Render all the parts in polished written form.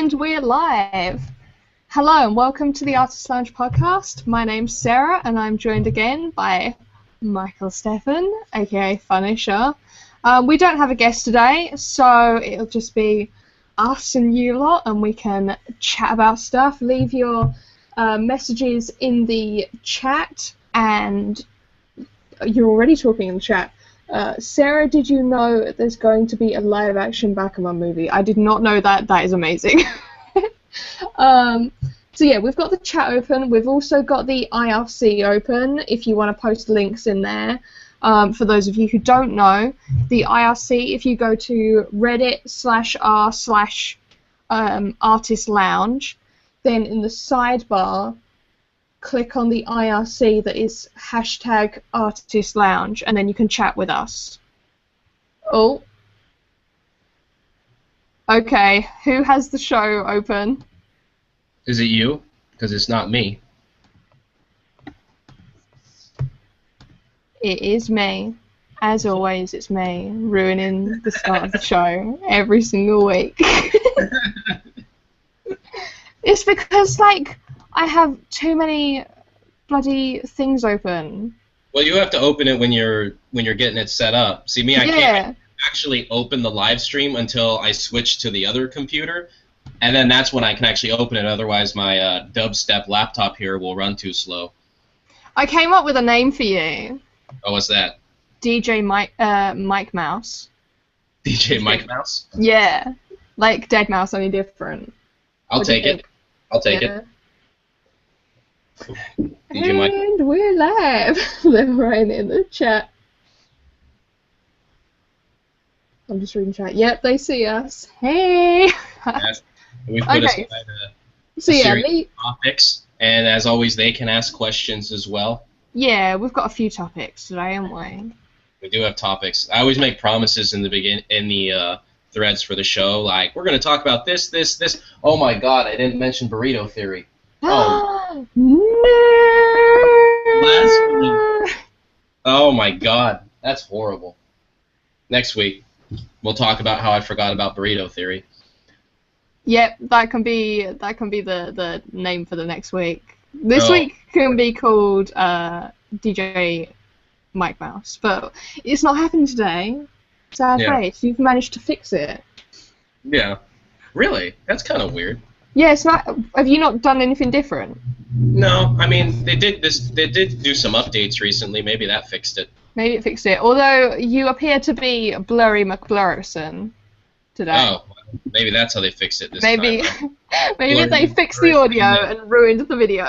And we're live. Hello and welcome to the Artist Lounge podcast. My name's Sarah and I'm joined again by Michael Steffen, aka Funisher. We don't have a guest today, so it'll just be us and you lot, and we can chat about stuff. Leave your messages in the chat, and you're already talking in the chat. Sarah, did you know there's going to be a live-action Bakuman movie? I did not know that. That is amazing. So yeah, we've got the chat open. We've also got the IRC open if you want to post links in there. For those of you who don't know, the IRC, if you go to reddit/r/artist lounge, then in the sidebar, click on the IRC that is #artistlounge, and then you can chat with us. Oh. Okay, who has the show open? Is it you? Because it's not me. It is me. As always, it's me, ruining the start of the show every single week. It's because, like, I have too many bloody things open. Well, you have to open it when you're getting it set up. See, me, I can't actually open the live stream until I switch to the other computer, and then that's when I can actually open it. Otherwise, my dubstep laptop here will run too slow. I came up with a name for you. Oh, what's that? DJ Mike Mouse. DJ Mike Mouse? Yeah, like Dead Mouse, only different. I'll take it. I'll take it. DJ Mike. And we're live. They're writing in the chat. I'm just reading chat. Yep, they see us. Hey. Yes. We've put aside a series of topics, and as always, they can ask questions as well. Yeah, we've got a few topics today, haven't we? We do have topics. I always make promises in the threads for the show, like, we're going to talk about this. Oh my god, I didn't mention burrito theory. Oh. No! Oh my god, that's horrible. Next week, we'll talk about how I forgot about burrito theory. Yep, that can be the name for the next week. This week can be called DJ Mike Mouse, but it's not happening today. Sad face. You've managed to fix it. Yeah. Really? That's kind of weird. Yeah, it's not. Have you not done anything different? No, I mean they did do some updates recently. Maybe that fixed it. Maybe it fixed it. Although you appear to be Blurry McBlurrison today. Oh, maybe that's how they fixed it this time. Maybe they fixed the audio and ruined the video.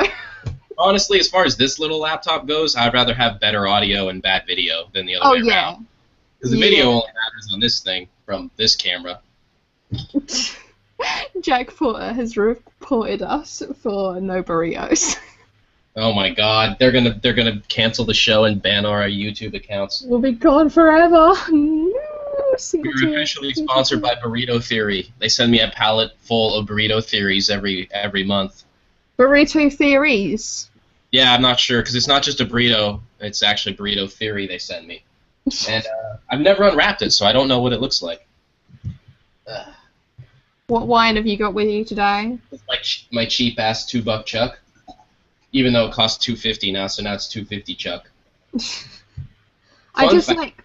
Honestly, as far as this little laptop goes, I'd rather have better audio and bad video than the other way around. Because the video only matters on this thing from this camera. Jack Porter has reported us for no burritos. Oh my god, they're gonna cancel the show and ban our YouTube accounts. We'll be gone forever. No, we're officially sponsored by Burrito Theory. They send me a pallet full of burrito theories every month. Burrito theories? Yeah, I'm not sure, because it's not just a burrito, it's actually Burrito Theory they send me. And I've never unwrapped it, so I don't know what it looks like. What wine have you got with you today? It's my cheap-ass $2 Chuck. Even though it costs $2.50 now, so now it's $2.50 Chuck. I just like...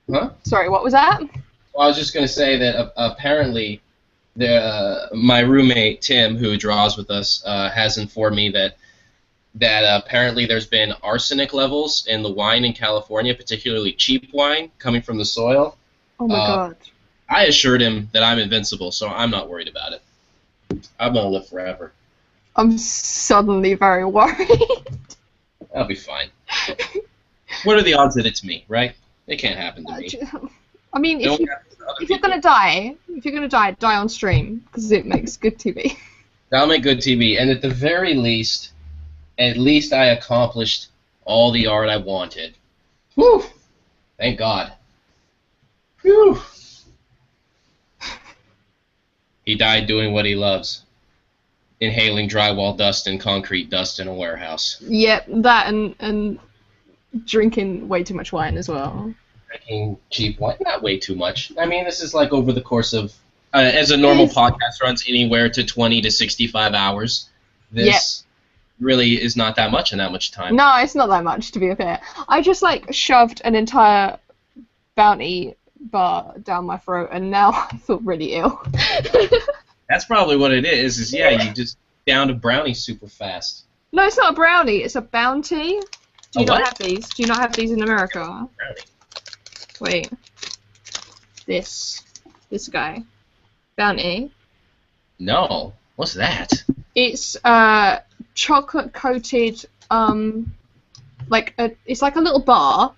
Huh? Sorry, what was that? Well, I was just going to say that apparently my roommate, Tim, who draws with us, has informed me that apparently there's been arsenic levels in the wine in California, particularly cheap wine, coming from the soil. Oh my god. I assured him that I'm invincible, so I'm not worried about it. I'm going to live forever. I'm suddenly very worried. I'll be fine. What are the odds that it's me, right? It can't happen to me. I mean, if you're gonna die, die on stream, because it makes good TV. That'll make good TV, and at the very least, I accomplished all the art I wanted. Whew! Thank God. Whew! He died doing what he loves. Inhaling drywall dust and concrete dust in a warehouse. Yep, that and drinking way too much wine as well. Drinking cheap wine? Not way too much. I mean, this is like over the course of as a normal podcast runs anywhere to 20 to 65 hours, this really is not that much in that much time. No, it's not that much, to be fair. I just, like, shoved an entire Bounty bar down my throat, and now I feel really ill. That's probably what it is you just downed a brownie super fast. No, it's not a brownie, it's a Bounty. Do you not what? have these? Do you not have these in America? Brownie. Wait. This guy. Bounty. No. What's that? It's chocolate coated it's like a little bar.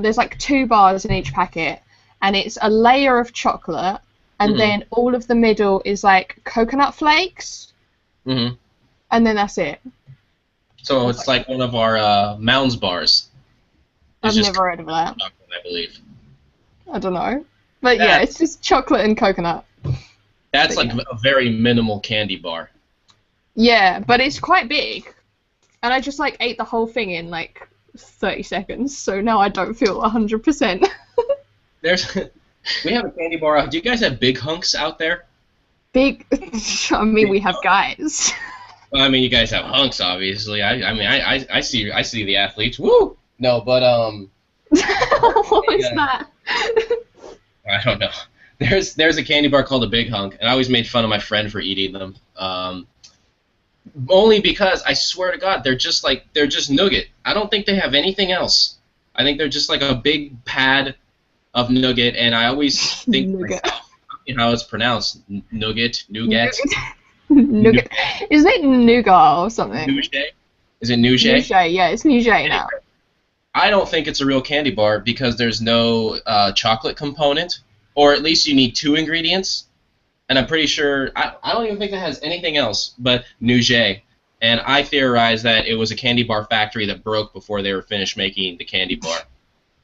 There's like 2 bars in each packet, and it's a layer of chocolate, and then all of the middle is like coconut flakes. Mm-hmm. And then that's it. So it's like one of our Mounds bars. I've never heard of that. I believe. I don't know. But yeah, it's just chocolate and coconut. That's like a very minimal candy bar. Yeah, but it's quite big. And I just like ate the whole thing in like 30 seconds, so now I don't feel 100%. We have a candy bar out. Do you guys have big hunks out there? Big? I mean, we have guys. Well, I mean, you guys have hunks, obviously. I see the athletes. Woo! No, but What is that? I don't know. There's a candy bar called a Big Hunk, and I always made fun of my friend for eating them. Only because I swear to God, they're just nougat. I don't think they have anything else. I think they're just like a big pad of nougat, and I always think myself, how it's pronounced, nougat. Nougat. Isn't it nougat or something? Nougat? Is it nougat? Nougat, yeah, it's nougat now. I don't think it's a real candy bar because there's no chocolate component, or at least you need 2 ingredients. And I'm pretty sure, I don't even think it has anything else but nougat. And I theorize that it was a candy bar factory that broke before they were finished making the candy bar.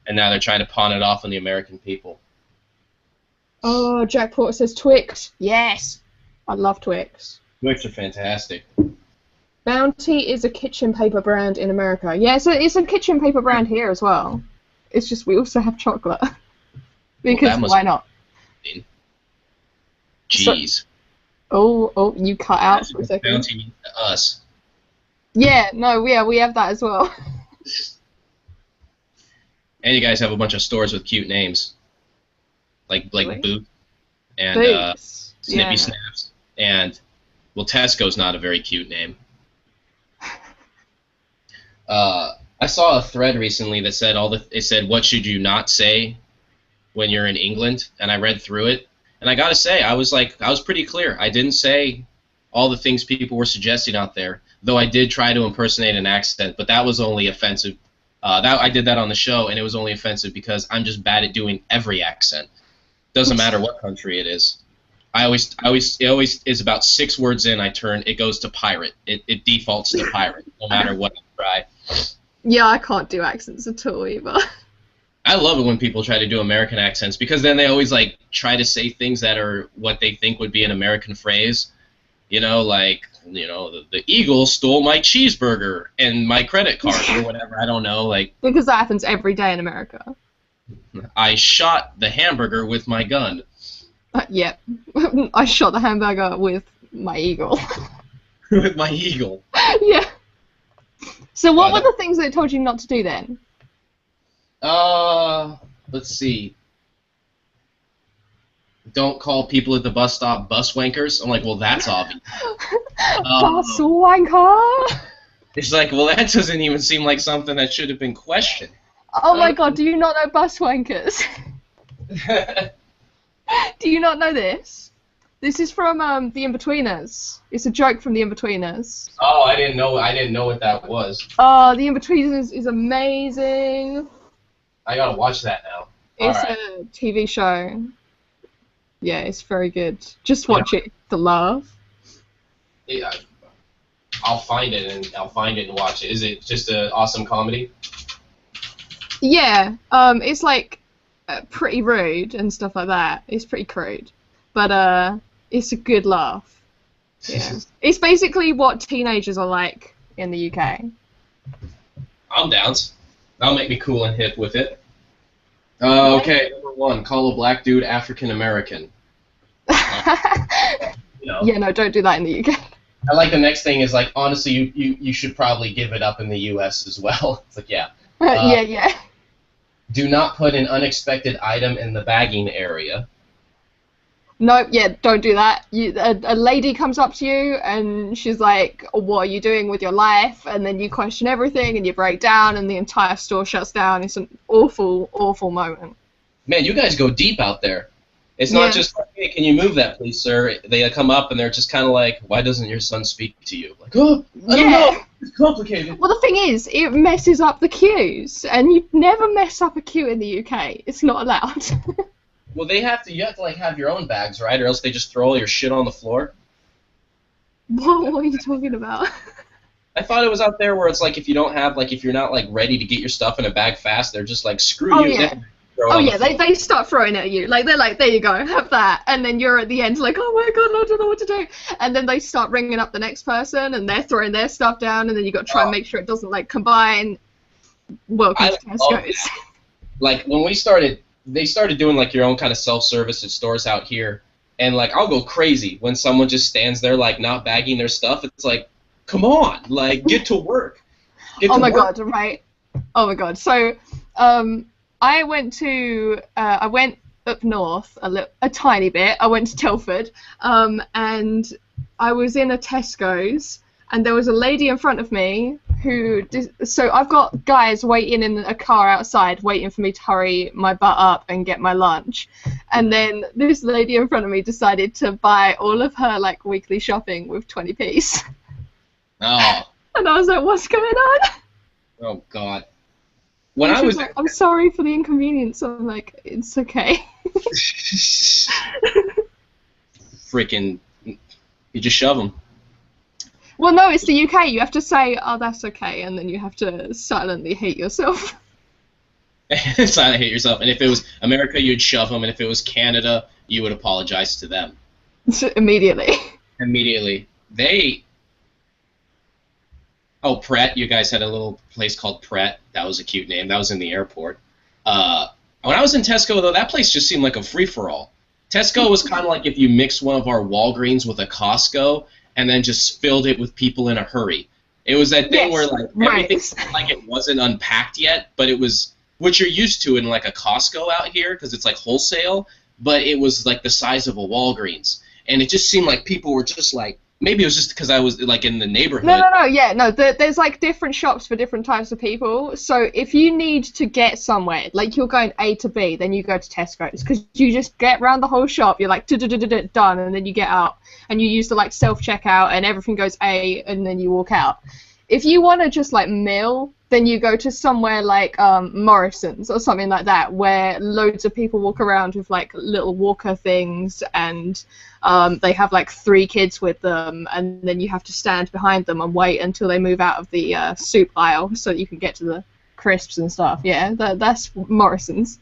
And now they're trying to pawn it off on the American people. Oh, Jack Porter says Twix. Yes. I love Twix. Twix are fantastic. Bounty is a kitchen paper brand in America. Yeah, so it's a kitchen paper brand here as well. It's just we also have chocolate. Because why not? Jeez. Oh, you cut out for a second. Bounty means to us. Yeah, no, we have that as well. And you guys have a bunch of stores with cute names. Like Boot and Snippy Snaps. And, well, Tesco's not a very cute name. I saw a thread recently that said it said what should you not say when you're in England, and I read through it, and I gotta say I was pretty clear. I didn't say all the things people were suggesting out there, though I did try to impersonate an accent, but that was only offensive. I did that on the show, and it was only offensive because I'm just bad at doing every accent. Doesn't matter what country it is. It always is about 6 words in. It goes to pirate. It defaults to pirate, no matter what I try. Yeah, I can't do accents at all either. I love it when people try to do American accents because then they always try to say things that are what they think would be an American phrase. The eagle stole my cheeseburger and my credit card or whatever. I don't know. Because that happens every day in America. I shot the hamburger with my gun. Yep. I shot the hamburger with my eagle. With my eagle. Yeah. So what were the things they told you not to do then? Let's see. Don't call people at the bus stop bus wankers. I'm like, well, that's obvious. Bus wanker? It's like, well, that doesn't even seem like something that should have been questioned. Oh my god, do you not know bus wankers? Do you not know this? This is from The Inbetweeners. It's a joke from The Inbetweeners. Oh, I didn't know what that was. Oh, The Inbetweeners is amazing. I gotta watch that now. It's a TV show. Yeah, it's very good. Just watch it to laugh. Yeah, I'll find it and watch it. Is it just an awesome comedy? Yeah, it's pretty rude and stuff like that. It's pretty crude, but it's a good laugh. Yeah, it's basically what teenagers are like in the UK. I'm down. That'll make me cool and hip with it. Okay, number 1, call a black dude African American. You know. Yeah, no, don't do that in the UK. I like the next thing is like, honestly, you should probably give it up in the U.S. as well. It's like, yeah. Yeah. Do not put an unexpected item in the bagging area. No, yeah, don't do that. A lady comes up to you and she's like, what are you doing with your life? And then you question everything and you break down and the entire store shuts down. It's an awful, awful moment. Man, you guys go deep out there. It's not just like, hey, can you move that, please, sir? They come up and they're just kind of like, why doesn't your son speak to you? Like, oh, I don't know. It's complicated. Well, the thing is, it messes up the queues, and you never mess up a queue in the UK. It's not allowed. Well, you have to like have your own bags, right? Or else they just throw all your shit on the floor. What are you talking about? I thought it was out there where it's like if you don't have if you're not like ready to get your stuff in a bag fast, they're just like screw you. Yeah. They start throwing it at you. Like they're like, there you go, have that, and then you're at the end like, oh my god, I don't know what to do. And then they start ringing up the next person, and they're throwing their stuff down, and then you got to try and make sure it doesn't like combine. Welcome to Tesco's. Like when they started doing like your own kind of self-service at stores out here, and like I'll go crazy when someone just stands there like not bagging their stuff. It's like, come on, like get to work. God, right? Oh my god. So, I went up north a tiny bit. I went to Telford, and I was in a Tesco's, and there was a lady in front of me so I've got guys waiting in a car outside, waiting for me to hurry my butt up and get my lunch, and then this lady in front of me decided to buy all of her like weekly shopping with 20p's. Oh. And I was like, what's going on? Oh god. When I was like, I'm sorry for the inconvenience. I'm like, it's okay. Freaking, you just shove them. Well, no, it's the UK. You have to say, oh, that's okay, and then you have to silently hate yourself. Silently hate yourself. And if it was America, you'd shove them, and if it was Canada, you would apologize to them. Immediately. Oh, Pret. You guys had a little place called Pret. That was a cute name. That was in the airport. When I was in Tesco, though, that place just seemed like a free-for-all. Tesco was kind of like if you mixed one of our Walgreens with a Costco and then just filled it with people in a hurry. It was that thing where like everything like it wasn't unpacked yet, but it was what you're used to in like a Costco out here because it's like wholesale, but it was like the size of a Walgreens. And it just seemed like people were just like, maybe it was just because I was like in the neighborhood. No. There's like different shops for different types of people. So if you need to get somewhere, like you're going A to B, then you go to Tesco's because you just get around the whole shop. You're like done, and then you get out and you use the like self checkout and everything goes A, and then you walk out. If you want to just like mill, then you go to somewhere like Morrison's or something like that, where loads of people walk around with like little walker things, and they have like 3 kids with them, and then you have to stand behind them and wait until they move out of the soup aisle so that you can get to the crisps and stuff. Yeah, that's Morrison's.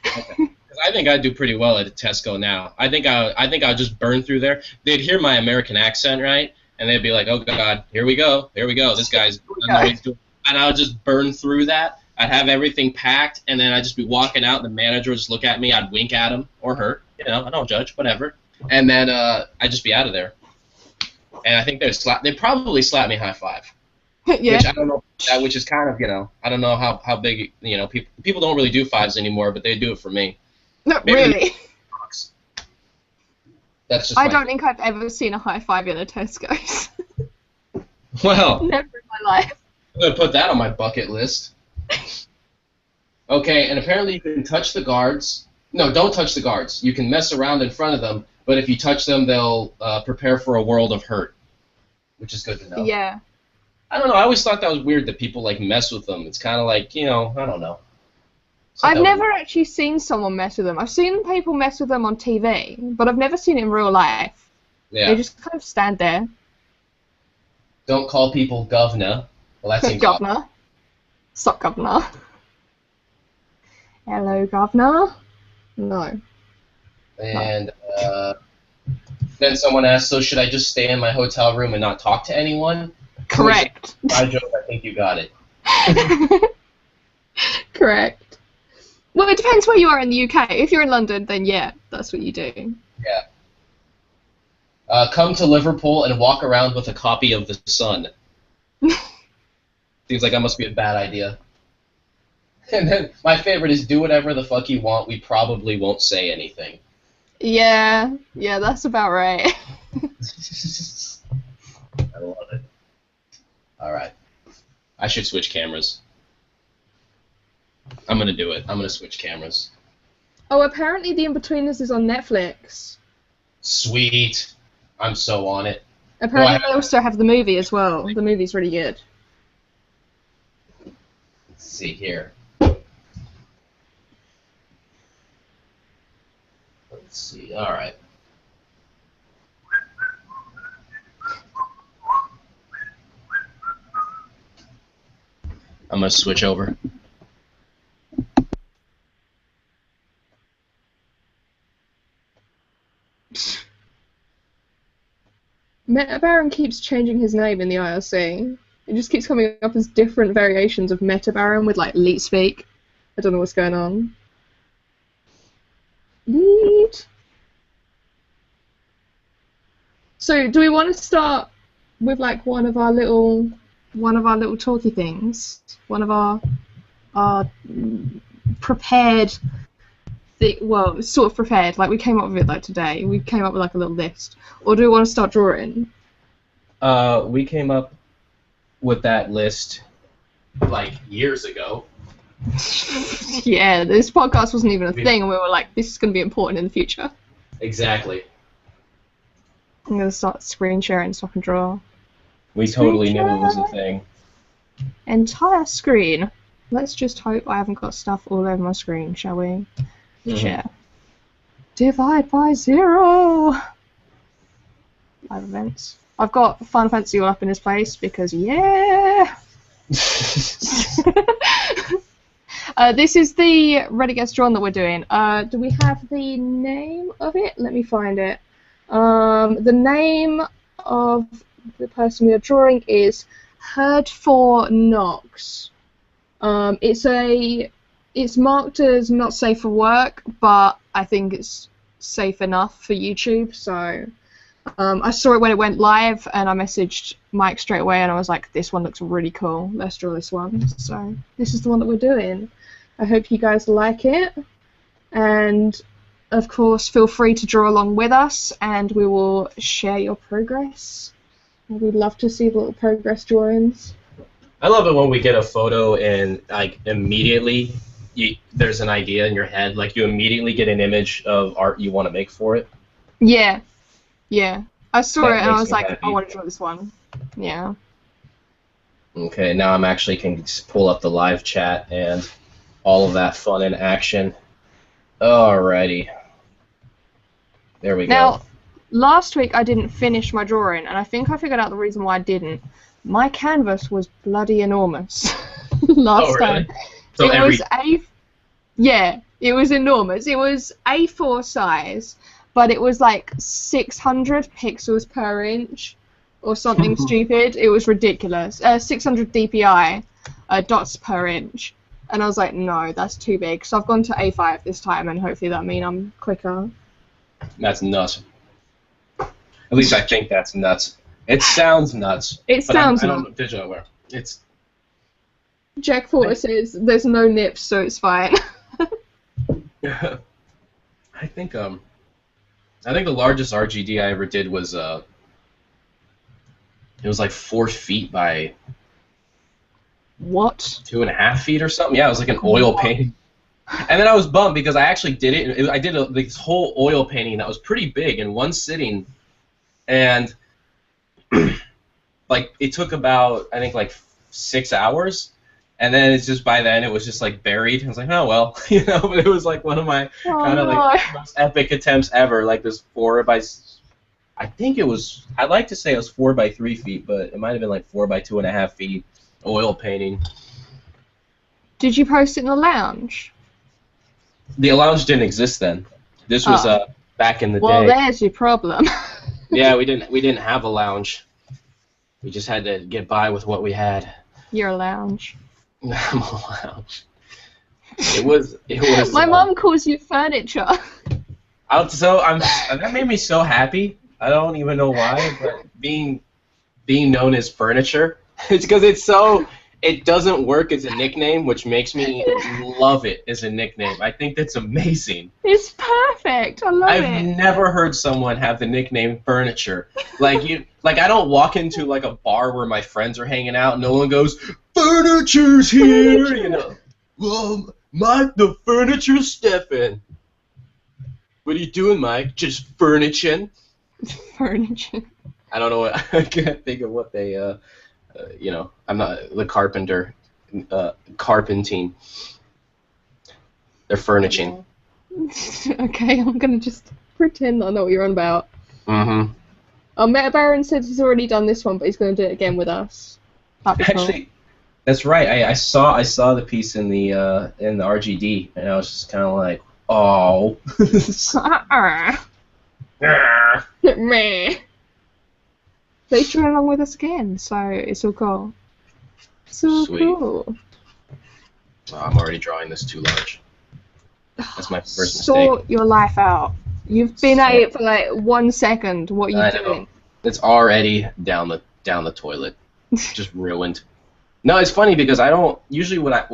Okay. Because I think I'd do pretty well at a Tesco now. I think I'll just burn through there. They'd hear my American accent, right? And they'd be like, oh, God, here we go. This guy's doing. And I would just burn through that. I'd have everything packed, and then I'd just be walking out, and the manager would just look at me. I'd wink at him or her. You know, I don't judge, whatever. And then I'd just be out of there. And I think they'd probably slap me high five. Yeah. Which I don't know. Which is kind of, you know, I don't know how big, you know, people don't really do fives anymore, but they do it for me. Not really. That's just I don't think I've ever seen a high five in a Tesco's. Well. Never in my life. I'm going to put that on my bucket list. Okay, and apparently you can touch the guards. No, don't touch the guards. You can mess around in front of them, but if you touch them, they'll prepare for a world of hurt, which is good to know. Yeah. I don't know. I always thought that was weird that people, like, mess with them. It's kind of like, you know, I don't know. I've never actually seen someone mess with them. I've seen people mess with them on TV, but I've never seen it in real life. Yeah. They just kind of stand there. Don't call people governor. Well, that seems governor. Stop, governor. Hello, governor. No. And then someone asked, so should I just stay in my hotel room and not talk to anyone? Correct. I joke, I think you got it. Correct. Well, it depends where you are in the UK. If you're in London, then yeah, that's what you do. Yeah. come to Liverpool and walk around with a copy of The Sun. Seems like that must be a bad idea. And then my favorite is do whatever the fuck you want. We probably won't say anything. Yeah, that's about right. I love it. All right. I should switch cameras. I'm going to do it. I'm going to switch cameras. Oh, apparently The In-Betweeners is on Netflix. Sweet. I'm so on it. Apparently they also have the movie as well. The movie's really good. Let's see here. Let's see. All right. I'm going to switch over. Meta Baron keeps changing his name in the IRC. It just keeps coming up as different variations of Meta Baron with like Leet Speak. I don't know what's going on. Leet. So, do we want to start with like one of our little talky things? One of our prepared. Well, it's sort of prepared. Like we came up with it like today. We came up with like a little list. Or do we want to start drawing? We came up with that list like years ago. Yeah, this podcast wasn't even a thing, and we were like, this is going to be important in the future. Exactly. I'm going to start screen sharing so I can draw. We totally knew it was a thing. Entire screen. Let's just hope I haven't got stuff all over my screen, shall we? Share. Divide by 0! Live events. I've got Final Fantasy all up in this place because, yeah! This is the Reddit Gets Drawn that we're doing. Do we have the name of it? Let me find it. The name of the person we are drawing is Heard for Nox. It's marked as not safe for work, but I think it's safe enough for YouTube, so I saw it when it went live, and I messaged Mike straight away, and I was like, this one looks really cool, let's draw this one. So this is the one that we're doing. I hope you guys like it, and of course feel free to draw along with us, and we will share your progress. We'd love to see the little progress drawings. I love it when we get a photo and like immediately there's an idea in your head, like you immediately get an image of art you want to make for it. Yeah. I saw it and I was like, happy. I want to draw this one. Yeah. Okay, now I'm actually can just pull up the live chat and all of that fun in action. Alrighty. There we go. Last week I didn't finish my drawing, and I think I figured out the reason why I didn't. My canvas was bloody enormous last time. So it was enormous. It was A4 size, but it was like 600 pixels per inch or something stupid. It was ridiculous. 600 DPI dots per inch. And I was like, no, that's too big. So I've gone to A5 this time, and hopefully that'll mean I'm quicker. That's nuts. At least I think that's nuts. It sounds nuts. It sounds nuts. I nuts. don't know digital where. It's. Jack Porter says there's no nips, so it's fine. I think the largest RGD I ever did was it was like 4 feet by what? 2.5 feet or something. Yeah, it was like an oil painting. And then I was bummed because I actually did it. I did this whole oil painting that was pretty big in one sitting, and like it took about I think like 6 hours. And then it's just by then it was just like buried. I was like, oh well, you know. But it was like one of my kind of like most epic attempts ever. Like this 4 by, I think it was. I'd like to say it was 4 by 3 feet, but it might have been like 4 by 2.5 feet oil painting. Did you post it in the lounge? The lounge didn't exist then. This was back in the day. Well, there's your problem. Yeah, we didn't have a lounge. We just had to get by with what we had. You're a lounge. I'm a lounge. It was. My mom calls you furniture. That made me so happy. I don't even know why, but being known as furniture, it's because it doesn't work as a nickname, which makes me love it as a nickname. I think that's amazing. It's perfect. I love it. I've never heard someone have the nickname furniture. Like I don't walk into like a bar where my friends are hanging out and no one goes, "Furniture's here," you know. Well, Mike, the furniture's Steffen. What are you doing, Mike? Just furnishing. Furniture. I don't know what I can't think of what they I'm not the carpenter carpenting. They're furnishing. Okay, I'm gonna just pretend I know what you're on about. Mm-hmm. Meta Baron said he's already done this one, but he's gonna do it again with us. Actually, that's right. I saw the piece in the RGD, and I was just kind of like, oh. Meh. But he's joining along with us again, so it's all cool. So Sweet. cool. Oh, I'm already drawing this too large. That's my first mistake. Sort your life out. You've been at it for like 1 second. What are you doing? It's already down the toilet. Just ruined. No, it's funny because I don't usually what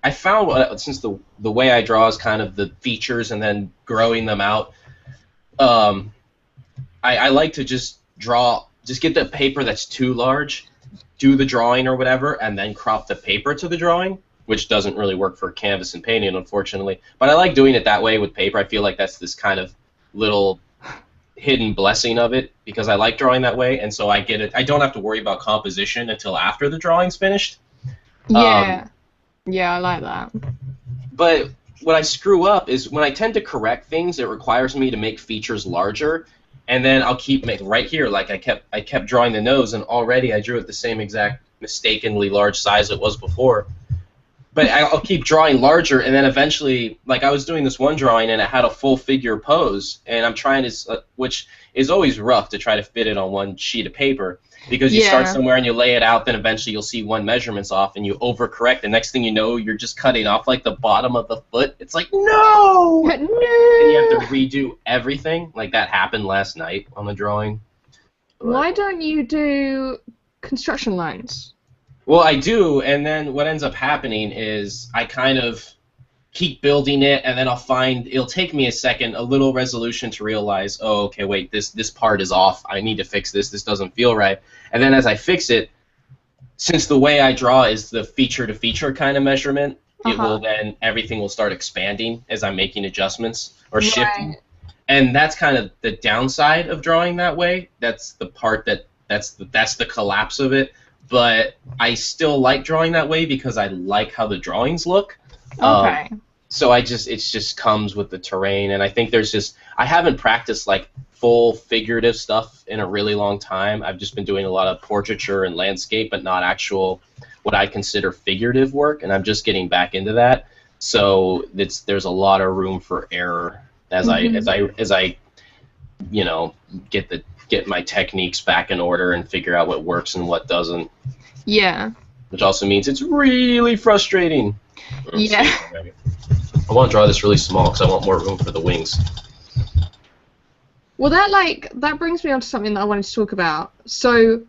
I found since the way I draw is kind of the features and then growing them out. I like to just get the paper that's too large, do the drawing or whatever, and then crop the paper to the drawing, which doesn't really work for canvas and painting, unfortunately. But I like doing it that way with paper. I feel like that's this kind of little hidden blessing of it because I like drawing that way, and so I get it. I don't have to worry about composition until after the drawing's finished. Yeah. Yeah, I like that. But what I screw up is when I tend to correct things, it requires me to make features larger, and then I'll keep making right here. Like I kept drawing the nose, and already I drew it the same exact mistakenly large size it was before. But I'll keep drawing larger, and then eventually, like I was doing this one drawing, and it had a full figure pose, and I'm trying to, which is always rough to try to fit it on one sheet of paper, because you start somewhere and you lay it out, then eventually you'll see one measurement's off, and you overcorrect. The next thing you know, you're just cutting off like the bottom of the foot. It's like, no! No! And you have to redo everything. Like that happened last night on the drawing. Why don't you do construction lines? Well, I do, and then what ends up happening is I kind of keep building it, and then it'll take me a little resolution to realize, oh, okay, wait, this part is off. I need to fix this. This doesn't feel right. And then as I fix it, since the way I draw is the feature-to-feature kind of measurement, it will then, everything will start expanding as I'm making adjustments or shifting. Right. And that's kind of the downside of drawing that way. That's the part that's the collapse of it. But I still like drawing that way because I like how the drawings look. Okay. So it just comes with the terrain, and I think I haven't practiced like full figurative stuff in a really long time. I've just been doing a lot of portraiture and landscape, but not actual what I consider figurative work, and I'm just getting back into that. So there's a lot of room for error as I get my techniques back in order and figure out what works and what doesn't. Yeah. Which also means it's really frustrating. Yeah. I want to draw this really small because I want more room for the wings. Well, that brings me on to something that I wanted to talk about. So,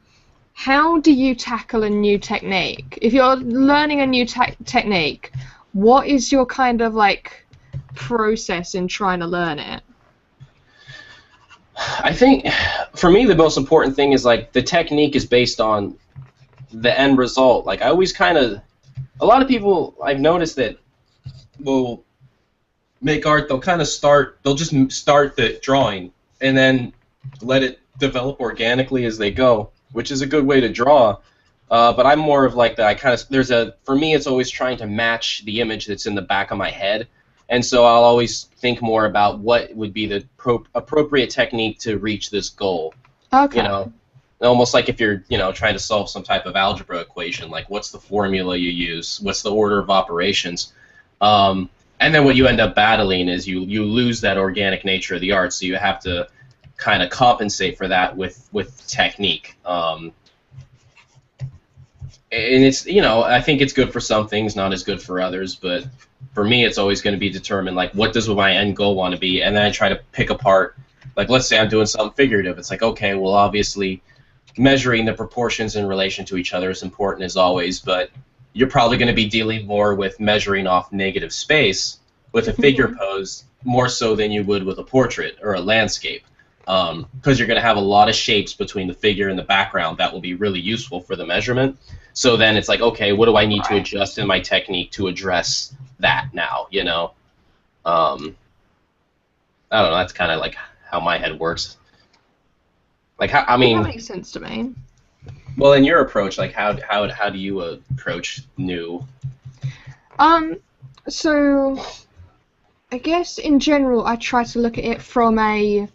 how do you tackle a new technique? If you're learning a new technique, what is your kind of like process in trying to learn it? I think for me the most important thing is like the technique is based on the end result. Like I always a lot of people I've noticed that will make art, they'll just start the drawing and then let it develop organically as they go, which is a good way to draw. But I'm more of like for me it's always trying to match the image that's in the back of my head. And so I'll always think more about what would be the appropriate technique to reach this goal. Okay. Almost like if you're, trying to solve some type of algebra equation, like what's the formula you use, what's the order of operations, and then what you end up battling is you lose that organic nature of the art, so you have to kind of compensate for that with technique. And it's, I think it's good for some things, not as good for others, but for me it's always going to be determined, like, what does my end goal want to be, and then I try to pick apart like let's say I'm doing something figurative. It's like, okay, well, obviously measuring the proportions in relation to each other is important as always, but you're probably going to be dealing more with measuring off negative space with a figure pose more so than you would with a portrait or a landscape, because you're going to have a lot of shapes between the figure and the background that will be really useful for the measurement. So then it's like, okay, what do I need to adjust in my technique to address that now, you know? I don't know, that's kind of like how my head works. Like, how, I mean... That makes sense to me. Well, in your approach, like, how do you approach new? So, I guess in general, I try to look at it from a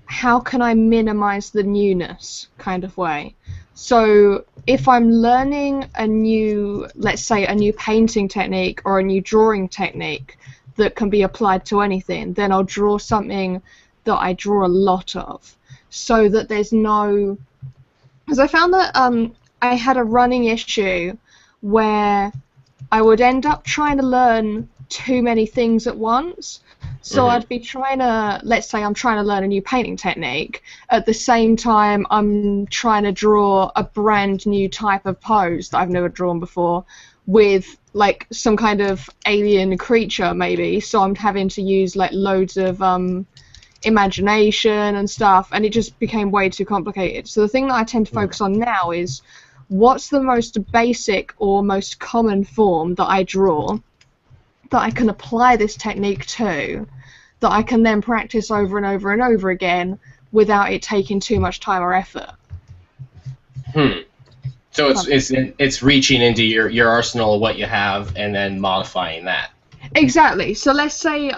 how can I minimize the newness kind of way. So, if I'm learning a new, let's say, a new painting technique or a new drawing technique that can be applied to anything, then I'll draw something that I draw a lot of, so that there's no... Because I found that I had a running issue where I would end up trying to learn too many things at once. So I'd be trying to, let's say I'm trying to learn a new painting technique, at the same time I'm trying to draw a brand new type of pose that I've never drawn before with like some kind of alien creature maybe, so I'm having to use like loads of imagination and stuff, and it just became way too complicated. So the thing that I tend to focus on now is what's the most basic or most common form that I draw that I can apply this technique to, that I can then practice over and over and over again without it taking too much time or effort. So it's reaching into your arsenal of what you have and then modifying that. Exactly. So let's say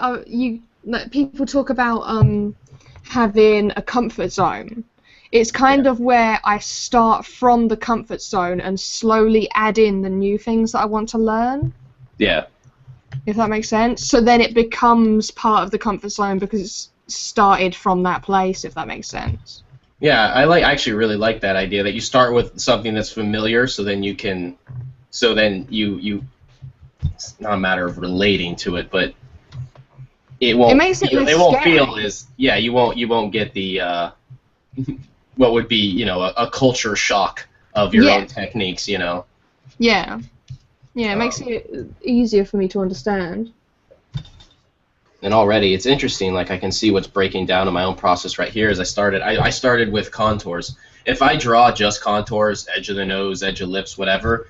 people talk about having a comfort zone. It's kind of where I start from the comfort zone and slowly add in the new things that I want to learn. Yeah. If that makes sense. So then it becomes part of the comfort zone because it's started from that place, if that makes sense. Yeah, I actually really like that idea that you start with something that's familiar, so then you it's not a matter of relating to it, but it won't feel as you won't get the what would be, you know, a culture shock of your own techniques, you know. Yeah. Yeah, it makes it easier for me to understand. And already it's interesting, like I can see what's breaking down in my own process right here as I started with contours. If I draw just contours, edge of the nose, edge of lips, whatever,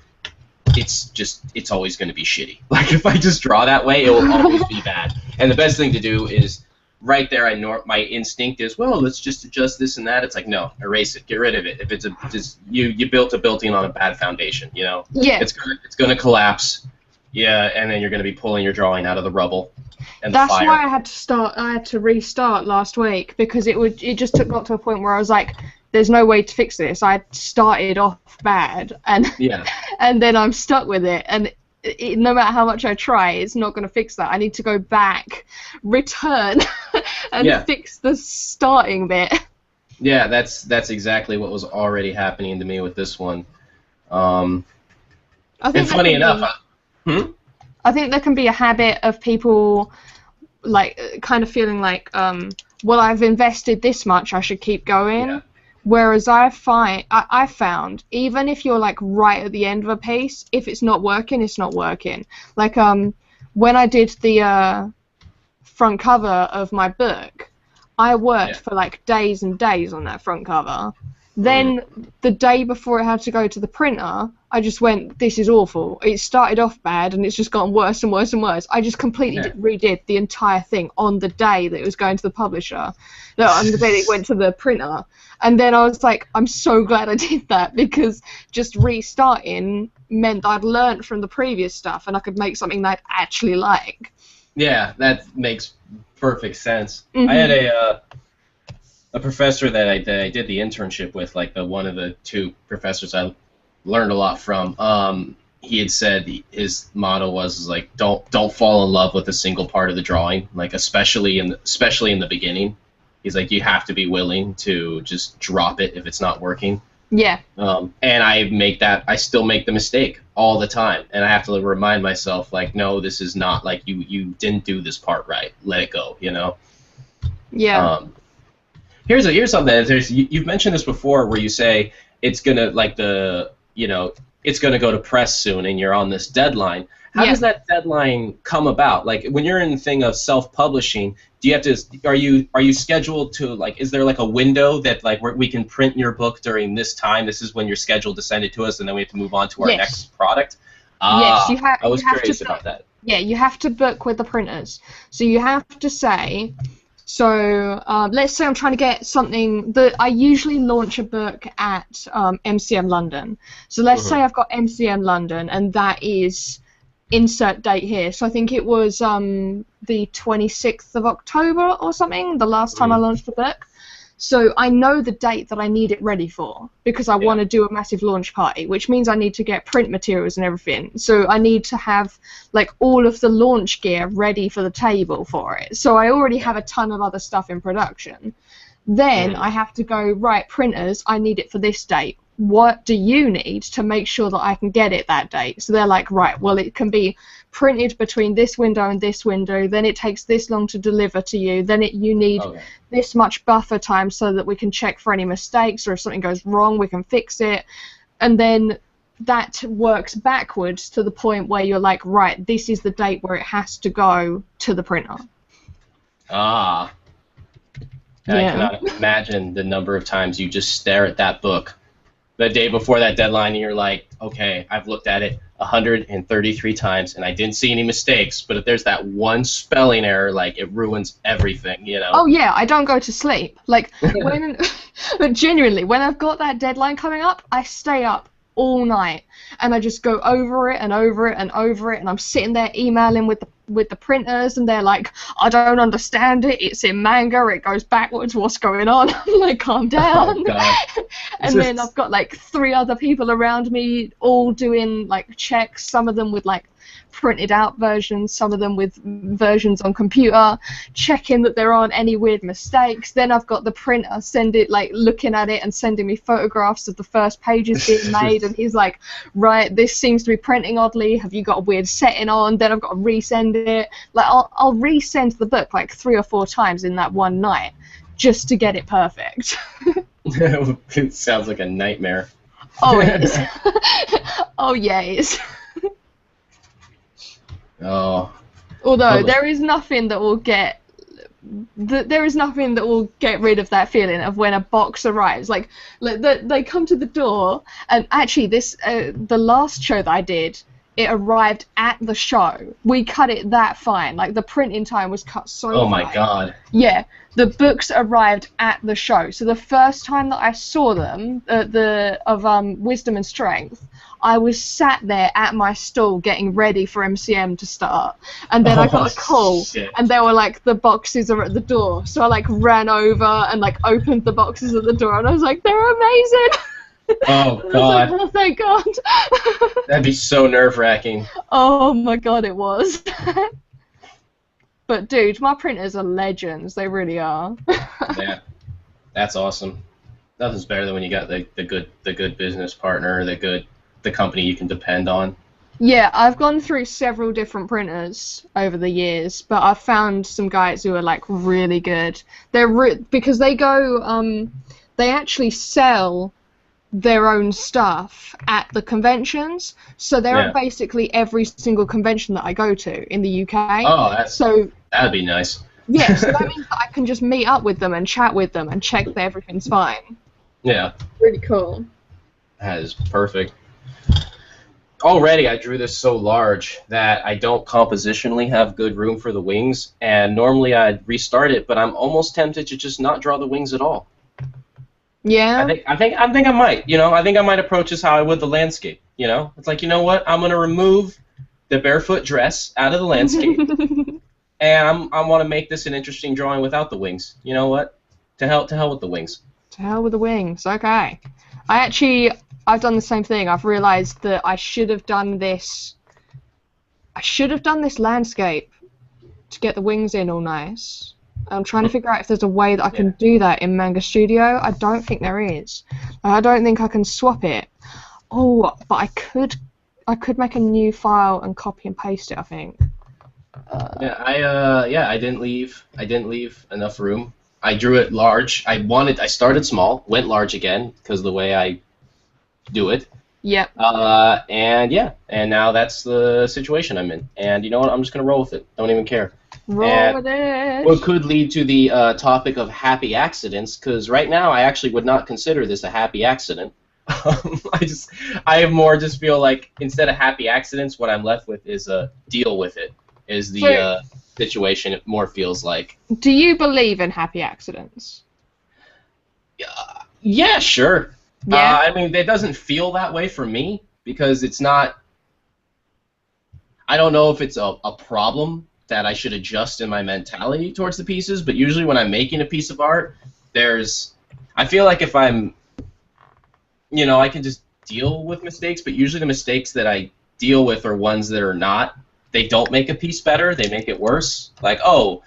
it's always going to be shitty. Like if I just draw that way, it will always be bad. And the best thing to do is right there, my instinct is, well, let's just adjust this and that. It's like, no, erase it, get rid of it. If it's you built a building on a bad foundation, you know. Yeah. It's gonna collapse. Yeah, and then you're gonna be pulling your drawing out of the rubble. And that's the fire. why I had to restart last week, because it just got to a point where I was like, there's no way to fix this. I started off bad, and and then I'm stuck with it, and no matter how much I try, it's not going to fix that. I need to go back, return, and fix the starting bit. Yeah, that's exactly what was already happening to me with this one. And funny enough, I think there can be a habit of people like kind of feeling like, well, I've invested this much, I should keep going. Yeah. Whereas I found even if you're like right at the end of a piece, if it's not working, it's not working. Like when I did the front cover of my book, I worked for like days and days on that front cover. Then the day before it had to go to the printer, I just went, this is awful. It started off bad and it's just gotten worse and worse and worse. I just completely redid the entire thing on the day that it was going to the publisher. No, on the day that it went to the printer. And then I was like, I'm so glad I did that, because just restarting meant I'd learned from the previous stuff and I could make something that I'd actually like. Yeah, that makes perfect sense. I had a professor that I did the internship with, like one of the two professors I learned a lot from. He had said his motto was like, don't fall in love with a single part of the drawing, like especially in the beginning. He's like, you have to be willing to just drop it if it's not working. Yeah. And I still make the mistake all the time, and I have to remind myself, like, no, this is not, like, you didn't do this part right. Let it go, you know. Yeah. Here's something. You've mentioned this before, where you say it's gonna it's gonna go to press soon, and you're on this deadline. How does that deadline come about? Like when you're in the thing of self-publishing, do you have to? Are you scheduled to like? Is there like a window that like where we can print your book during this time? This is when you're scheduled to send it to us, and then we have to move on to our next product. Yes, I was curious about that. Yeah, you have to book with the printers. So you have to say. So let's say I'm trying to get something that I usually launch a book at MCM London. So let's say I've got MCM London, and that is insert date here. So I think it was the 26th of October or something, the last time I launched the book. So I know the date that I need it ready for because I want to do a massive launch party, which means I need to get print materials and everything. So I need to have like all of the launch gear ready for the table for it. So I already have a ton of other stuff in production. Then I have to go, right, printers, I need it for this date. What do you need to make sure that I can get it that date? So they're like, right, well, it can be printed between this window and this window, then it takes this long to deliver to you, then you need this much buffer time so that we can check for any mistakes, or if something goes wrong, we can fix it. And then that works backwards to the point where you're like, right, this is the date where it has to go to the printer. I cannot imagine the number of times you just stare at that book the day before that deadline, and you're like, okay, I've looked at it 133 times, and I didn't see any mistakes, but if there's that one spelling error, like, it ruins everything, you know? Oh, yeah, I don't go to sleep. Like, but genuinely, when I've got that deadline coming up, I stay up all night, and I just go over it and over it and over it, and I'm sitting there emailing with the printers, and they're like, I don't understand it, it's in manga, it goes backwards, what's going on? I'm like, calm down. Oh, and then I've got like 3 other people around me all doing like checks, some of them with like printed out versions, some of them with versions on computer, checking that there aren't any weird mistakes. Then I've got the printer looking at it and sending me photographs of the first pages being made, and he's like, right, this seems to be printing oddly, have you got a weird setting on? Then I've got to resend it. Like I'll resend the book like 3 or 4 times in that one night just to get it perfect. It sounds like a nightmare. Oh, it is. Oh, yeah, it is. Oh. Although there is nothing that will get rid of that feeling of when a box arrives. Like they come to the door, and actually the last show that I did, it arrived at the show. We cut it that fine. Like the printing time was cut so fine. Oh my god. Yeah, the books arrived at the show. So the first time that I saw them, Wisdom and Strength, I was sat there at my stall getting ready for MCM to start, and then I got a call, and they were like, the boxes are at the door. So I like ran over and like opened the boxes at the door, and I was like, they're amazing. Oh god. Like, oh thank god. That'd be so nerve-wracking. Oh my god, it was. But dude, my printers are legends. They really are. Yeah, that's awesome. Nothing's better than when you got the good business partner, the company you can depend on. Yeah, I've gone through several different printers over the years, but I've found some guys who are like really good. Because they go, they actually sell their own stuff at the conventions, so they're at basically every single convention that I go to in the UK. Oh, that'd be nice. Yeah, so that means that I can just meet up with them and chat with them and check that everything's fine. Yeah. Really cool. That is perfect. Already I drew this so large that I don't compositionally have good room for the wings, and normally I'd restart it, but I'm almost tempted to just not draw the wings at all. Yeah. I think I might. You know, I think I might approach this how I would the landscape. You know, it's like, you know what? I'm gonna remove the barefoot dress out of the landscape, and I want to make this an interesting drawing without the wings. You know what? To hell with the wings. To hell with the wings. Okay. I've done the same thing. I've realized that I should have done this. I should have done this landscape to get the wings in all nice. I'm trying to figure out if there's a way that I can do that in Manga Studio. I don't think there is. I don't think I can swap it. Oh, but I could make a new file and copy and paste it, I think. I didn't leave enough room I drew it large. I started small, went large again because of the way I do it. Yep. And yeah, and now that's the situation I'm in. And you know what? I'm just gonna roll with it. Don't even care. Roll with it. What could lead to the topic of happy accidents? Because right now I actually would not consider this a happy accident. I more just feel like instead of happy accidents, what I'm left with is a deal with it. Is the situation it more feels like. Do you believe in happy accidents? Yeah, sure. Yeah. I mean, it doesn't feel that way for me because it's not. I don't know if it's a problem that I should adjust in my mentality towards the pieces, but usually when I'm making a piece of art, I feel like if I'm, I can just deal with mistakes, but usually the mistakes that I deal with are ones that are not. They don't make a piece better. They make it worse. Like, oh,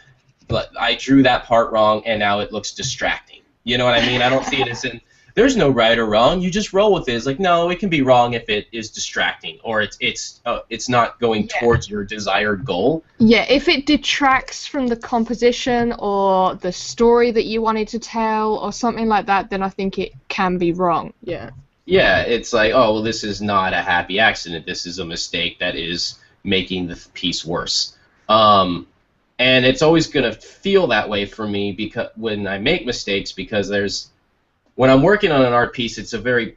but I drew that part wrong, and now it looks distracting. You know what I mean? I don't see it as in. There's no right or wrong. You just roll with it. It's like, no, it can be wrong if it is distracting or it's not going towards your desired goal. Yeah, if it detracts from the composition or the story that you wanted to tell or something like that, then I think it can be wrong. Yeah. Yeah, it's like, oh, well, this is not a happy accident. This is a mistake that is making the piece worse. And it's always going to feel that way for me because when I make mistakes because when I'm working on an art piece, it's a very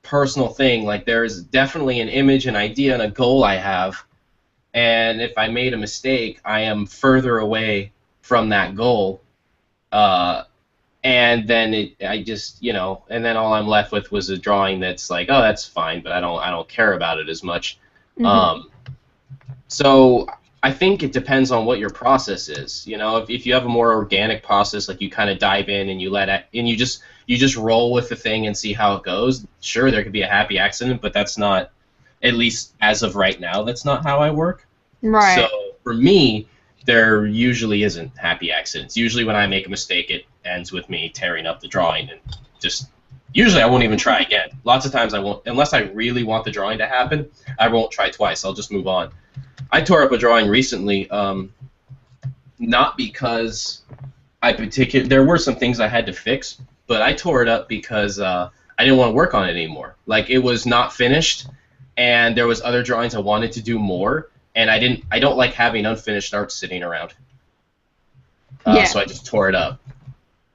personal thing. Like there's definitely an image, an idea, and a goal I have. And if I made a mistake, I am further away from that goal. And then and then all I'm left with was a drawing that's like, oh, that's fine, but I don't care about it as much. Mm-hmm. So I think it depends on what your process is. If you have a more organic process, like you kind of dive in and you just roll with the thing and see how it goes. Sure, there could be a happy accident, but that's not, at least as of right now, that's not how I work. Right. So for me, there usually isn't happy accidents. Usually when I make a mistake, it ends with me tearing up the drawing and usually I won't even try again. Lots of times I won't, unless I really want the drawing to happen, I won't try twice. I'll just move on. I tore up a drawing recently, not because there were some things I had to fix, but I tore it up because I didn't want to work on it anymore. Like it was not finished, and there was other drawings I wanted to do more, and I don't like having unfinished art sitting around. So I just tore it up,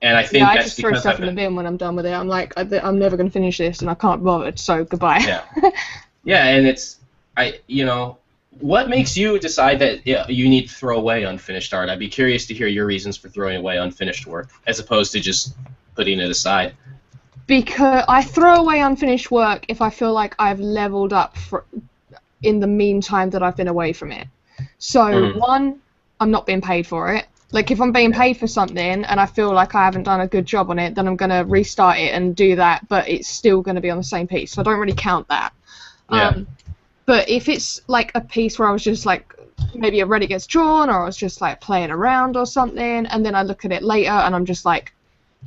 and I think I that's just throw because stuff in the bin when I'm done with it. I'm like, I'm never going to finish this, and I can't bother. So goodbye. Yeah, and what makes you decide that you need to throw away unfinished art? I'd be curious to hear your reasons for throwing away unfinished work, as opposed to just putting it aside. Because I throw away unfinished work if I feel like I've leveled up in the meantime that I've been away from it. So, one, I'm not being paid for it. Like, if I'm being paid for something and I feel like I haven't done a good job on it, then I'm going to restart it and do that, but it's still going to be on the same piece. So I don't really count that. Yeah. But if it's like a piece where I was just like, maybe a Reddit gets drawn, or I was just like playing around or something, and then I look at it later and I'm just like,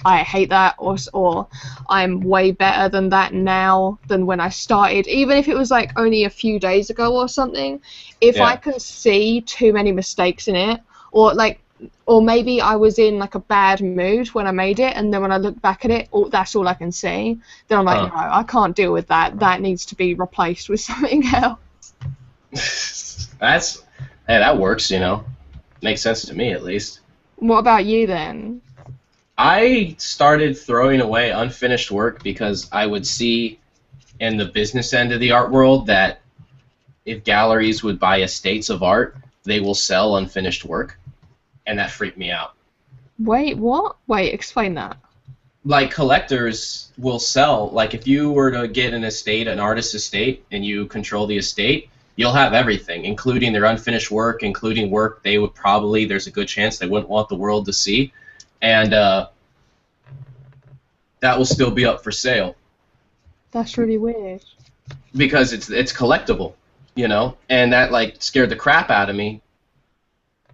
I hate that, or I'm way better than that now than when I started, even if it was like only a few days ago or something. If I can see too many mistakes in it, or maybe I was in like a bad mood when I made it, and then when I look back at it, that's all I can see. Then I'm like, no, I can't deal with that. That needs to be replaced with something else. That works, Makes sense to me, at least. What about you then? I started throwing away unfinished work because I would see in the business end of the art world that if galleries would buy estates of art, they will sell unfinished work. And that freaked me out. Wait, what? Wait, explain that. Like, collectors will sell, like, if you were to get an estate, an artist's estate, and you control the estate, you'll have everything, including their unfinished work, including work they would probably, there's a good chance they wouldn't want the world to see. And that will still be up for sale. That's really weird. Because it's collectible, and that, like, scared the crap out of me.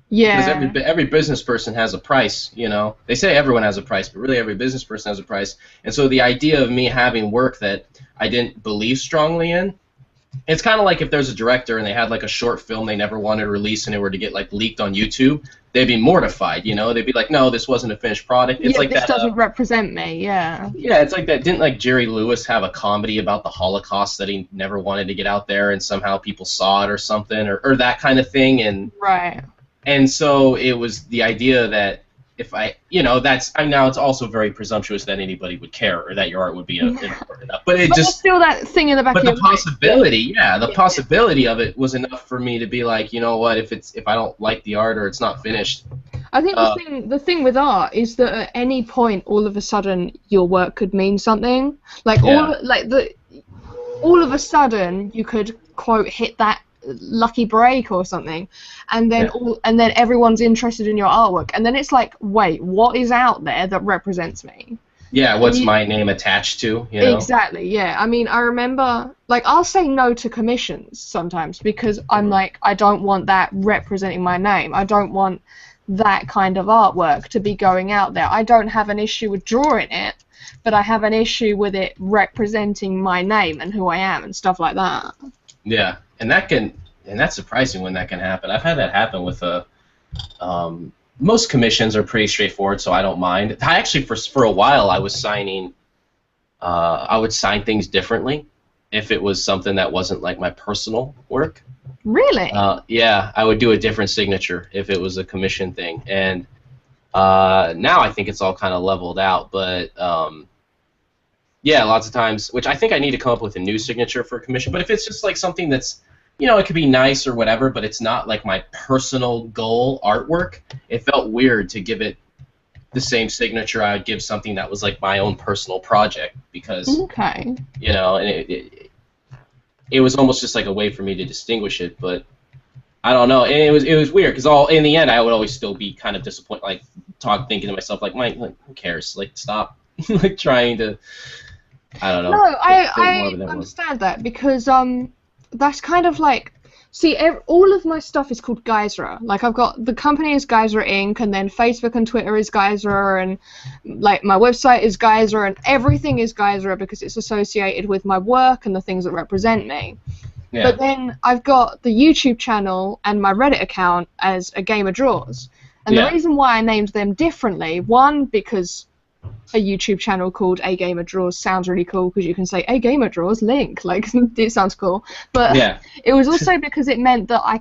Yeah. Because every business person has a price, They say everyone has a price, but really every business person has a price. And so the idea of me having work that I didn't believe strongly in, it's kind of like if there's a director and they had like a short film they never wanted to release and it were to get like leaked on YouTube. they'd be mortified, you know. They'd be like, no, this wasn't a finished product. It's yeah, like this that. doesn't represent me. Yeah. Yeah, it's like that. Didn't like Jerry Lewis have a comedy about the Holocaust that he never wanted to get out there, and somehow people saw it or something, or that kind of thing, Right. and so it was the idea that if I, you know, now it's also very presumptuous that anybody would care or that your art would be important enough. But it But just there's still that thing in the back but of the your mind. possibility, yeah, the possibility of it was enough for me to be like, you know what, if I don't like the art or it's not finished. I think the thing with art is that at any point, all of a sudden, your work could mean something. Like all of a sudden, you could quote hit that lucky break or something, and then everyone's interested in your artwork, and then it's like, wait, what is out there that represents me? Yeah, what's my name attached to? You know? Exactly. Yeah. I mean, I remember, like, I'll say no to commissions sometimes because I'm like, I don't want that representing my name. I don't want that kind of artwork to be going out there. I don't have an issue with drawing it, but I have an issue with it representing my name and who I am and stuff like that. Yeah, and that's surprising when that can happen. I've had that happen with most commissions are pretty straightforward, so I don't mind. I actually for a while I was signing. I would sign things differently if it was something that wasn't like my personal work. Really? Yeah, I would do a different signature if it was a commission thing, and now I think it's all kind of leveled out. But yeah, lots of times, which I think I need to come up with a new signature for a commission. But if it's just like something that's, you know, it could be nice or whatever, but it's not like my personal goal artwork, it felt weird to give it the same signature I would give something that was like my own personal project because, you know, and it was almost just like a way for me to distinguish it, but I don't know. And it was weird because in the end I would always still be kind of disappointed, like thinking to myself like, Mike, like, who cares? Like, stop, like trying to, I don't know. No, I understand that because that's kind of like, see, all of my stuff is called Geisra. Like, I've got, the company is Geisra Inc., and then Facebook and Twitter is Geisra, and like my website is Geisra, and everything is Geisra because it's associated with my work and the things that represent me. Yeah. But then I've got the YouTube channel and my Reddit account as A Gamer Draws. And the reason why I named them differently, one, because a YouTube channel called A Gamer Draws sounds really cool because you can say A Gamer Draws link, like it sounds cool. But it was also because it meant that I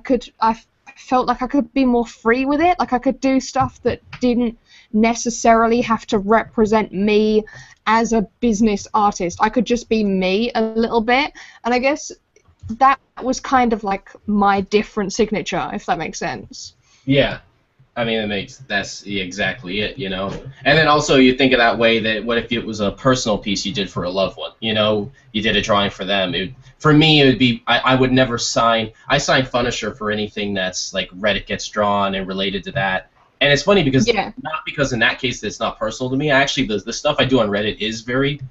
felt like I could be more free with it, like I could do stuff that didn't necessarily have to represent me as a business artist. I could just be me a little bit, and I guess that was kind of like my different signature, if that makes sense. Yeah. I mean, that's exactly it, you know. And then also you think of that way that what if it was a personal piece you did for a loved one, you know, you did a drawing for them. For me, it would be, I would never sign Funisher for anything that's like Reddit Gets Drawn and related to that. And it's funny because, not because in that case it's not personal to me. Actually, the stuff I do on Reddit is very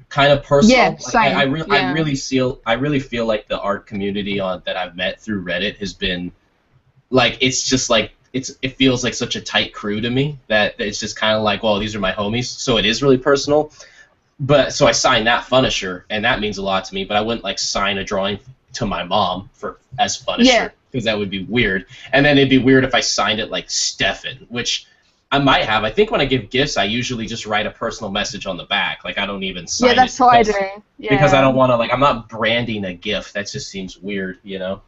kind of personal. Yeah, same. I really feel like the art community that I've met through Reddit has been, like, it's just like, it feels like such a tight crew to me that it's just kind of like, well, these are my homies, so it is really personal. But so I signed that Funisher, and that means a lot to me. But I wouldn't like sign a drawing to my mom as Funisher because that would be weird. And then it'd be weird if I signed it like Steffen, which I might have. I think when I give gifts, I usually just write a personal message on the back. Like I don't even sign it. Yeah, that's what I do. Yeah. Because I don't want to, like, I'm not branding a gift. That just seems weird, you know.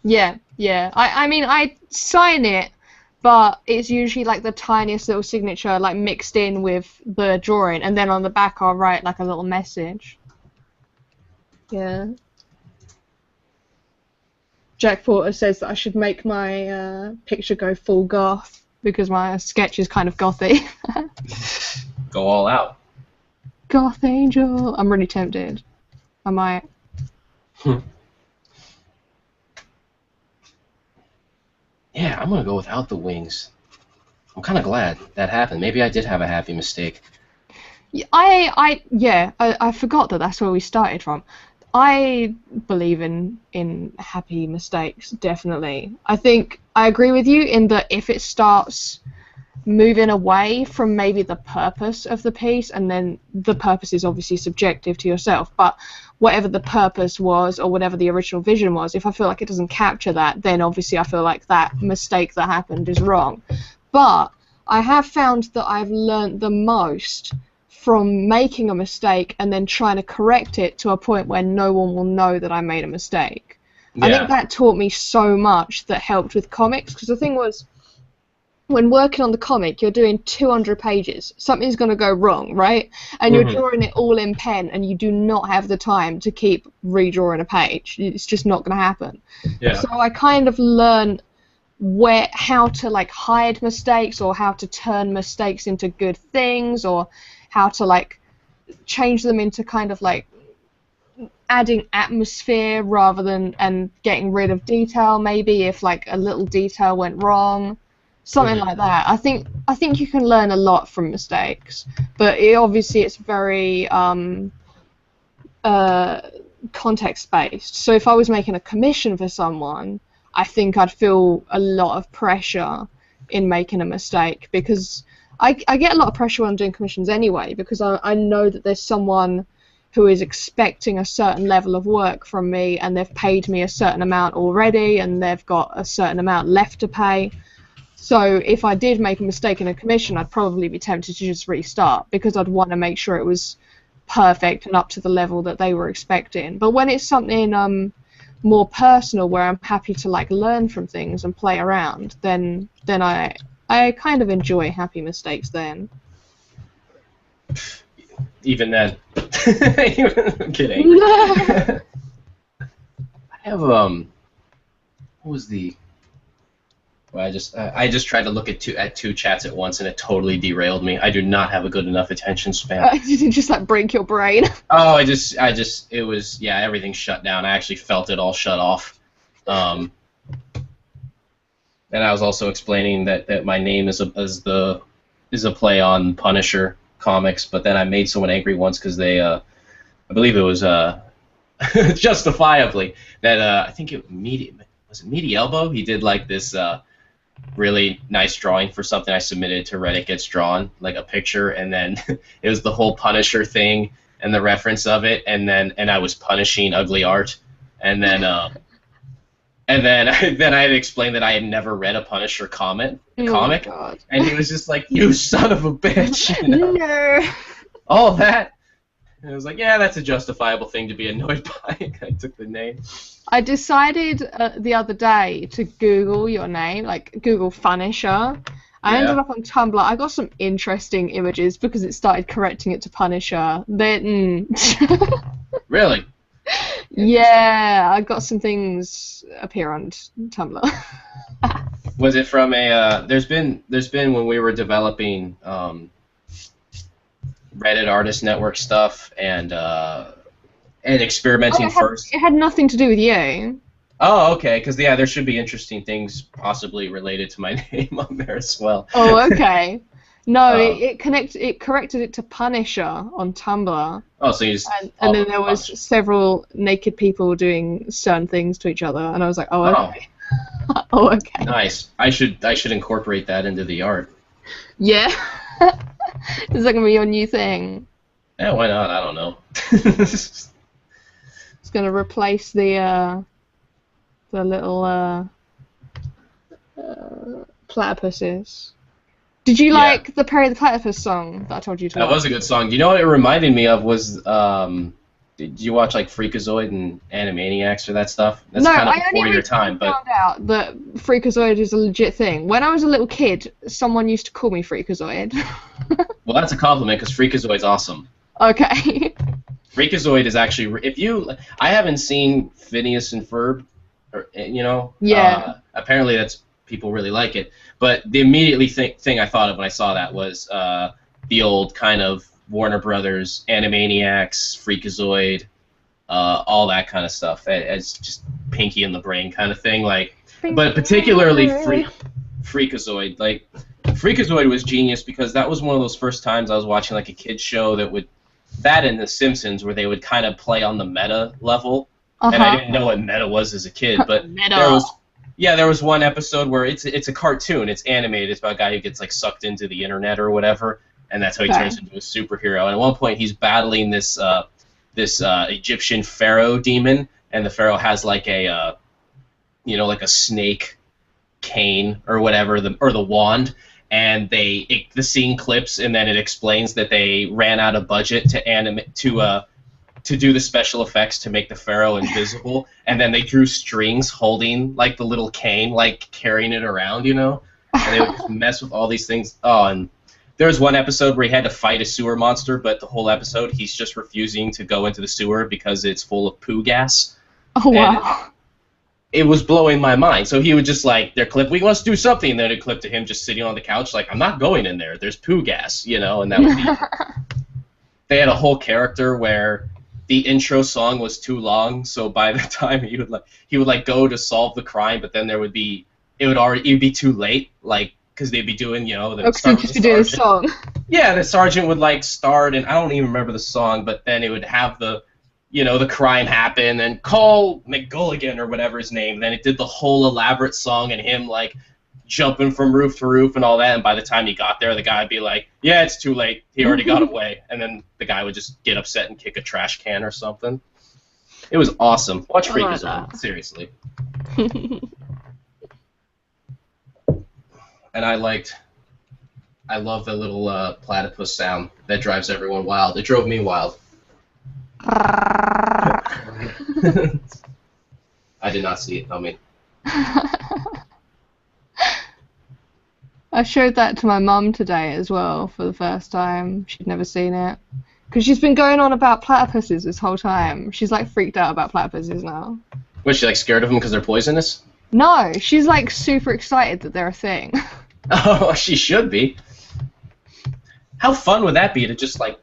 Yeah. I mean, I sign it, but it's usually like the tiniest little signature, like mixed in with the drawing, and then on the back I'll write like a little message. Yeah. Jack Porter says that I should make my picture go full goth because my sketch is kind of gothy. Go all out. Goth Angel. I'm really tempted. I might. Yeah, I'm gonna go without the wings. I'm kind of glad that happened. Maybe I did have a happy mistake. I forgot that that's where we started from. I believe in happy mistakes, definitely. I think I agree with you in that if it starts moving away from maybe the purpose of the piece, and then the purpose is obviously subjective to yourself, but whatever the purpose was or whatever the original vision was, if I feel like it doesn't capture that, then obviously I feel like that mistake that happened is wrong. But I have found that I've learnt the most from making a mistake and then trying to correct it to a point where no one will know that I made a mistake. Yeah. I think that taught me so much that helped with comics, because the thing was, when working on the comic, you're doing 200 pages. Something's going to go wrong, right? And you're drawing it all in pen, and you do not have the time to keep redrawing a page. It's just not going to happen. Yeah. So I kind of learned how to like hide mistakes, or how to turn mistakes into good things, or how to like change them into kind of like adding atmosphere rather than and getting rid of detail. Maybe if like a little detail went wrong. Something like that. I think you can learn a lot from mistakes, but obviously it's very context based. So if I was making a commission for someone, I think I'd feel a lot of pressure in making a mistake, because I get a lot of pressure when I'm doing commissions anyway, because I know that there's someone who is expecting a certain level of work from me, and they've paid me a certain amount already, and they've got a certain amount left to pay. So if I did make a mistake in a commission, I'd probably be tempted to just restart, because I'd want to make sure it was perfect and up to the level that they were expecting. But when it's something more personal, where I'm happy to like learn from things and play around, then I kind of enjoy happy mistakes then. Even then. I'm kidding. I have what was the... Well, I just tried to look at two chats at once, and it totally derailed me. I do not have a good enough attention span. Did it just like break your brain? Oh, it was, yeah, everything shut down. I actually felt it all shut off. And I was also explaining that my name is a play on Punisher comics, but then I made someone angry once because they, I believe it was justifiably that I think it was Meaty Elbow. He did like this really nice drawing for something I submitted to Reddit Gets Drawn, like a picture, and then it was the whole Punisher thing and the reference of it, and I was punishing ugly art, and then I had explained that I had never read a Punisher comic, and he was just like, "You son of a bitch!" You know? No. All that. And I was like, yeah, that's a justifiable thing to be annoyed by. I took the name. I decided the other day to Google your name, like Google Punisher. I ended up on Tumblr. I got some interesting images because it started correcting it to Punisher. Really? Yeah, I got some things appear on Tumblr. Was it from a? There's been when we were developing Reddit Artist Network stuff and experimenting first. It had nothing to do with you. Oh, okay. Because there should be interesting things possibly related to my name on there as well. Oh, okay. No, it corrected it to Punisher on Tumblr. Oh, so you just and then there was several naked people doing certain things to each other, and I was like, oh, okay. Oh, okay. Nice. I should incorporate that into the art. Yeah. Is that gonna be your new thing? Yeah, why not? I don't know. It's gonna replace the little platypuses. Did you like the Perry the Platypus song that I told you to watch? That was a good song. You know what it reminded me of was did you watch like Freakazoid and Animaniacs or that stuff? That's kind of before your time, but I found out that Freakazoid is a legit thing. When I was a little kid, someone used to call me Freakazoid. Well, that's a compliment because Freakazoid's awesome. Okay. Freakazoid is actually I haven't seen Phineas and Ferb, or, you know. Yeah. Apparently people really like it, but the immediately thing I thought of when I saw that was the old kind of Warner Brothers, Animaniacs, Freakazoid, all that kind of stuff. It's just Pinky in the Brain kind of thing, like. But particularly Freakazoid, like Freakazoid was genius because that was one of those first times I was watching like a kids show that and The Simpsons where they would kind of play on the meta level, and I didn't know what meta was as a kid, but Yeah, there was one episode where it's a cartoon. It's animated. It's about a guy who gets like sucked into the internet or whatever, and that's how he turns into a superhero. And at one point, he's battling this Egyptian pharaoh demon, and the pharaoh has like a like a snake cane or whatever, or the wand. And the scene clips, and then it explains that they ran out of budget to do the special effects to make the pharaoh invisible, and then they drew strings holding like the little cane, like carrying it around, and they would just mess with all these things. Oh, and there was one episode where he had to fight a sewer monster, but the whole episode he's just refusing to go into the sewer because it's full of poo gas. Oh wow. It was blowing my mind. So he would just like, their clip, we must do something, and then it'd clip to him just sitting on the couch like, I'm not going in there. There's poo gas, and that would be. They had a whole character where the intro song was too long, so by the time he would go to solve the crime, but then it would be too late, like because they'd be doing the song. Yeah, the sergeant would like start, and I don't even remember the song, but then it would have the crime happen, and call McGulligan or whatever his name. Then it did the whole elaborate song and him like jumping from roof to roof and all that, and by the time he got there, the guy would be like, yeah, it's too late, he already got away, and then the guy would just get upset and kick a trash can or something. It was awesome. Watch Freakazoid, seriously. And I love the little platypus sound that drives everyone wild. It drove me wild. I did not see it coming. I showed that to my mum today as well for the first time. She'd never seen it. Because she's been going on about platypuses this whole time. She's like freaked out about platypuses now. Was she like scared of them because they're poisonous? No, she's like super excited that they're a thing. Oh, she should be. How fun would that be to just like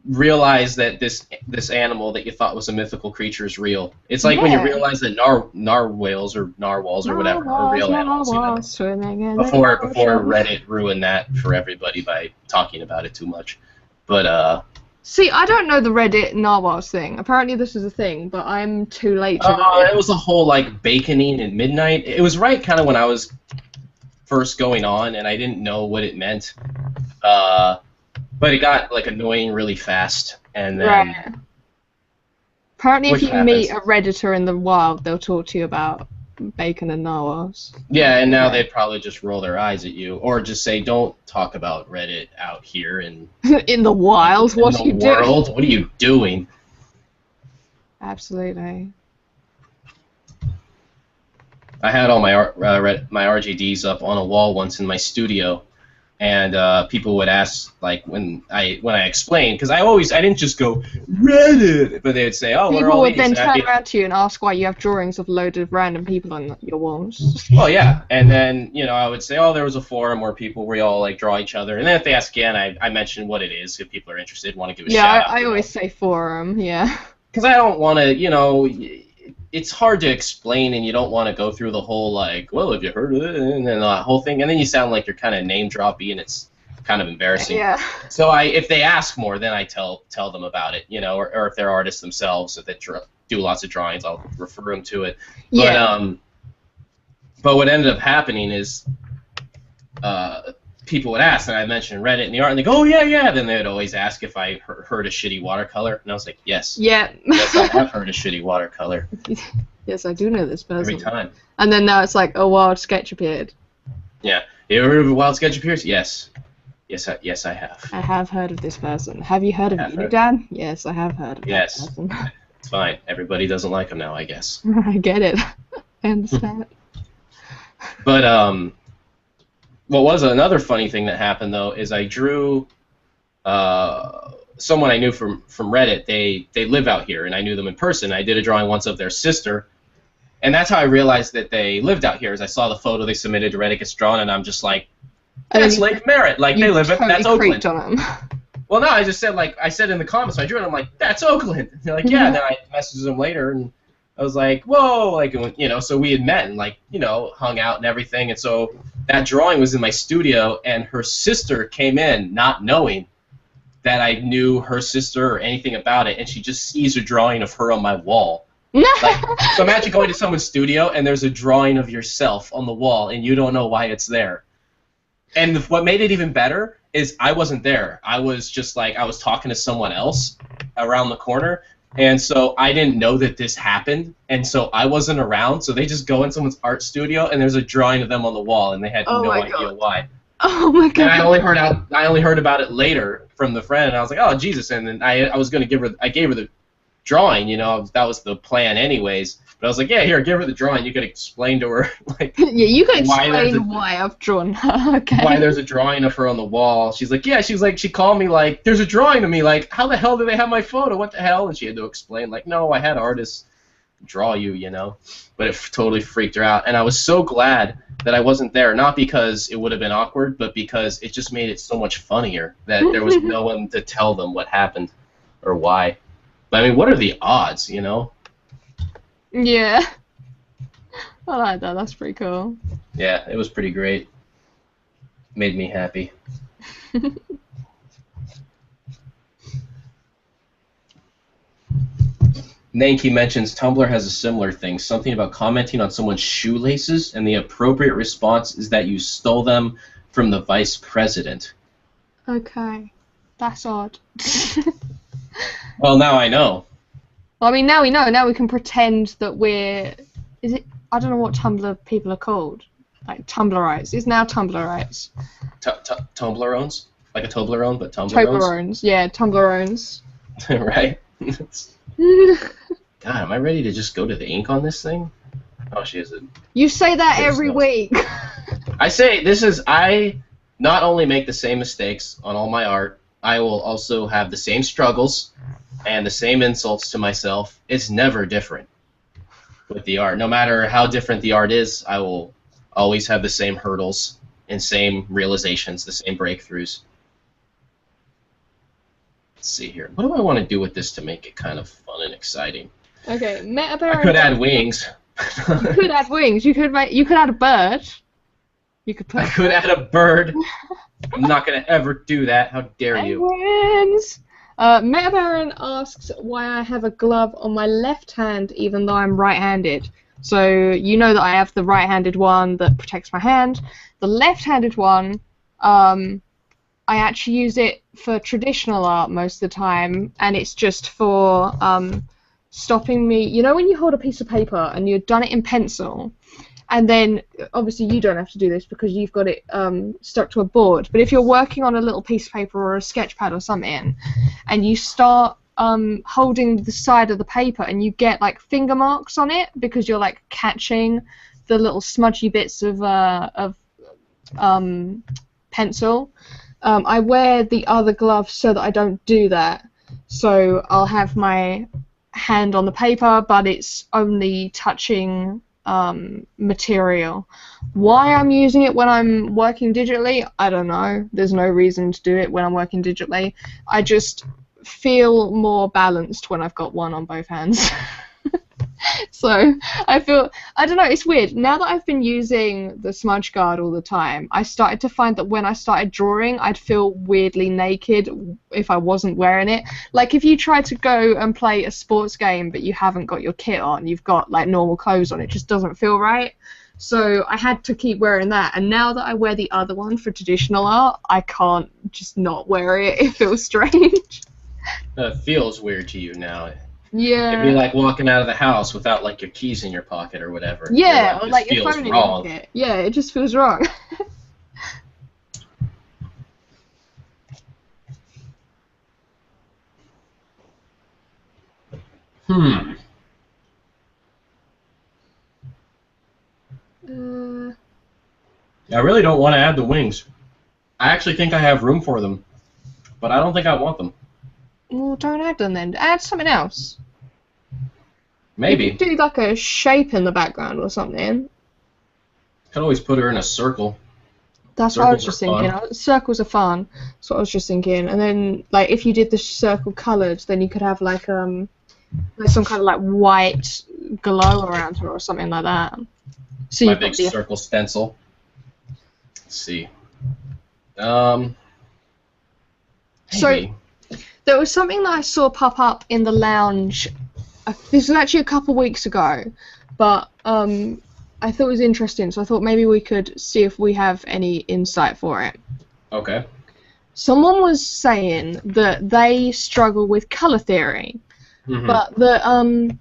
realize that this animal that you thought was a mythical creature is real? It's like when you realize that narwhals or narwhals or whatever are real animals. Before Reddit ruined that for everybody by talking about it too much. But see, I don't know the Reddit narwhals thing. Apparently this is a thing, but I'm too late to it was a whole like baconing at midnight. It was right kind of when I was first going on, and I didn't know what it meant. But it got like annoying really fast, and then. Right. Apparently, if you meet a Redditor in the wild, they'll talk to you about bacon and narwhals. Yeah, and now they'd probably just roll their eyes at you, or just say, "Don't talk about Reddit out here in in the wild. What are you doing? What are you doing?" Absolutely. I had all my my RGDs up on a wall once in my studio. And people would ask, like, when I explained, because I didn't just go Reddit, but they would say, "Oh, people would then turn around to you and ask why you have drawings of loads of random people on your walls." Well, yeah, and then I would say, "Oh, there was a forum where we all like draw each other," and then if they ask again, I mention what it is if people are interested, want to give a shout out. Yeah, I always say forum, yeah. Because I don't want to, it's hard to explain, and you don't want to go through the whole, like, well, have you heard of it, and then the whole thing, and then you sound like you're kind of name-droppy, and it's kind of embarrassing. Yeah. So if they ask more, then I tell them about it, or if they're artists themselves that do lots of drawings, I'll refer them to it. Yeah. But what ended up happening is people would ask, and I mentioned Reddit and the art, and they go, "Oh, yeah." Then they would always ask if I heard a shitty watercolor, and I was like, yes. Yeah. Yes, I have heard a shitty watercolor. Yes, I do know this person. Every time. And then now it's like, a wild sketch appeared. Yeah. You ever heard of a wild sketch appears? Yes. Yes, I have. I have heard of this person. Have you heard of you, Dan? Yes, I have heard of that person. It's fine. Everybody doesn't like him now, I guess. I get it. I understand. But, what was another funny thing that happened, though, is I drew someone I knew from Reddit. They live out here, and I knew them in person. I did a drawing once of their sister, and that's how I realized that they lived out here, is I saw the photo they submitted to Reddit Gets Drawn, and I'm just like, that's Lake Merritt. Like, they live that's Oakland. On them. Well, no, I just said, like, I said in the comments, I drew it, I'm like, that's Oakland. And they're like, yeah, and then I messaged them later, and I was like, whoa, like, so we had met and, like, hung out and everything, and so that drawing was in my studio, and her sister came in not knowing that I knew her sister or anything about it, and she just sees a drawing of her on my wall, Like, so imagine going to someone's studio and there's a drawing of yourself on the wall and you don't know why it's there. And what made it even better is I wasn't there. I was just like, I was talking to someone else around the corner, and so I didn't know that this happened, and so I wasn't around, so they just go in someone's art studio and there's a drawing of them on the wall and they had no idea why. Oh my god. And I only heard about it later from the friend, and I was like, oh Jesus, and then I was gonna I gave her the drawing, you know, that was the plan anyways. But I was like, yeah, here, give her the drawing. You could explain to her, like, yeah, you can explain why I've drawn her. Okay. Why there's a drawing of her on the wall. She's like, yeah. She's like, she called me like, there's a drawing of me. Like, how the hell do they have my photo? What the hell? And she had to explain, like, no, I had artists draw you, you know. But it totally freaked her out, and I was so glad that I wasn't there. Not because it would have been awkward, but because it just made it so much funnier that there was no one to tell them what happened or why. But I mean, what are the odds, you know? Yeah. I like that. That's pretty cool. Yeah, it was pretty great. Made me happy. Nanki mentions Tumblr has a similar thing, something about commenting on someone's shoelaces, and the appropriate response is that you stole them from the vice president. Okay. That's odd. Well, now I know. Well, I mean, now we know. Now we can pretend that we're... Is it... I don't know what Tumblr people are called. Like, Tumblrites. It's now Tumblrites. Toblerones? Like a Toblerone, but Tumblrones? Toblerones. Yeah, Tumblrones. Right? God, am I ready to just go to the ink on this thing? Oh, she has it. You say that every week. I say, I not only make the same mistakes on all my art, I will also have the same struggles and the same insults to myself. It's never different with the art. No matter how different the art is, I will always have the same hurdles and same realizations, the same breakthroughs. Let's see here. What do I want to do with this to make it kind of fun and exciting? Okay, I could add wings. You could add wings. You could add a bird. I could add a bird. I'm not going to ever do that. How dare you? Wins. Metabaron asks why I have a glove on my left hand even though I'm right-handed. So you know that I have the right-handed one that protects my hand. The left-handed one, I actually use it for traditional art most of the time, and it's just for stopping me. You know when you hold a piece of paper and you've done it in pencil, and then obviously you don't have to do this because you've got it stuck to a board, but if you're working on a little piece of paper or a sketch pad or something, and you start holding the side of the paper and you get like finger marks on it because you're like catching the little smudgy bits of pencil, I wear the other glove so that I don't do that. So I'll have my hand on the paper, but it's only touching material. Why I'm using it when I'm working digitally, I don't know. There's no reason to do it when I'm working digitally. I just feel more balanced when I've got one on both hands. So I don't know, it's weird. Now that I've been using the smudge guard all the time, I started to find that when I started drawing, I'd feel weirdly naked if I wasn't wearing it. Like if you try to go and play a sports game but you haven't got your kit on, you've got like normal clothes on, it just doesn't feel right. So I had to keep wearing that, and now that I wear the other one for traditional art, I can't just not wear it. It feels strange. It feels weird to you now. Yeah. It'd be like walking out of the house without like your keys in your pocket or whatever. Yeah, or like your phone in your pocket. Yeah, it just feels wrong. I really don't want to add the wings. I actually think I have room for them, but I don't think I want them. Well, don't add them then. Add something else. Maybe. You could do like a shape in the background or something. Could always put her in a circle. That's what I was just thinking. Circles are fun. That's what I was just thinking. And then, like, if you did the circle coloured, then you could have like some kind of like white glow around her or something like that. So my big circle stencil. Let's see. Maybe. So there was something that I saw pop up in the lounge this was actually a couple weeks ago, but I thought it was interesting, so I thought maybe we could see if we have any insight for it. Okay. Someone was saying that they struggle with color theory, but that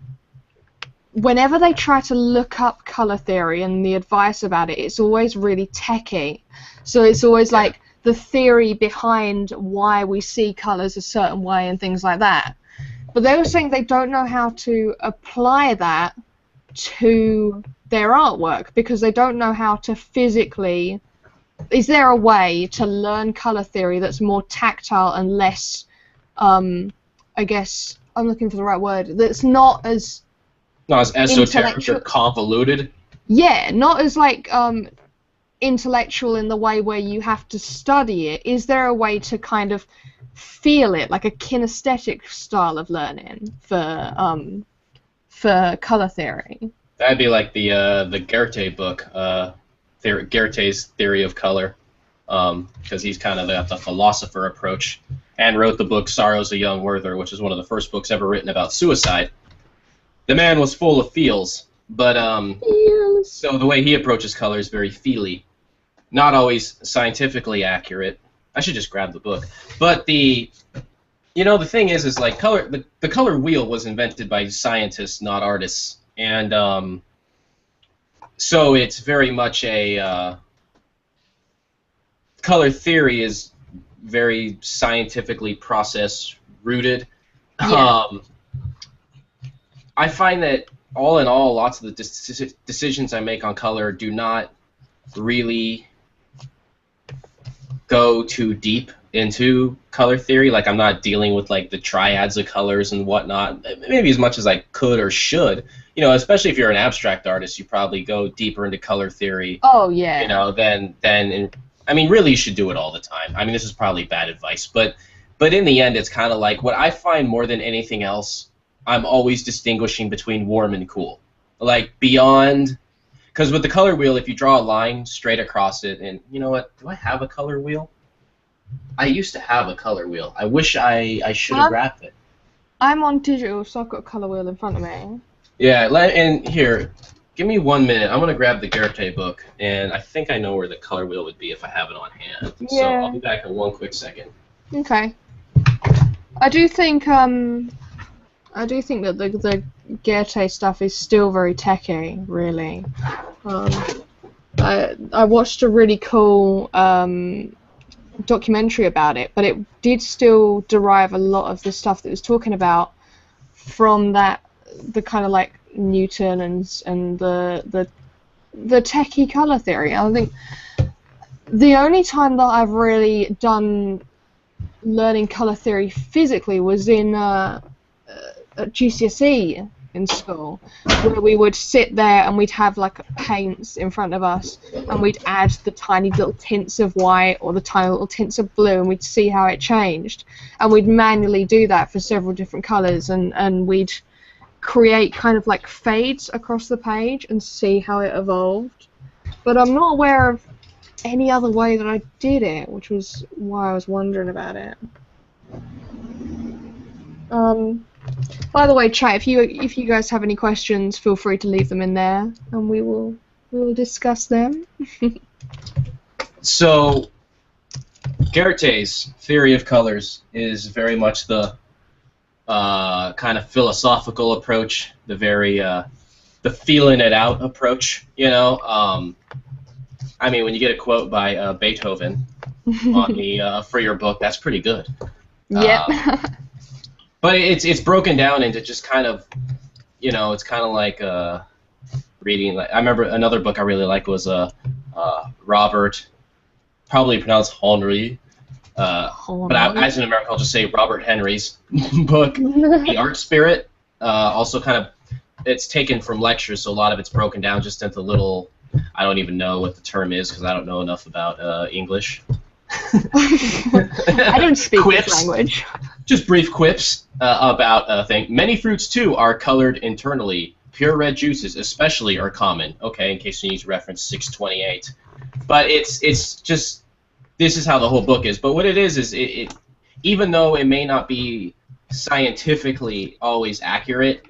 whenever they try to look up color theory and the advice about it, it's always really techy. So it's always like the theory behind why we see colors a certain way and things like that. But they were saying they don't know how to apply that to their artwork because they don't know how to physically... Is there a way to learn color theory that's more tactile and less, I guess, I'm looking for the right word, that's not as esoteric or convoluted? Yeah, not as, like, intellectual in the way where you have to study it. Is there a way to kind of feel it, like a kinesthetic style of learning for color theory? That'd be like the Goethe book, Goethe's Theory of Color, because he's kind of the philosopher approach, and wrote the book Sorrow's a Young Werther, which is one of the first books ever written about suicide. The man was full of feels, but so the way he approaches color is very feely, not always scientifically accurate. I should just grab the book. But the thing is like color. The color wheel was invented by scientists, not artists, and so it's very much a color theory is very scientifically process rooted. Yeah. I find that all in all, lots of the decisions I make on color do not really go too deep into color theory. Like, I'm not dealing with like the triads of colors and whatnot, maybe as much as I could or should. Especially if you're an abstract artist, you probably go deeper into color theory. Oh yeah. Really you should do it all the time. I mean, this is probably bad advice, but in the end, it's kind of like what I find more than anything else. I'm always distinguishing between warm and cool, like beyond. Because with the color wheel, if you draw a line straight across it, and you know what? Do I have a color wheel? I used to have a color wheel. I wish I should have grabbed it. I'm on digital, so I've got a color wheel in front of me. Yeah, and here, give me 1 minute. I'm gonna grab the Goethe book, and I think I know where the color wheel would be if I have it on hand. Yeah. So I'll be back in one quick second. Okay. I do think that the Goethe stuff is still very techy, really. I watched a really cool documentary about it, but it did still derive a lot of the stuff that it was talking about from the kind of like Newton and the techie color theory. I think the only time that I've really done learning color theory physically was in at GCSE in school, where we would sit there and we'd have like paints in front of us and we'd add the tiny little tints of white or the tiny little tints of blue and we'd see how it changed, and we'd manually do that for several different colors, and we'd create kind of like fades across the page and see how it evolved. But I'm not aware of any other way that I did it, which was why I was wondering about it. By the way, chat, if you guys have any questions, feel free to leave them in there, and we will discuss them. So, Goethe's theory of colors is very much the kind of philosophical approach, the very the feeling it out approach. I mean, when you get a quote by Beethoven on the for your book, that's pretty good. Yep. But it's broken down into just kind of, it's kind of like reading. Like, I remember another book I really liked was Robert, probably pronounced Henry, but as an American, I'll just say Robert Henry's book, The Art Spirit. Also kind of, it's taken from lectures, so a lot of it's broken down just into little, I don't even know what the term is because I don't know enough about English. I don't speak quips. this language. Just brief quips about things. Many fruits, too, are colored internally. Pure red juices, especially, are common. Okay, in case you need to reference 628. But it's just, this is how the whole book is. But what it is it even though it may not be scientifically always accurate.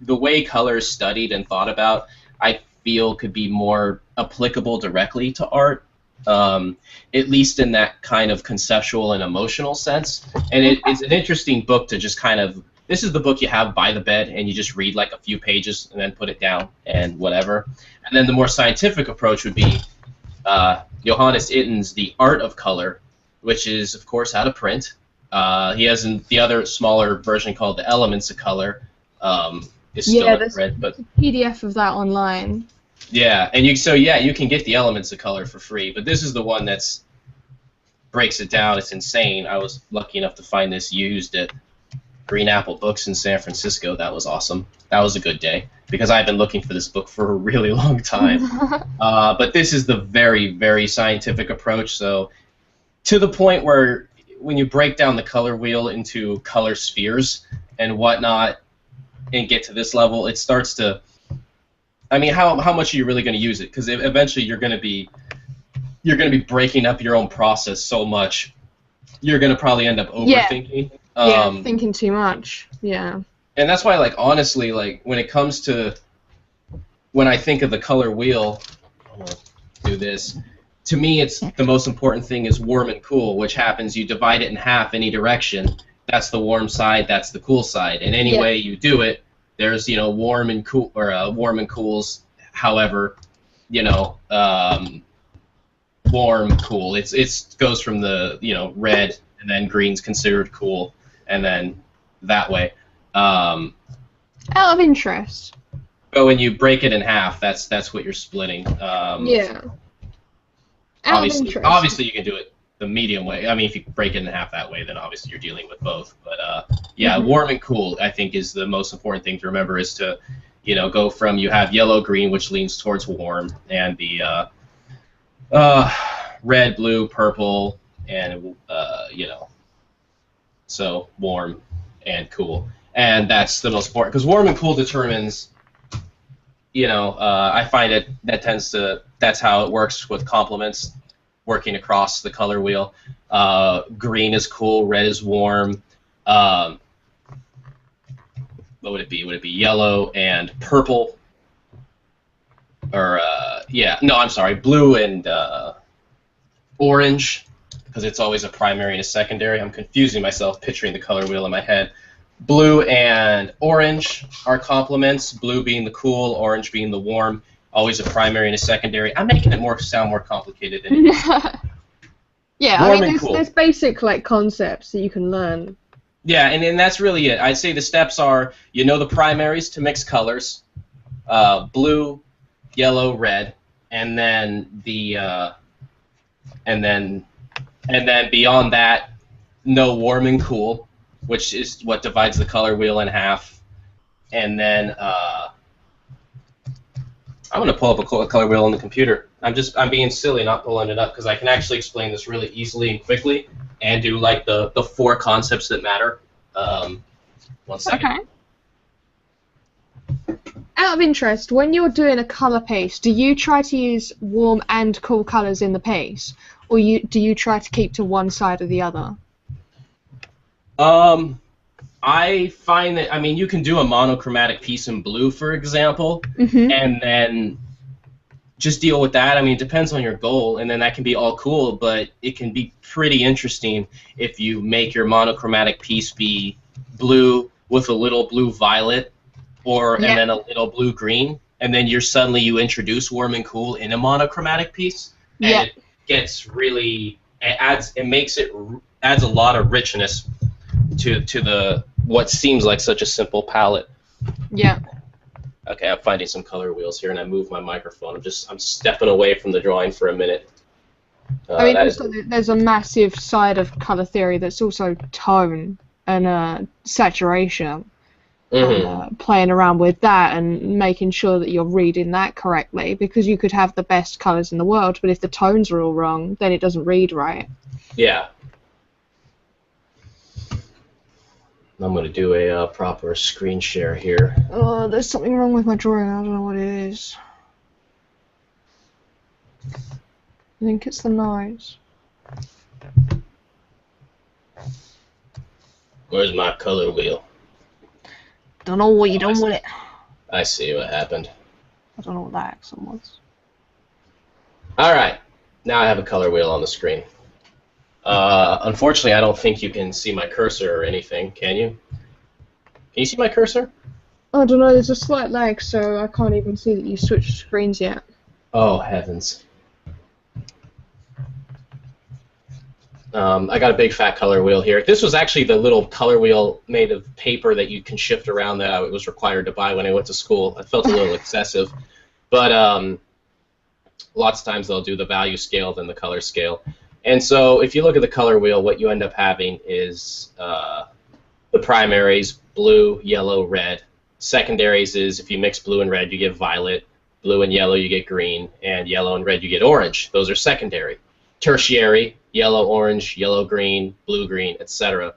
The way color is studied and thought about, I feel could be more applicable directly to art, at least in that kind of conceptual and emotional sense. And it's an interesting book to just kind of, this is the book you have by the bed and you just read like a few pages and then put it down and whatever. And then the more scientific approach would be Johannes Itten's The Art of Color, which is, of course, how to print. He has the other smaller version called The Elements of Color. Is still in print, but PDF of that online. Yeah, and you can get The Elements of Color for free, but this is the one that's breaks it down. It's insane. I was lucky enough to find this used at Green Apple Books in San Francisco. That was awesome. That was a good day because I've been looking for this book for a really long time. But this is the very, very scientific approach. So to the point where when you break down the color wheel into color spheres and whatnot and get to this level, it starts to, I mean, how much are you really going to use it? Because eventually you're going to be breaking up your own process so much, you're going to probably end up overthinking. Thinking too much. Yeah. And that's why, like, honestly, like, when it comes to, when I think of the color wheel, I'll do this. To me, it's the most important thing is warm and cool, which happens you divide it in half any direction. That's the warm side. That's the cool side. And any way you do it, there's warm and cool or warm and cools. However, warm, cool. It goes from the red and then green's considered cool, and then that way. Out of interest. But when you break it in half, that's what you're splitting. Obviously, you can do it the medium way. I mean, if you break it in half that way, then obviously you're dealing with both. But warm and cool, I think, is the most important thing to remember. Is to, go from you have yellow, green, which leans towards warm, and the red, blue, purple, and so warm and cool, and that's the most important because warm and cool determines. I find that's how it works with complements working across the color wheel. Green is cool, red is warm. What would it be? Would it be yellow and purple? Or, blue and orange, because it's always a primary and a secondary. I'm confusing myself picturing the color wheel in my head. Blue and orange are complements, blue being the cool, orange being the warm, always a primary and a secondary. I'm making it sound more complicated than it is. Yeah, warm, I mean, there's basic concepts that you can learn. Yeah, and that's really it. I'd say the steps are, the primaries to mix colors, blue, yellow, red, and then and then beyond that, no warm and cool, which is what divides the color wheel in half. And then I'm gonna pull up a color wheel on the computer. I'm being silly not pulling it up because I can actually explain this really easily and quickly and do like the 4 concepts that matter. 1 second. Okay. Out of interest, when you're doing a color piece, do you try to use warm and cool colors in the piece, or do you try to keep to one side or the other? I find that, you can do a monochromatic piece in blue, for example, and then just deal with that. It depends on your goal, and then that can be all cool, but it can be pretty interesting if you make your monochromatic piece be blue with a little blue-violet, and then a little blue-green, and then suddenly you introduce warm and cool in a monochromatic piece, and it gets really, adds a lot of richness to the what seems like such a simple palette. Yeah. Okay, I'm finding some color wheels here, and I moved my microphone. I'm stepping away from the drawing for a minute. There's a massive side of color theory that's also tone and saturation. Playing around with that and making sure that you're reading that correctly, because you could have the best colors in the world, but if the tones are all wrong, then it doesn't read right. Yeah. I'm going to do a proper screen share here. Oh, there's something wrong with my drawing. I don't know what it is. I think it's the nose. Where's my color wheel? Don't know what you done with it. I see what happened. I don't know what that accent was. Alright, now I have a color wheel on the screen. Unfortunately, I don't think you can see my cursor or anything, can you? Can you see my cursor? I don't know, there's a slight lag, so I can't even see that you switched screens yet. Oh, heavens. I got a big fat color wheel here. This was actually the little color wheel made of paper that you can shift around that I was required to buy when I went to school. I felt a little excessive. But lots of times they'll do the value scale than the color scale. And so if you look at the color wheel, what you end up having is the primaries, blue, yellow, red. Secondaries is if you mix blue and red, you get violet. Blue and yellow, you get green. And yellow and red, you get orange. Those are secondary. Tertiary, yellow, orange, yellow, green, blue, green, etc.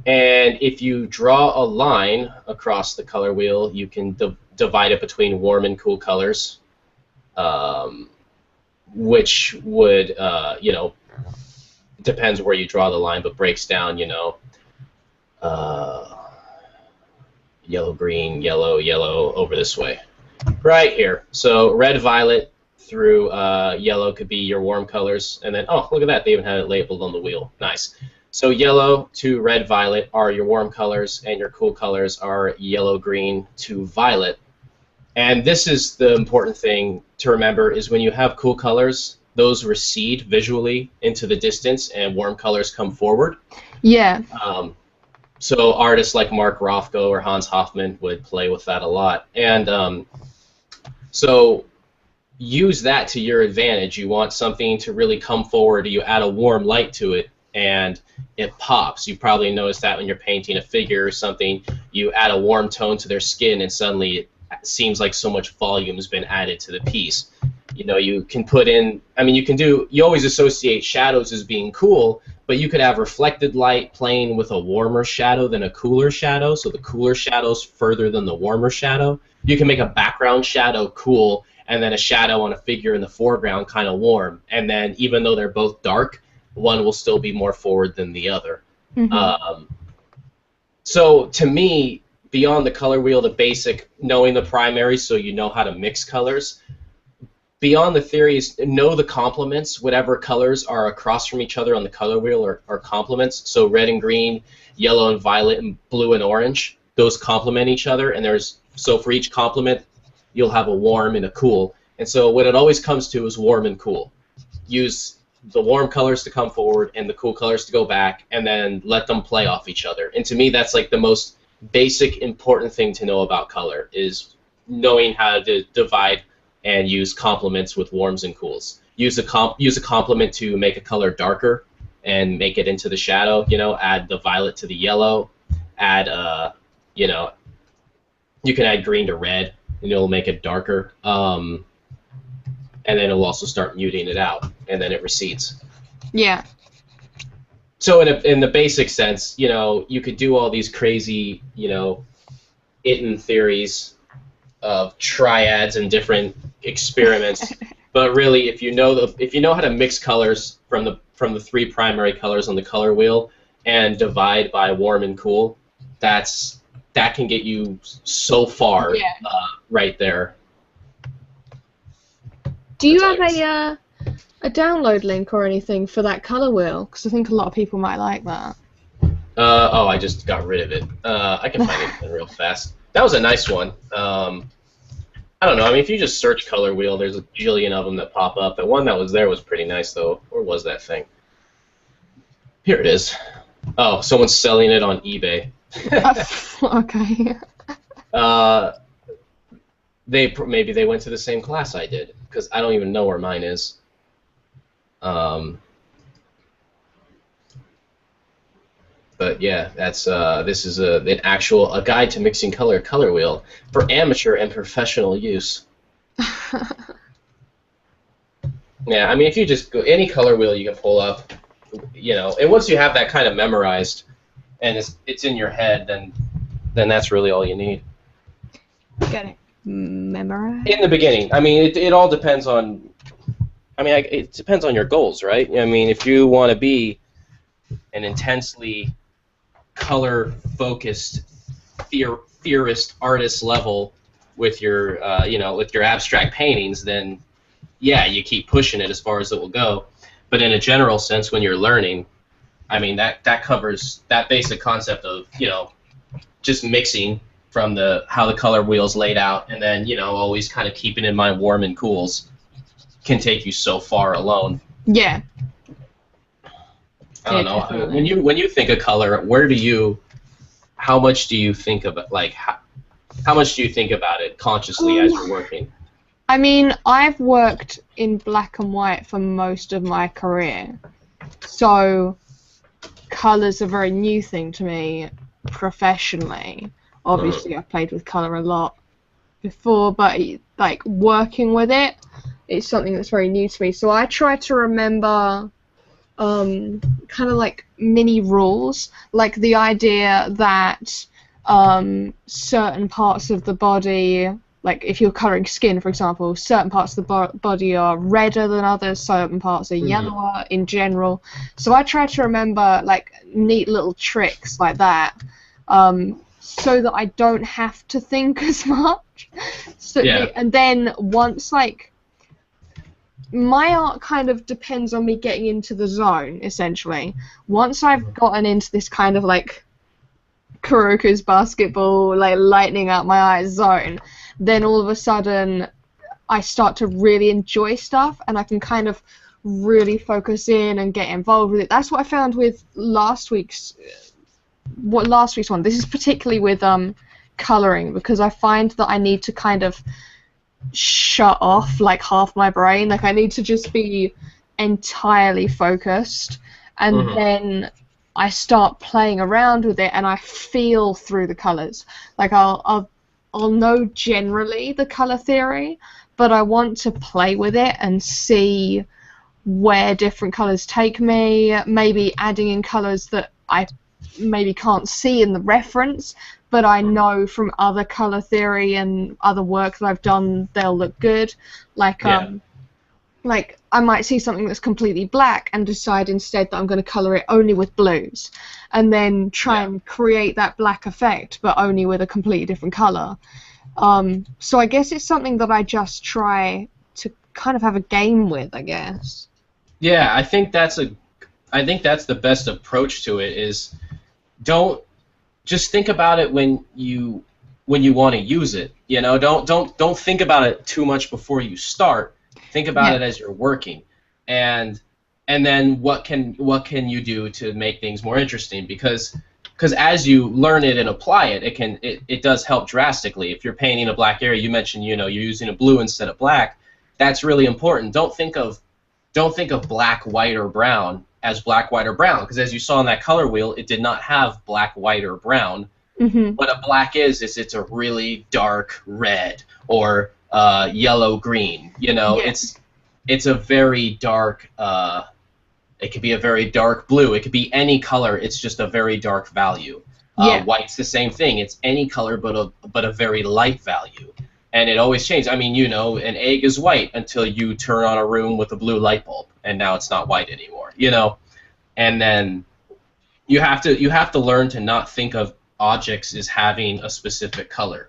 And if you draw a line across the color wheel, you can divide it between warm and cool colors, which would, you know, depends where you draw the line, but breaks down, you know, yellow, green, yellow, yellow, over this way. Right here. So red, violet, through yellow could be your warm colors, and then, oh, look at that, they even had it labeled on the wheel. Nice. So yellow to red, violet are your warm colors, and your cool colors are yellow, green to violet. And this is the important thing to remember, is when you have cool colors, those recede visually into the distance, and warm colors come forward. Yeah. So artists like Mark Rothko or Hans Hofmann would play with that a lot. And so use that to your advantage. You want something to really come forward, you add a warm light to it, and it pops. You probably noticed that when you're painting a figure or something, you add a warm tone to their skin, and suddenly it seems like so much volume has been added to the piece. You know, you can put in, I mean, you always associate shadows as being cool, but you could have reflected light playing with a warmer shadow than a cooler shadow, so the cooler shadow's further than the warmer shadow. You can make a background shadow cool, and then a shadow on a figure in the foreground kind of warm. And then even though they're both dark, one will still be more forward than the other. Mm-hmm. So to me, beyond the color wheel, the basic, knowing the primaries so you know how to mix colors, beyond the theories, know the complements. Whatever colors are across from each other on the color wheel are complements. So red and green, yellow and violet, and blue and orange, those complement each other. And so for each complement, you'll have a warm and a cool. And so what it always comes to is warm and cool. Use the warm colors to come forward and the cool colors to go back, and then let them play off each other. And to me, that's like the most basic, important thing to know about color, is knowing how to divide and use complements with warms and cools. Use a complement to make a color darker and make it into the shadow. You know, add the violet to the yellow. Add, you know, you can add green to red, and it'll make it darker. And then it'll also start muting it out, and then it recedes. Yeah. So in the basic sense, you know, you could do all these crazy, you know, Itten theories of triads and different experiments, but really, if you know how to mix colors from the three primary colors on the color wheel and divide by warm and cool, that can get you so far. Yeah. Right there. Do you have a download link or anything for that color wheel? Because I think a lot of people might like that. Oh, I just got rid of it. I can find it real fast. That was a nice one. I don't know. I mean, if you just search color wheel, there's a jillion of them that pop up. The one that was there was pretty nice, though. Where was that thing? Here it is. Oh, someone's selling it on eBay. Okay. Maybe they went to the same class I did, because I don't even know where mine is. But yeah, that's this is a guide to mixing color wheel for amateur and professional use. Yeah, I mean, if you just go any color wheel you can pull up, you know, and once you have that kind of memorized and it's in your head, then that's really all you need. Get it. Memorize? In the beginning. I mean, it all depends on, I mean, it depends on your goals, right? I mean, if you want to be an intensely color-focused theorist artist level with your with your abstract paintings, then yeah, you keep pushing it as far as it will go. But in a general sense, when you're learning, I mean that covers that basic concept of just mixing from how the color wheel's laid out, and then always kind of keeping in mind warm and cools can take you so far alone. Yeah. I don't know. Definitely. When you think of color, how much do you think of it? Like how much do you think about it consciously as you're working? I mean, I've worked in black and white for most of my career, so color's a very new thing to me professionally. Obviously, I've played with color a lot before, but like working with it, it's something that's very new to me. So I try to remember kind of like mini rules, like the idea that certain parts of the body, like if you're colouring skin, for example, certain parts of the body are redder than others, certain parts are yellower in general. So I try to remember like neat little tricks like that, so that I don't have to think as much. And then once like my art kind of depends on me getting into the zone, essentially. Once I've gotten into this kind of like Kuroko's basketball, like lightning out my eyes zone, then all of a sudden I start to really enjoy stuff, and I can kind of really focus in and get involved with it. That's what I found with last week's one. This is particularly with colouring, because I find that I need to kind of shut off like half my brain. Like I need to just be entirely focused, and then I start playing around with it, and I feel through the colours. Like I'll know generally the colour theory, but I want to play with it and see where different colours take me, maybe adding in colours that I maybe can't see in the reference, but I know from other colour theory and other work that I've done they'll look good. Like like I might see something that's completely black and decide instead that I'm going to colour it only with blues, and then try and create that black effect, but only with a completely different colour. So I guess it's something that I just try to kind of have a game with, I guess. Yeah, I think that's the best approach to it. Is don't just think about it when you want to use it. Don't think about it too much before you start. Think about it as you're working, and then what can you do to make things more interesting? Because as you learn it and apply it, it does help drastically. If you're painting a black area, you mentioned you're using a blue instead of black. That's really important. Don't think of black, white, or brown as black, white, or brown, because as you saw in that color wheel, it did not have black, white, or brown. What a black is it's a really dark red or yellow green. It's a very dark. It could be a very dark blue. It could be any color. It's just a very dark value. White's the same thing. It's any color but a very light value. And it always changes. I mean, an egg is white until you turn on a room with a blue light bulb, and now it's not white anymore. And then you have to learn to not think of objects as having a specific color,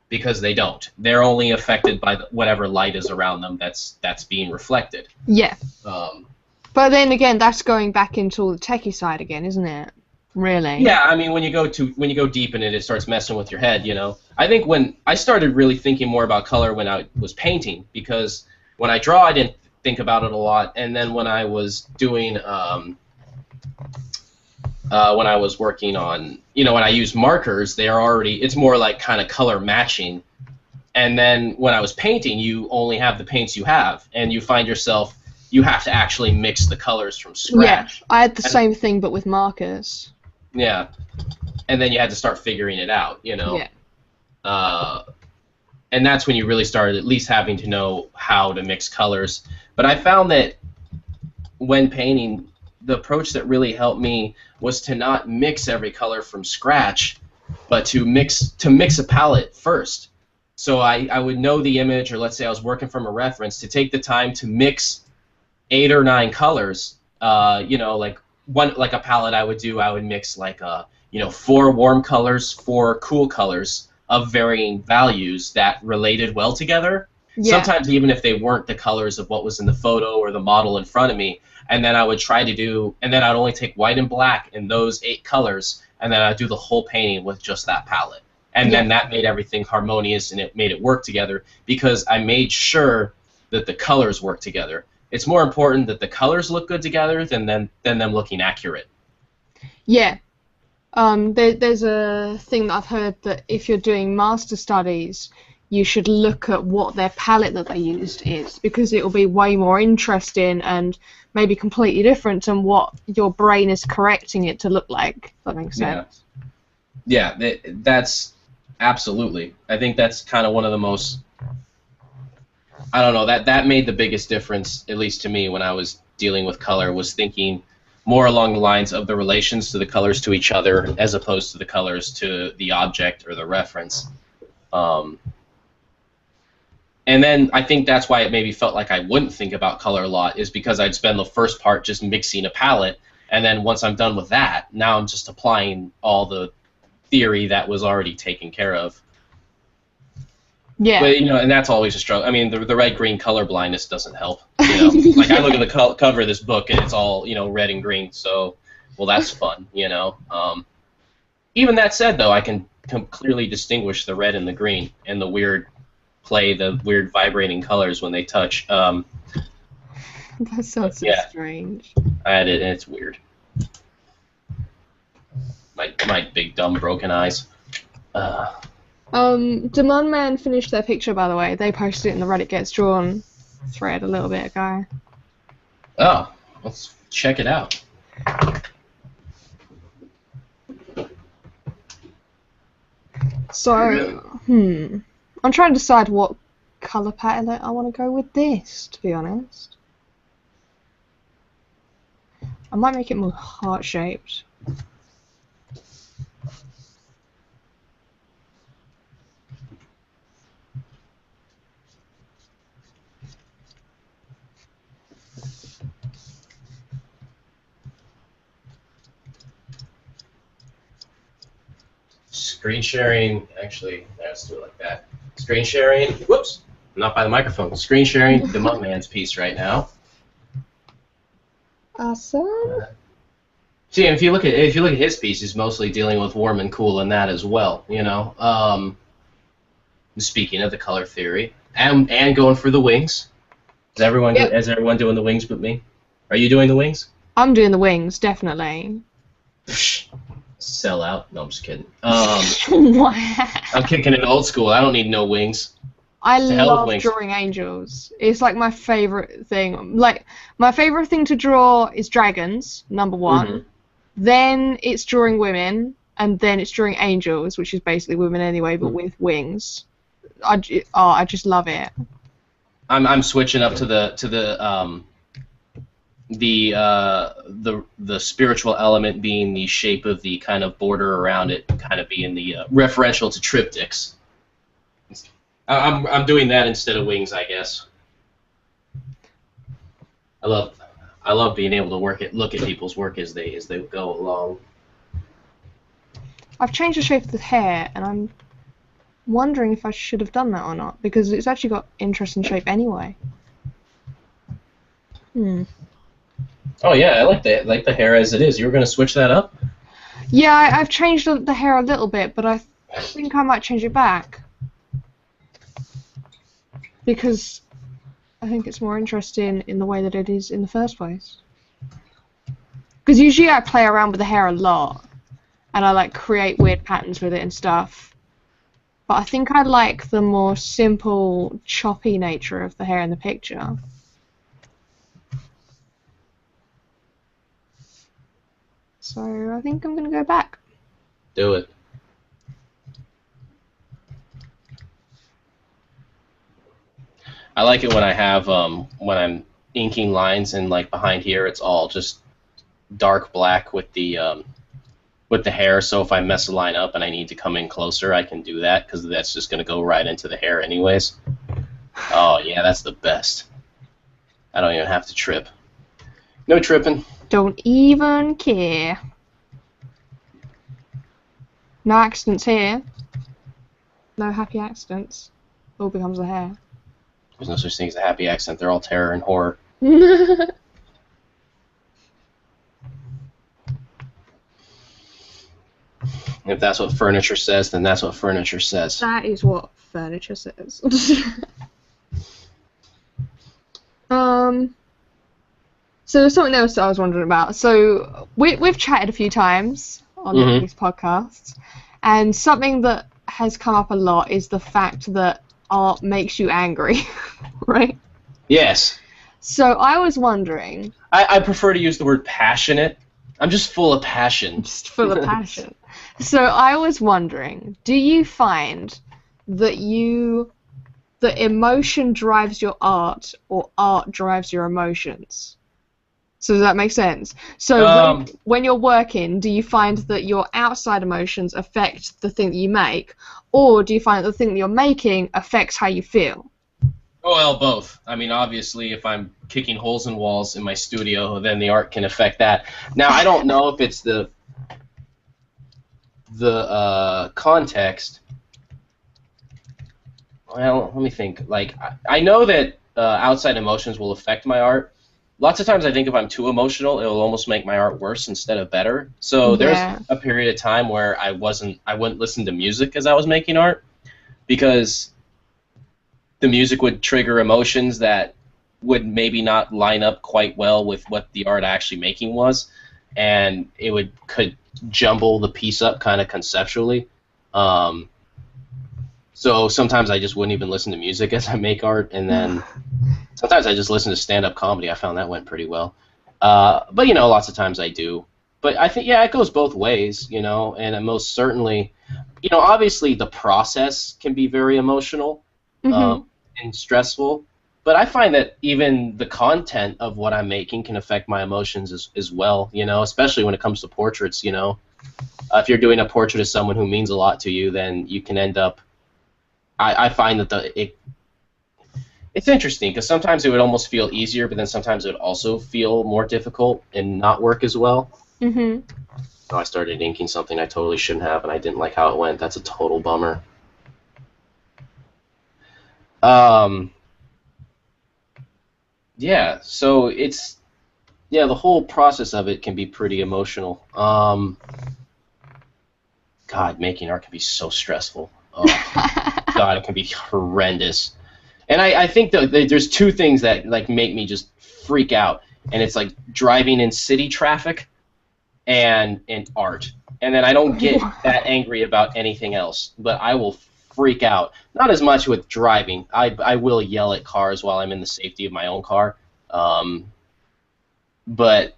because they don't. They're only affected by whatever light is around them that's being reflected. Yeah. But then again, that's going back into all the techie side again, isn't it? Really? Yeah, I mean, when you go deep in it, it starts messing with your head. I think when I started really thinking more about color when I was painting, because when I draw, I didn't think about it a lot, and then when I was doing when I was working on, when I use markers, it's more like kind of color matching. And then when I was painting, you only have the paints you have, and you find yourself, you have to actually mix the colors from scratch. Yeah, I had the same thing, but with markers. Yeah, and then you had to start figuring it out, Yeah. And that's when you really started at least having to know how to mix colors. But I found that when painting, the approach that really helped me was to not mix every color from scratch, but to mix a palette first. So I would know the image, or let's say I was working from a reference, to take the time to mix 8 or 9 colors. Like a palette I would mix like a 4 warm colors, 4 cool colors of varying values that related well together. Yeah. Sometimes even if they weren't the colors of what was in the photo or the model in front of me, and then I would try to do, and then I'd only take white and black in those 8 colors, and then I'd do the whole painting with just that palette. And then that made everything harmonious, and it made it work together because I made sure that the colors work together. It's more important that the colors look good together than them looking accurate. Yeah. There's a thing that I've heard that if you're doing master studies, you should look at what their palette that they used is, because it will be way more interesting and maybe completely different than what your brain is correcting it to look like. If that makes sense. Yeah, that's absolutely. I think that's kind of one of the most, I don't know, that made the biggest difference, at least to me, when I was dealing with color, was thinking more along the lines of the relations to the colors to each other as opposed to the colors to the object or the reference. And then I think that's why it maybe felt like I wouldn't think about color a lot, is because I'd spend the first part just mixing a palette, and then once I'm done with that, now I'm just applying all the theory that was already taken care of. Yeah. But, and that's always a struggle. I mean, the red-green color blindness doesn't help. Like, I look at the cover of this book, and it's all, red and green, so, well, that's fun, Even that said, though, I can clearly distinguish the red and the green and the weird vibrating colors when they touch. That sounds so strange. I had it, and it's weird. My big, dumb, broken eyes. Demon Man finished their picture, by the way. They posted it in the Reddit Gets Drawn thread a little bit ago. Oh, let's check it out. So, I'm trying to decide what colour palette I want to go with this, to be honest. I might make it more heart-shaped. Screen sharing, actually, let's do it like that. Screen sharing, whoops, not by the microphone. Screen sharing the Monk Man's piece right now. Awesome. See, if you look at his piece, he's mostly dealing with warm and cool in that as well. Speaking of the color theory, and going for the wings. Is everyone doing the wings but me? Are you doing the wings? I'm doing the wings, definitely. Sell out. No, I'm just kidding. Wow. I'm kicking it old school. I don't need no wings. I love drawing angels. It's like my favorite thing. Like, my favorite thing to draw is dragons, number 1. Mm-hmm. Then it's drawing women, and then it's drawing angels, which is basically women anyway, but with wings. I just love it. I'm switching up to the spiritual element being the shape of the kind of border around it, kind of being the referential to triptychs. I'm doing that instead of wings, I guess. I love being able to look at people's work as they go along. I've changed the shape of the hair, and I'm wondering if I should have done that or not, because it's actually got interesting shape anyway. Oh yeah, I like the hair as it is. You were going to switch that up? Yeah, I've changed the hair a little bit, but I think I might change it back. Because I think it's more interesting in the way that it is in the first place. Because usually I play around with the hair a lot, and I like create weird patterns with it and stuff. But I think I like the more simple, choppy nature of the hair in the picture. So I think I'm going to go back. Do it. I like it when I have when I'm inking lines and like behind here it's all just dark black with the hair. So if I mess a line up and I need to come in closer, I can do that because that's just going to go right into the hair anyways. Oh yeah, that's the best. I don't even have to trip. No tripping. Don't even care. No accidents here. No happy accidents. All becomes a hair. There's no such thing as a happy accident. They're all terror and horror. If that's what furniture says, then that's what furniture says. That is what furniture says. So there's something else that I was wondering about. So we've chatted a few times on these podcasts, and something that has come up a lot is the fact that art makes you angry, right? Yes. So I was wondering... I prefer to use the word passionate. I'm just full of passion. Just full of passion. So I was wondering, do you find that emotion drives your art or art drives your emotions? So does that make sense? So when you're working, do you find that your outside emotions affect the thing that you make, or do you find that the thing that you're making affects how you feel? Oh, well, both. I mean, obviously, if I'm kicking holes in walls in my studio, then the art can affect that. Now, I don't know if it's the context. Well, let me think. Like, I know that outside emotions will affect my art. Lots of times I think if I'm too emotional, it'll almost make my art worse instead of better. So there's a period of time where I wouldn't listen to music as I was making art, because the music would trigger emotions that would maybe not line up quite well with what the art actually making was, and it could jumble the piece up kind of conceptually. So sometimes I just wouldn't even listen to music as I make art, and then sometimes I just listen to stand-up comedy. I found that went pretty well. But, you know, lots of times I do. But I think, yeah, it goes both ways, you know, and most certainly, you know, obviously the process can be very emotional and stressful, but I find that even the content of what I'm making can affect my emotions as well, you know, especially when it comes to portraits, you know. If you're doing a portrait of someone who means a lot to you, then you can end up, I find that it's interesting, because sometimes it would almost feel easier, but then sometimes it would also feel more difficult and not work as well. So I started inking something I totally shouldn't have, and I didn't like how it went. That's a total bummer. Yeah, so it's, yeah, the whole process of it can be pretty emotional. God, making art can be so stressful. Oh, God, it can be horrendous. And I think that there's two things that like make me just freak out, and it's like driving in city traffic and art. And then I don't get that angry about anything else, but I will freak out. Not as much with driving. I will yell at cars while I'm in the safety of my own car. But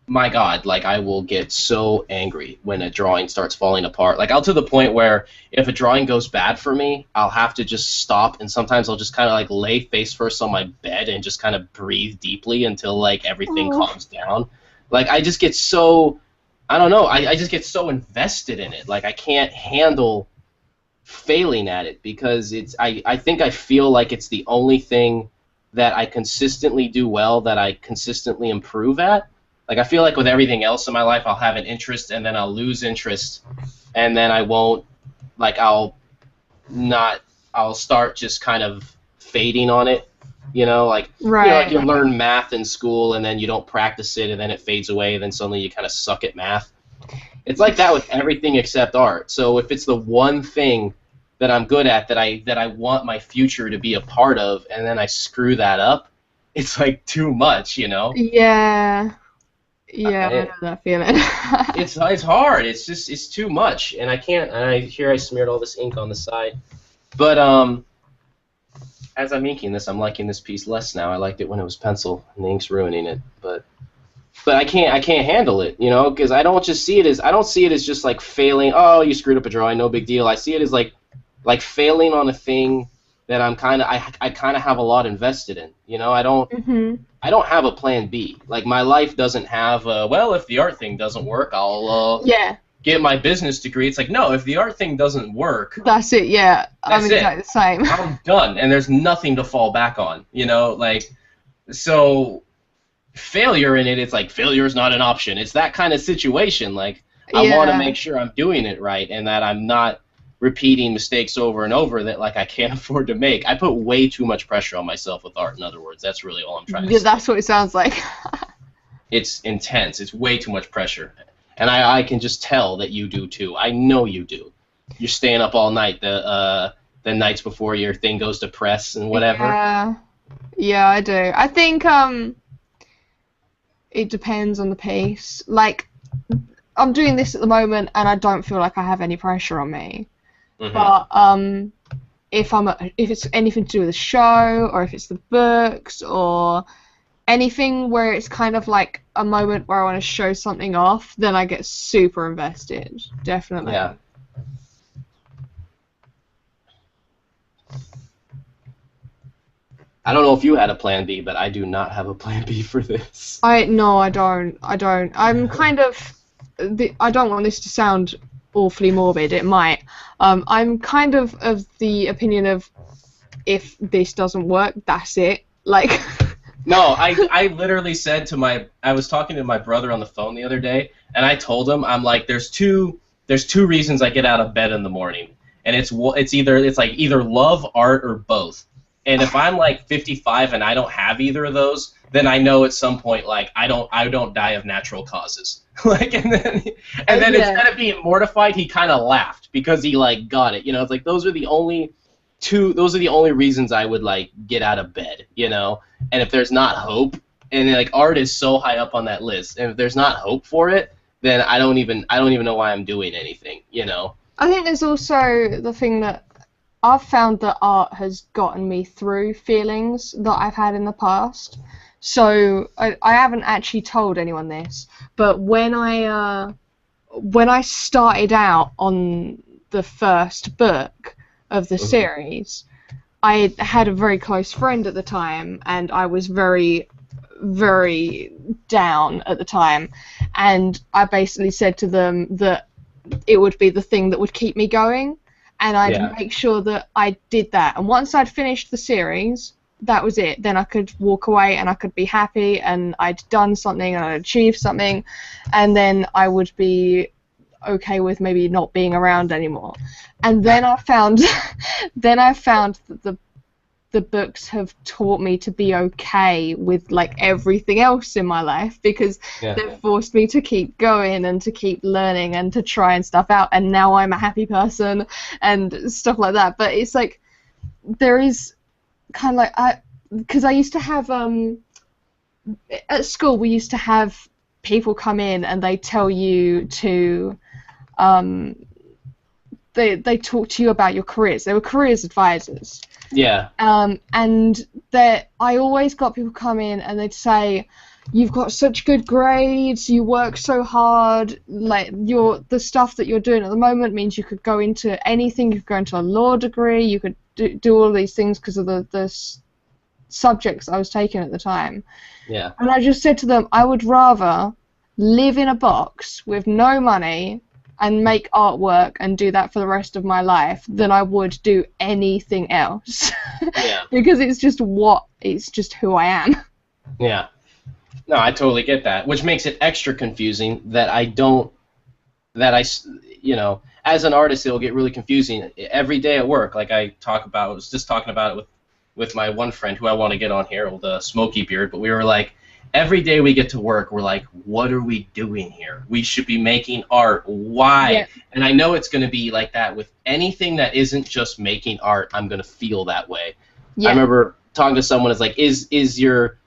my God, like, I will get so angry when a drawing starts falling apart. Like, I'll to the point where if a drawing goes bad for me, I'll have to just stop, and sometimes I'll just kind of like lay face first on my bed and just kind of breathe deeply until like everything calms down. Like, I just get so, I don't know, I just get so invested in it. Like, I can't handle failing at it, because it's, I think I feel like it's the only thing that I consistently do well, that I consistently improve at. Like, I feel like with everything else in my life, I'll have an interest, and then I'll lose interest, and then I won't, like, I'll start just kind of fading on it, you know, like, right. You know, like you learn math in school, and then you don't practice it, and then it fades away, and then suddenly you kind of suck at math. It's like that with everything except art. So if it's the one thing that I'm good at, that I want my future to be a part of, and then I screw that up, it's like too much, you know? Yeah. Yeah, I know that feeling. it's hard. It's too much, and I can't. And I smeared all this ink on the side, but as I'm inking this, I'm liking this piece less now. I liked it when it was pencil, and the ink's ruining it. But I can't handle it, you know, because I don't see it as just like failing. Oh, you screwed up a drawing, no big deal. I see it as like failing on a thing that I kind of have a lot invested in. You know, I don't have a plan B. Like, my life doesn't have well, if the art thing doesn't work, I'll get my business degree. It's like, no, if the art thing doesn't work, that's it. Yeah, I'm exactly the same. I'm done, and there's nothing to fall back on. You know, like, so failure in it's like failure is not an option. It's that kind of situation. Like, I want to Yeah. make sure I'm doing it right and that I'm not repeating mistakes over and over that like I can't afford to make. I put way too much pressure on myself with art, in other words. That's really all I'm trying to Yeah, say. that's what it sounds like. It's intense. It's way too much pressure. And I can just tell that you do too. I know you do. You're staying up all night the nights before your thing goes to press and whatever. Yeah. Yeah, I do. I think it depends on the piece. Like, I'm doing this at the moment and I don't feel like I have any pressure on me. Mm-hmm. But if it's anything to do with the show, or if it's the books, or anything where it's kind of like a moment where I want to show something off, then I get super invested. Definitely. Yeah. I don't know if you had a plan B, but I do not have a plan B for this. No, I don't. I'm kind of. I don't want this to sound awfully morbid. It might. I'm kind of the opinion of, if this doesn't work, that's it. Like. No, I literally said to I was talking to my brother on the phone the other day, and I told him, I'm like, there's two reasons I get out of bed in the morning, and it's either love, art, or both. And if I'm like 55 and I don't have either of those, then I know at some point like I don't die of natural causes. Like and then instead of being mortified, he kind of laughed because he like got it. You know, it's like those are the only reasons I would like get out of bed, you know. And if there's not hope, and like art is so high up on that list, and if there's not hope for it, then I don't even know why I'm doing anything, you know. I think there's also the thing that I've found that art has gotten me through feelings that I've had in the past. So I haven't actually told anyone this, but when I started out on the first book of the series, I had a very close friend at the time, and I was very, very down at the time, and I basically said to them that it would be the thing that would keep me going, and I'd make sure that I did that. And once I'd finished the series, that was it. Then I could walk away and I could be happy, and I'd done something and I'd achieved something, and then I would be okay with maybe not being around anymore. And then I found that the books have taught me to be okay with like everything else in my life, because they've forced me to keep going and to keep learning and to try and stuff out, and now I'm a happy person and stuff like that. But it's like there is kind of like because I used to have at school we used to have people come in and they tell you to they talk to you about your careers. They were careers advisors. Yeah. And that I always got people come in and they'd say, "You've got such good grades. You work so hard. Like the stuff that you're doing at the moment means you could go into anything. You could go into a law degree. You could do all these things because of the subjects I was taking at the time." Yeah. And I just said to them, I would rather live in a box with no money and make artwork and do that for the rest of my life than I would do anything else. Yeah. Because it's just who I am. Yeah. No, I totally get that, which makes it extra confusing that you know, as an artist, it'll get really confusing every day at work. Like I was just talking about it with my one friend who I want to get on here, with a smoky beard, but we were like, every day we get to work, we're like, what are we doing here? We should be making art. Why? Yeah. And I know it's going to be like that with anything that isn't just making art. I'm going to feel that way. Yeah. I remember talking to someone, it's like, is your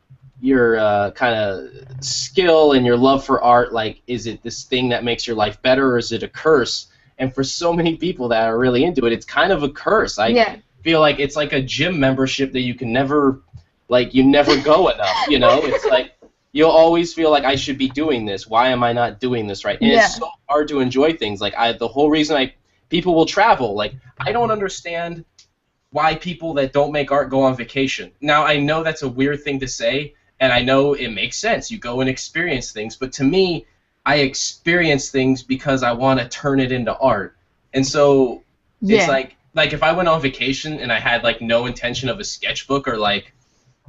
kind of skill and your love for art, like, is it this thing that makes your life better, or is it a curse? And for so many people that are really into it, it's kind of a curse. I feel like it's like a gym membership that you can never, like, you never go enough, you know? It's like, you'll always feel like I should be doing this. Why am I not doing this right? And it's so hard to enjoy things. Like, the whole reason people will travel, like, I don't understand why people that don't make art go on vacation. Now, I know that's a weird thing to say, and I know it makes sense. You go and experience things, but to me, I experience things because I want to turn it into art. And so it's like if I went on vacation and I had like no intention of a sketchbook, or like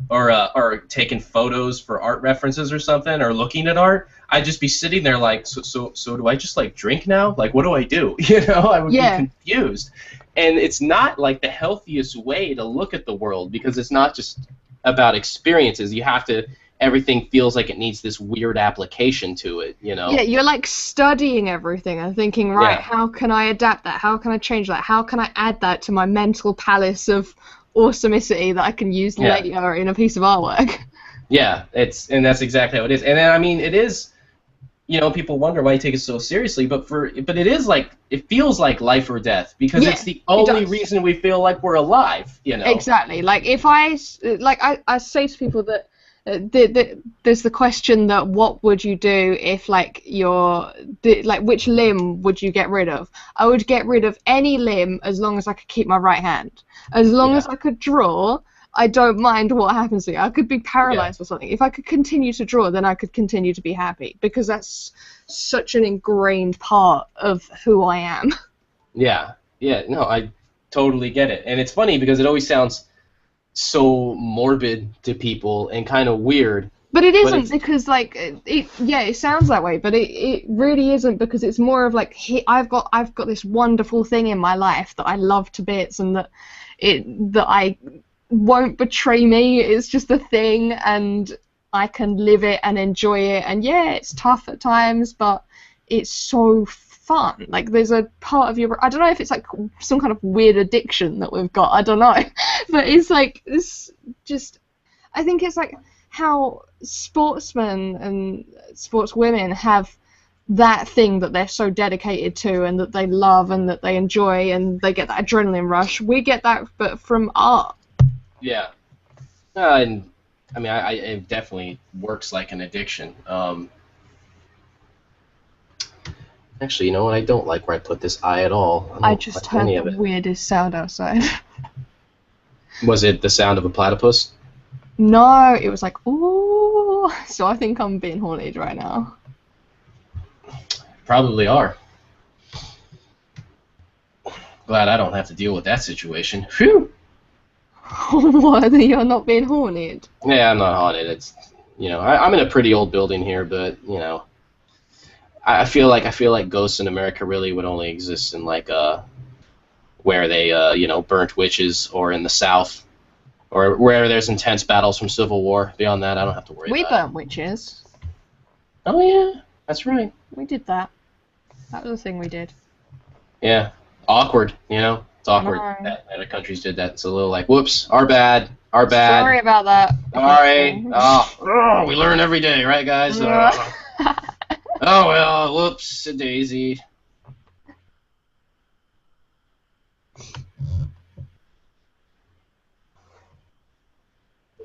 or taking photos for art references or something, or looking at art, I'd just be sitting there like, so do I just like drink now? Like, what do I do? You know, I would be confused. And it's not like the healthiest way to look at the world, because it's not just about experiences. You have to, everything feels like it needs this weird application to it, you know? Yeah, you're like studying everything and thinking, right, how can I adapt that? How can I change that? How can I add that to my mental palace of awesomicity that I can use later in a piece of artwork? Yeah, and that's exactly how it is. And then, I mean, it is, you know, people wonder why you take it so seriously, but it is like, it feels like life or death, because it's the only reason we feel like we're alive, you know? Exactly. Like, if I say to people that there's the question that what would you do if, like, which limb would you get rid of? I would get rid of any limb as long as I could keep my right hand. As long as I could draw, I don't mind what happens to me. I could be paralyzed or something. If I could continue to draw, then I could continue to be happy, because that's such an ingrained part of who I am. Yeah, no, I totally get it. And it's funny because it always sounds so morbid to people and kind of weird. But it isn't, because, like, it sounds that way, but it really isn't, because it's more of like, I've got this wonderful thing in my life that I love to bits, and that I won't betray me. It's just a thing, and I can live it and enjoy it. And yeah, it's tough at times, but it's so fun. Like, there's a part of your, I don't know if it's like some kind of weird addiction that we've got, I don't know, but it's like, it's just, I think it's like how sportsmen and sportswomen have that thing that they're so dedicated to and that they love and that they enjoy, and they get that adrenaline rush. We get that, but from art. Yeah. And I mean, it definitely works like an addiction. Actually, you know what? I don't like where I put this eye at all. I just heard the weirdest sound outside. Was it the sound of a platypus? No, it was like, ooh. So I think I'm being haunted right now. Probably are. Glad I don't have to deal with that situation. Phew! What? You're not being haunted? Yeah, I'm not haunted. It's, you know, I'm in a pretty old building here, but, you know, I feel like ghosts in America really would only exist in, like, where they you know, burnt witches, or in the South, or where there's intense battles from Civil War. Beyond that, I don't have to worry about it. We burnt witches. Oh yeah, that's right. We did that. That was the thing we did. Yeah, awkward, you know? It's awkward that other countries did that. It's a little like, whoops, our bad. Sorry about that. Sorry. Oh, we learn every day, right, guys? Oh, well, whoops, a daisy.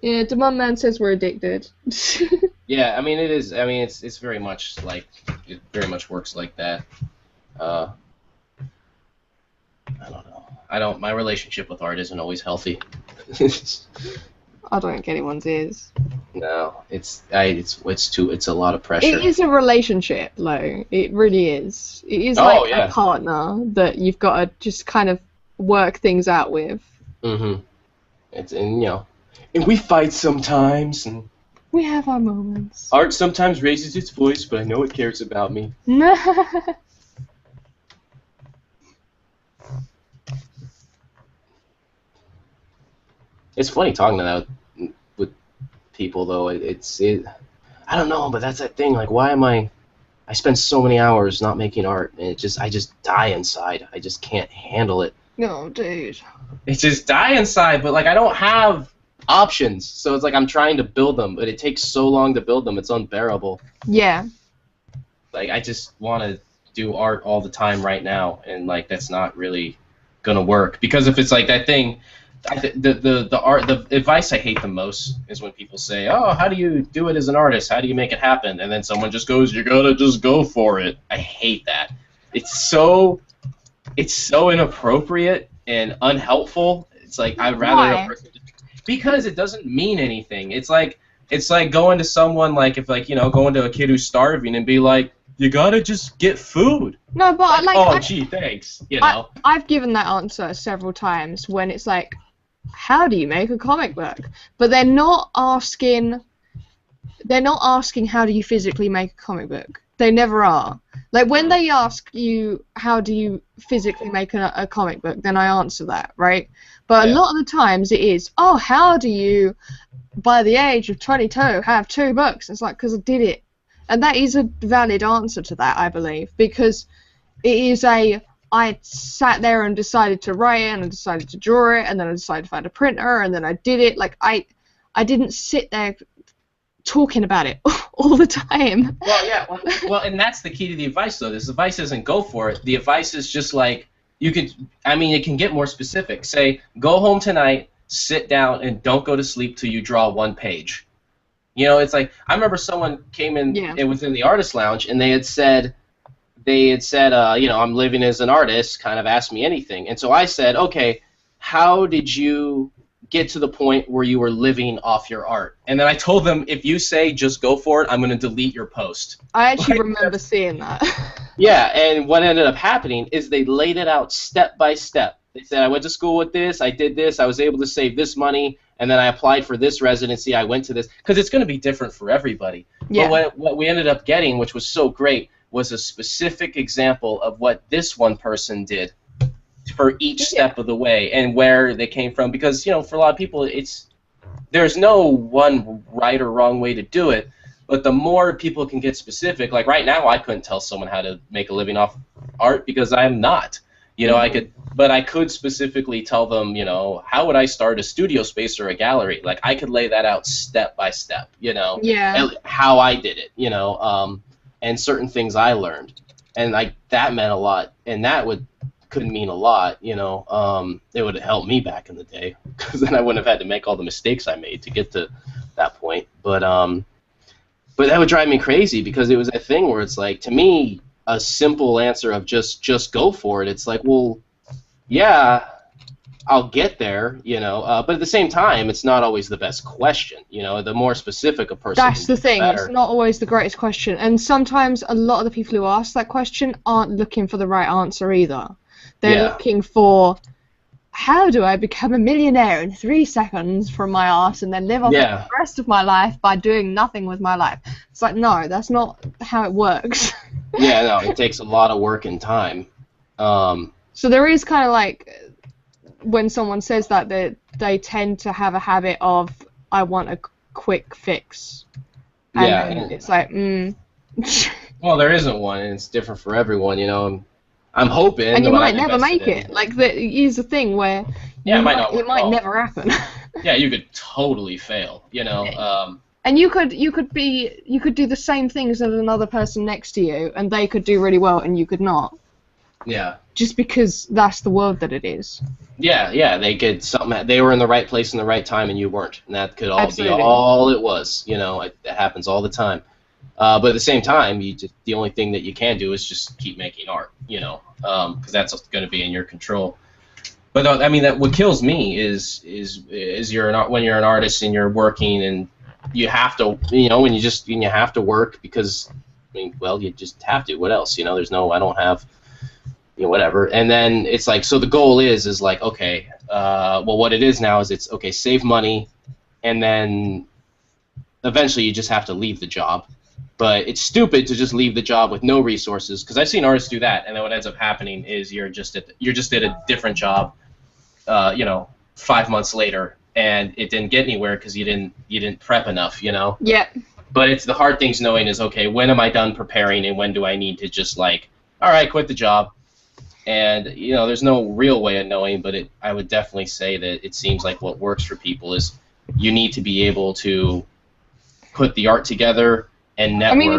Yeah, Demon Man says we're addicted. Yeah, I mean, it is. I mean, it's very much like, it very much works like that. I don't know. My relationship with art isn't always healthy. I don't get anyone's ears. No, it's a lot of pressure. It is a relationship, though. It really is. It is like a partner that you've got to just kind of work things out with. Mm-hmm. And you know, and we fight sometimes, and we have our moments. Art sometimes raises its voice, but I know it cares about me. It's funny talking to that with people, though. I don't know, but that's that thing. Like, why am I spend so many hours not making art, and I just die inside. I just can't handle it. No, dude. It just die inside, but like I don't have options, so it's like I'm trying to build them, but it takes so long to build them. It's unbearable. Yeah. Like, I just want to do art all the time right now, and like that's not really gonna work, because if it's like that thing. The advice I hate the most is when people say, "Oh, how do you do it as an artist? How do you make it happen?" And then someone just goes, "You gotta just go for it." I hate that. It's so inappropriate and unhelpful. It's like I'd rather a person because it doesn't mean anything. It's like going to someone like if like, you know, going to a kid who's starving and be like, "You gotta just get food." No, but like, oh, gee, thanks. You know, I've given that answer several times when it's like, how do you make a comic book? But they're not asking how do you physically make a comic book. They never are. Like, when they ask you how do you physically make a comic book, then I answer that, right? But a lot of the times it is, oh, how do you, by the age of 22, have 2 books? It's like, because I did it. And that is a valid answer to that, I believe, because it is I sat there and decided to write it, and I decided to draw it, and then I decided to find a printer, and then I did it. Like, I didn't sit there talking about it all the time. Well, yeah. Well, and that's the key to the advice, though. This advice isn't go for it. The advice is just like, it can get more specific. Say, go home tonight, sit down, and don't go to sleep till you draw 1 page. You know, it's like, I remember someone came in, it was in the artist lounge, and they had said, you know, I'm living as an artist, kind of ask me anything. And so I said, okay, how did you get to the point where you were living off your art? And then I told them, if you say just go for it, I'm going to delete your post. I actually remember seeing that. Yeah, and what ended up happening is they laid it out step by step. They said, I went to school with this, I did this, I was able to save this money, and then I applied for this residency, I went to this, because it's going to be different for everybody. Yeah. But what we ended up getting, which was so great, was a specific example of what this one person did for each step of the way and where they came from. Because, you know, for a lot of people, there's no one right or wrong way to do it, but the more people can get specific, like right now I couldn't tell someone how to make a living off art because I'm not. You know, but I could specifically tell them, you know, how would I start a studio space or a gallery? Like, I could lay that out step by step, you know, how I did it, you know, and certain things I learned, and like that meant a lot, and that could mean a lot, you know. It would have helped me back in the day, because then I wouldn't have had to make all the mistakes I made to get to that point. But that would drive me crazy, because it was a thing where it's like, to me, a simple answer of just go for it. It's like, well, yeah, I'll get there, you know. But at the same time, it's not always the best question. You know, the more specific a person. That's the thing. It's not always the greatest question, and sometimes a lot of the people who ask that question aren't looking for the right answer either. They're looking for, how do I become a millionaire in 3 seconds from my art and then live off the rest of my life by doing nothing with my life? It's like, no, that's not how it works. Yeah, no, it takes a lot of work and time. So there is kind of like, when someone says that, they tend to have a habit of, I want a quick fix. And it's like, Well, there isn't one, and it's different for everyone, you know. I'm hoping. And you might never make it. Like, here's the thing where it might never happen. Yeah, you could totally fail, you know. And you could do the same things as another person next to you, and they could do really well, and you could not. Yeah. Just because that's the world that it is. Yeah, they get something. They were in the right place in the right time, and you weren't, and that could all be all it was. You know, it happens all the time. But at the same time, the only thing that you can do is just keep making art. You know, because that's going to be in your control. But I mean, what kills me is when you're an artist and you're working and you have to, you know, when you have to work because, I mean, well, you just have to. What else? You know, I don't have, you know, whatever. And then it's like, so the goal is like, okay, well, what it is now is it's, okay, save money, and then eventually you just have to leave the job. But it's stupid to just leave the job with no resources, because I've seen artists do that, and then what ends up happening is you're just at a different job, you know, 5 months later, and it didn't get anywhere because you didn't prep enough, you know. Yeah. But it's the hard things knowing is, okay, when am I done preparing, and when do I need to just like, all right, quit the job. And you know, there's no real way of knowing, but I would definitely say that it seems like what works for people is you need to be able to put the art together and network. I mean,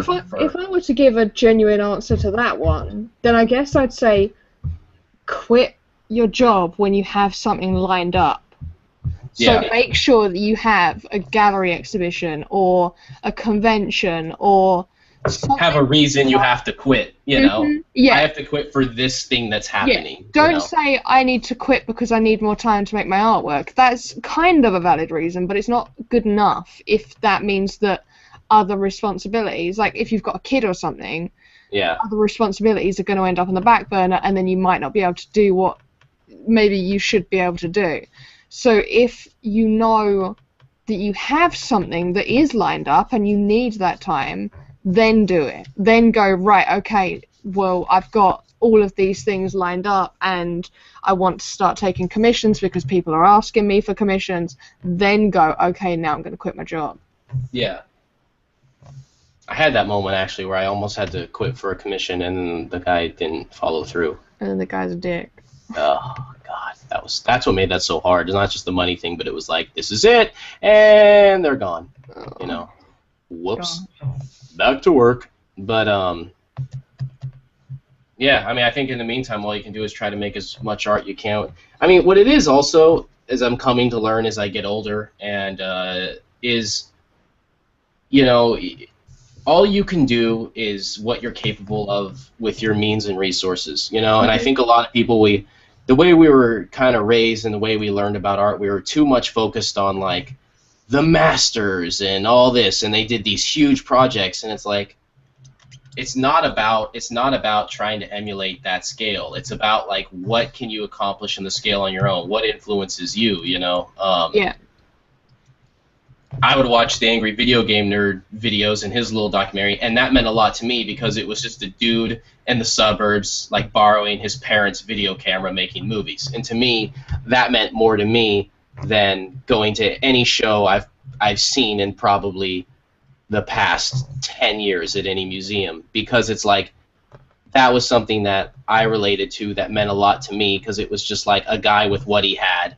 if I were to give a genuine answer to that one, then I guess I'd say quit your job when you have something lined up. So make sure that you have a gallery exhibition or a convention or something. Have a reason you have to quit, you know. Yeah. I have to quit for this thing that's happening. Yeah. Don't say I need to quit because I need more time to make my artwork. That's kind of a valid reason, but it's not good enough if that means that other responsibilities, like if you've got a kid or something, other responsibilities are going to end up on the back burner, and then you might not be able to do what maybe you should be able to do. So if you know that you have something that is lined up and you need that time, then do it. Then go, right, okay, well, I've got all of these things lined up and I want to start taking commissions because people are asking me for commissions. Then go, okay, now I'm going to quit my job. Yeah. I had that moment, actually, where I almost had to quit for a commission and the guy didn't follow through. And then the guy's a dick. Oh, God. That's what made that so hard. It's not just the money thing, but it was like, this is it, and they're gone. You know? Whoops. God. Back to work. But, yeah, I mean, I think in the meantime, all you can do is try to make as much art you can. I mean, what it is also, as I'm coming to learn as I get older, and is, you know, all you can do is what you're capable of with your means and resources, you know. And I think a lot of people, the way we were kind of raised and the way we learned about art, we were too much focused on like the masters and all this, and they did these huge projects, and it's like it's not about trying to emulate that scale. It's about like what can you accomplish in the scale on your own, what influences you, you know. Yeah. I would watch the Angry Video Game Nerd videos in his little documentary, and that meant a lot to me because it was just a dude in the suburbs, like borrowing his parents' video camera, making movies. And to me, that meant more to me than going to any show I've seen in probably the past 10 years at any museum, because it's like that was something that I related to that meant a lot to me because it was just like a guy with what he had,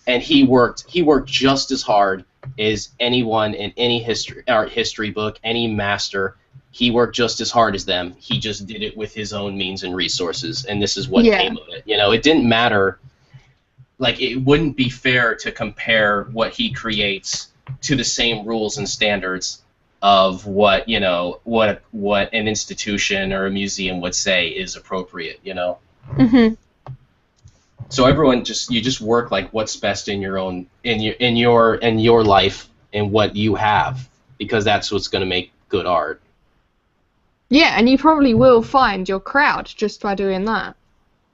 and he worked just as hard as anyone in any art history book, any master. He worked just as hard as them. He just did it with his own means and resources, and this is what came of it. You know, it didn't matter. Like, it wouldn't be fair to compare what he creates to the same rules and standards of what, you know, what an institution or a museum would say is appropriate, you know. Mhm. So everyone you just work like what's best in your own in your life and what you have, because that's what's going to make good art. Yeah, and you probably will find your crowd just by doing that.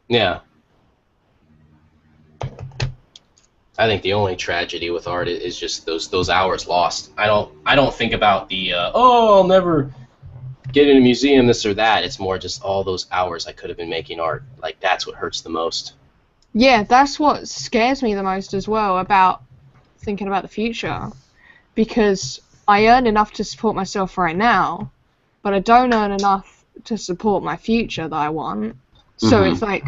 Yeah. I think the only tragedy with art is just those hours lost. I don't think about the I'll never get in a museum, this or that. It's more just all those hours I could have been making art. Like, that's what hurts the most. Yeah, that's what scares me the most as well about thinking about the future, because I earn enough to support myself right now, but I don't earn enough to support my future that I want. So it's like,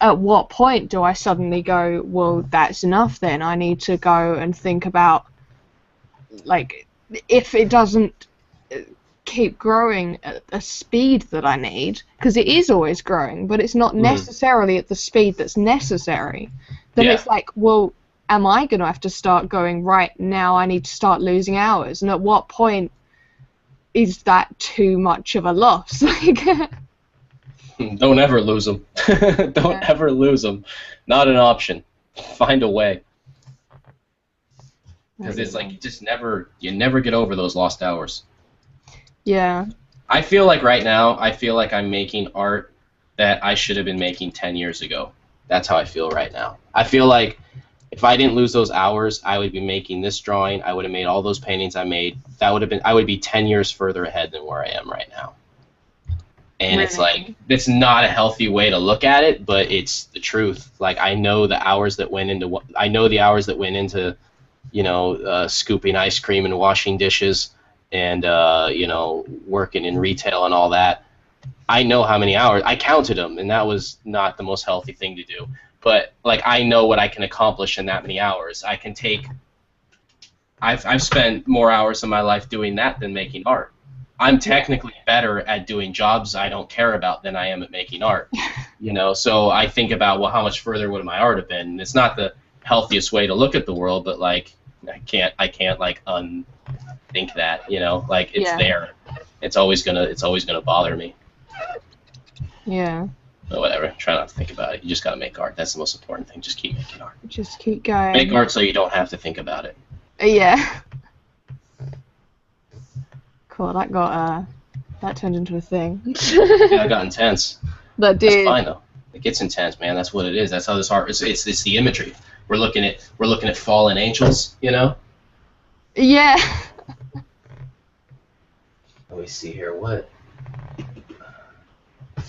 at what point do I suddenly go, well, that's enough then? I need to go and think about, like, if it doesn't keep growing at a speed that I need, because it is always growing, but it's not necessarily at the speed that's necessary, then it's like, well, am I going to have to start going, right, now I need to start losing hours? And at what point is that too much of a loss? Don't ever lose them. Don't ever lose them. Not an option. Find a way. Because it's like you never get over those lost hours. Yeah. I feel like right now, I'm making art that I should have been making 10 years ago. That's how I feel right now. I feel like if I didn't lose those hours, I would be making this drawing. I would have made all those paintings I made. I would be 10 years further ahead than where I am right now. And it's like, it's not a healthy way to look at it, but it's the truth. Like, I know the hours that went into, you know, scooping ice cream and washing dishes and, you know, working in retail and all that. I know how many hours. I counted them, and that was not the most healthy thing to do. But, like, I know what I can accomplish in that many hours. I've spent more hours in my life doing that than making art. I'm technically better at doing jobs I don't care about than I am at making art, you know. So I think about, well, how much further would my art have been? And it's not the healthiest way to look at the world, but like I can't like unthink that, you know. Like, it's there. It's always gonna bother me. Yeah. But whatever. Try not to think about it. You just gotta make art. That's the most important thing. Just keep making art. Just keep going. Make art so you don't have to think about it. Yeah. Cool, that turned into a thing. Yeah, I got intense. That did. That's fine, though. It gets intense, man. That's what it is. That's how this art. It's the imagery. We're looking at fallen angels. You know. Yeah. Let me see here. What? I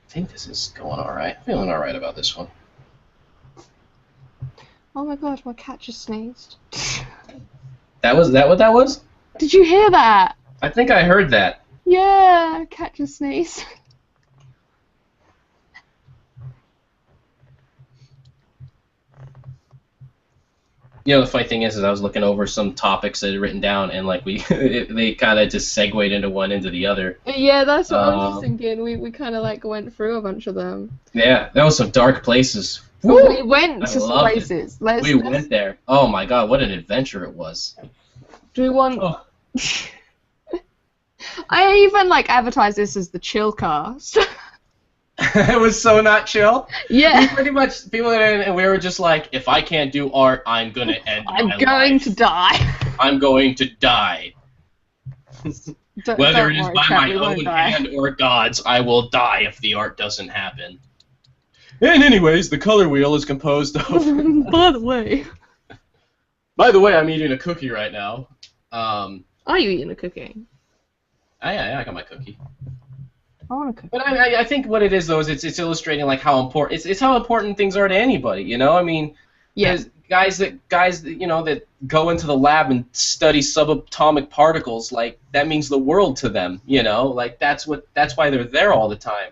think this is going all right. Feeling all right about this one. Oh my god, my cat just sneezed. Is that what that was? Did you hear that? I think I heard that. Yeah, cat just sneezed. You know, the funny thing is I was looking over some topics that I had written down, and like they kind of just segued into one into the other. Yeah, that's what I was just thinking. We kind of like went through a bunch of them. Yeah, that was some dark places. We went to some places. We went there. Oh my god, what an adventure it was. Do we want... Oh. I even like advertised this as the chill cast. It was so not chill. Yeah. We pretty much, people and we were just like, if I can't do art, I'm gonna end my life. I'm going to die. I'm going to die. Whether it is by my own hand or God's, I will die if the art doesn't happen. And anyways, the color wheel is composed of... By the way, I'm eating a cookie right now. Are you eating a cookie? I got my cookie. I want a cookie. But I think what it is, though, is it's illustrating like how important... It's how important things are to anybody, you know? I mean, yeah. guys that you know, that go into the lab and study subatomic particles, like, that means the world to them, you know? Like, that's why they're there all the time.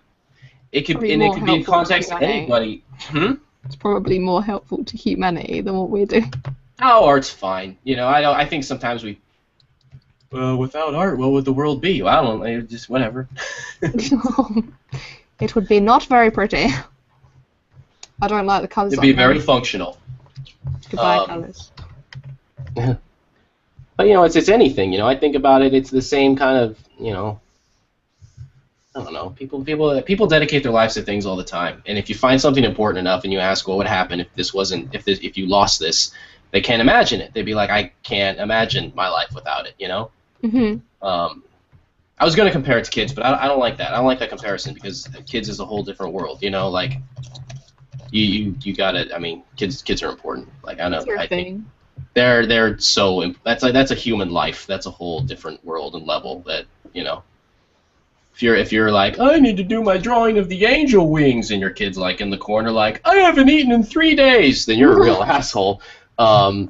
It could be in context to anybody. It's probably more helpful to humanity than what we're doing. Oh, art's fine. You know, I think sometimes we... without art, what would the world be? Well, I don't know, just whatever. It would be not very pretty. I don't like the colours. It'd be very functional. Goodbye, colours. But, you know, it's anything, you know. I think about it, it's the same kind of, you know... I don't know. People dedicate their lives to things all the time, and if you find something important enough and you ask, what would happen if you lost this, they can't imagine it. They'd be like, I can't imagine my life without it, you know. I was gonna compare it to kids, but I don't like that. I don't like that comparison because kids is a whole different world, you know. Like you gotta. I mean, kids are important. Like I know. I think they're so. That's a human life. That's a whole different world and level that, you know. If you're like, I need to do my drawing of the angel wings, and your kid's like in the corner like, I haven't eaten in 3 days, then you're a real asshole. It's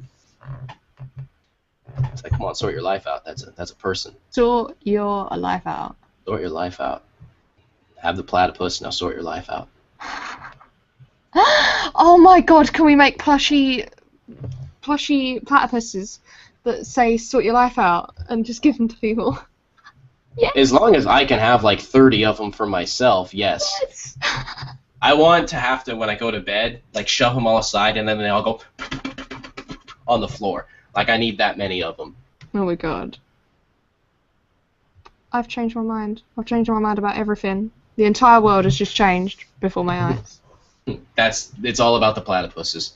like, come on, sort your life out. That's a person. Sort your life out. Sort your life out. Have the platypus, now sort your life out. Oh my god, can we make plushy platypuses that say sort your life out and just give them to people? Yes. As long as I can have like 30 of them for myself, yes. I want to have to, when I go to bed, like shove them all aside and then they all go on the floor. Like I need that many of them. Oh my god. I've changed my mind. I've changed my mind about everything. The entire world has just changed before my eyes. It's all about the platypuses.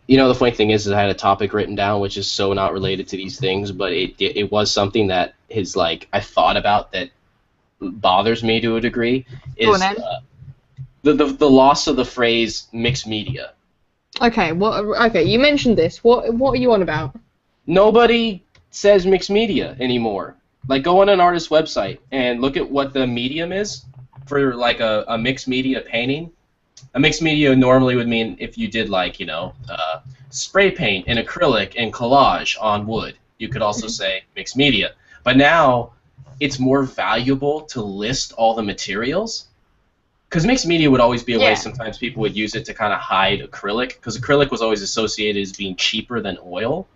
You know, the funny thing is I had a topic written down which is so not related to these things, but it was something that is like I thought about that bothers me to a degree. Is the loss of the phrase mixed media. Okay, okay, you mentioned this. What are you on about? Nobody says mixed media anymore. Like go on an artist's website and look at what the medium is for like a mixed media painting. A mixed media normally would mean if you did like, you know, spray paint and acrylic and collage on wood. You could also say mixed media. But now it's more valuable to list all the materials. Because mixed media would always be a way sometimes people would use it to kind of hide acrylic. Because acrylic was always associated as being cheaper than oil.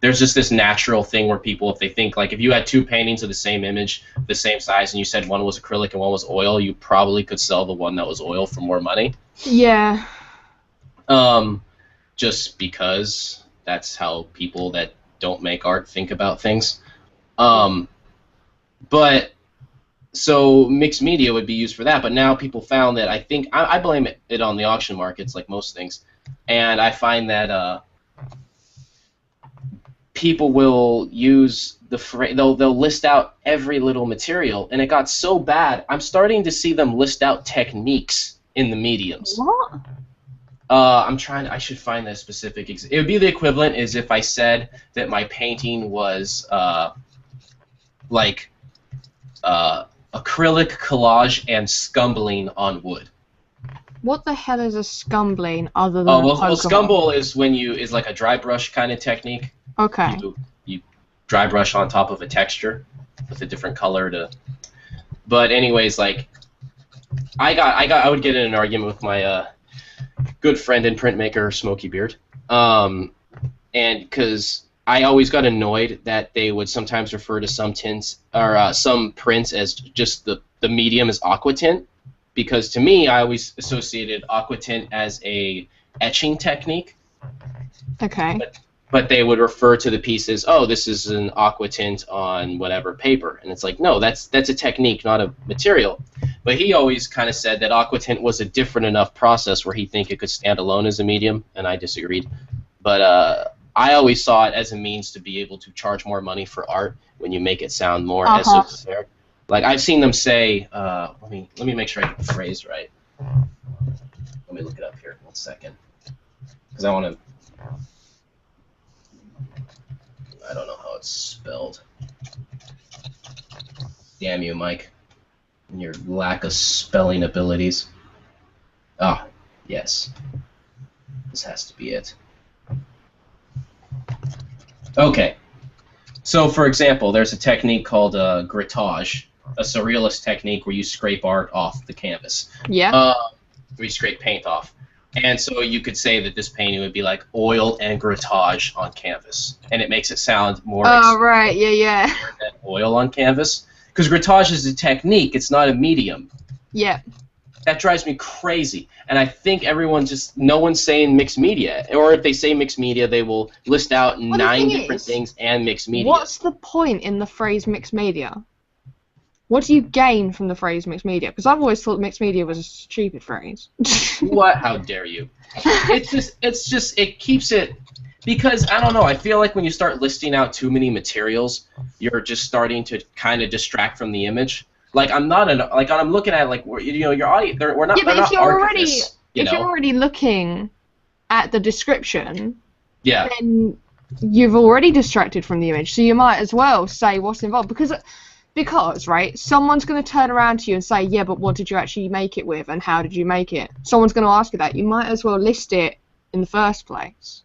There's just this natural thing where people, if they think, like, if you had two paintings of the same image, the same size, and you said one was acrylic and one was oil, you probably could sell the one that was oil for more money. Yeah. Just because that's how people that don't make art think about things. But, so mixed media would be used for that, but now people found that, I blame it on the auction markets, like most things, and I find that, people will use they'll list out every little material, and it got so bad. I'm starting to see them list out techniques in the mediums. What? I should find the specific. It would be the equivalent as if I said that my painting was like acrylic collage and scumbling on wood. What the hell is a scumbling other than well, scumble is is like a dry brush kind of technique. Okay. You dry brush on top of a texture with a different color to. But anyways, like I would get in an argument with my good friend and printmaker Smokey Beard, and because I always got annoyed that they would sometimes refer to some tints or some prints as just the medium as aqua tint, because to me I always associated aqua tint as a etching technique. Okay. But they would refer to the pieces, oh, this is an aqua tint on whatever paper, and it's like, no, that's a technique, not a material. But he always kind of said that aqua tint was a different enough process where he think it could stand alone as a medium, and I disagreed. But I always saw it as a means to be able to charge more money for art when you make it sound more esoteric. Like I've seen them say, let me make sure I get the phrase right. Let me look it up here 1 second, because I want to. I don't know how it's spelled. Damn you, Mike, and your lack of spelling abilities. Ah, yes. This has to be it. Okay. So, for example, there's a technique called grittage, a surrealist technique where you scrape art off the canvas. Yeah. Where you scrape paint off. And so you could say that this painting would be like oil and grittage on canvas, and it makes it sound more. Oh, right, yeah. Than oil on canvas, because grittage is a technique; it's not a medium. Yeah. That drives me crazy, and I think no one's saying mixed media, or if they say mixed media, they will list out 9 different things and mixed media. What's the point in the phrase mixed media? What do you gain from the phrase mixed media? Because I've always thought mixed media was a stupid phrase. What? How dare you? It keeps it, because I don't know. I feel like when you start listing out too many materials, you're just starting to kind of distract from the image. Like I'm looking at like your audience. We're not. Yeah, but if you're already looking at the description, yeah, then you've already distracted from the image. So you might as well say what's involved, because, right, someone's going to turn around to you and say, yeah, but what did you actually make it with, and how did you make it? Someone's going to ask you that. You might as well list it in the first place.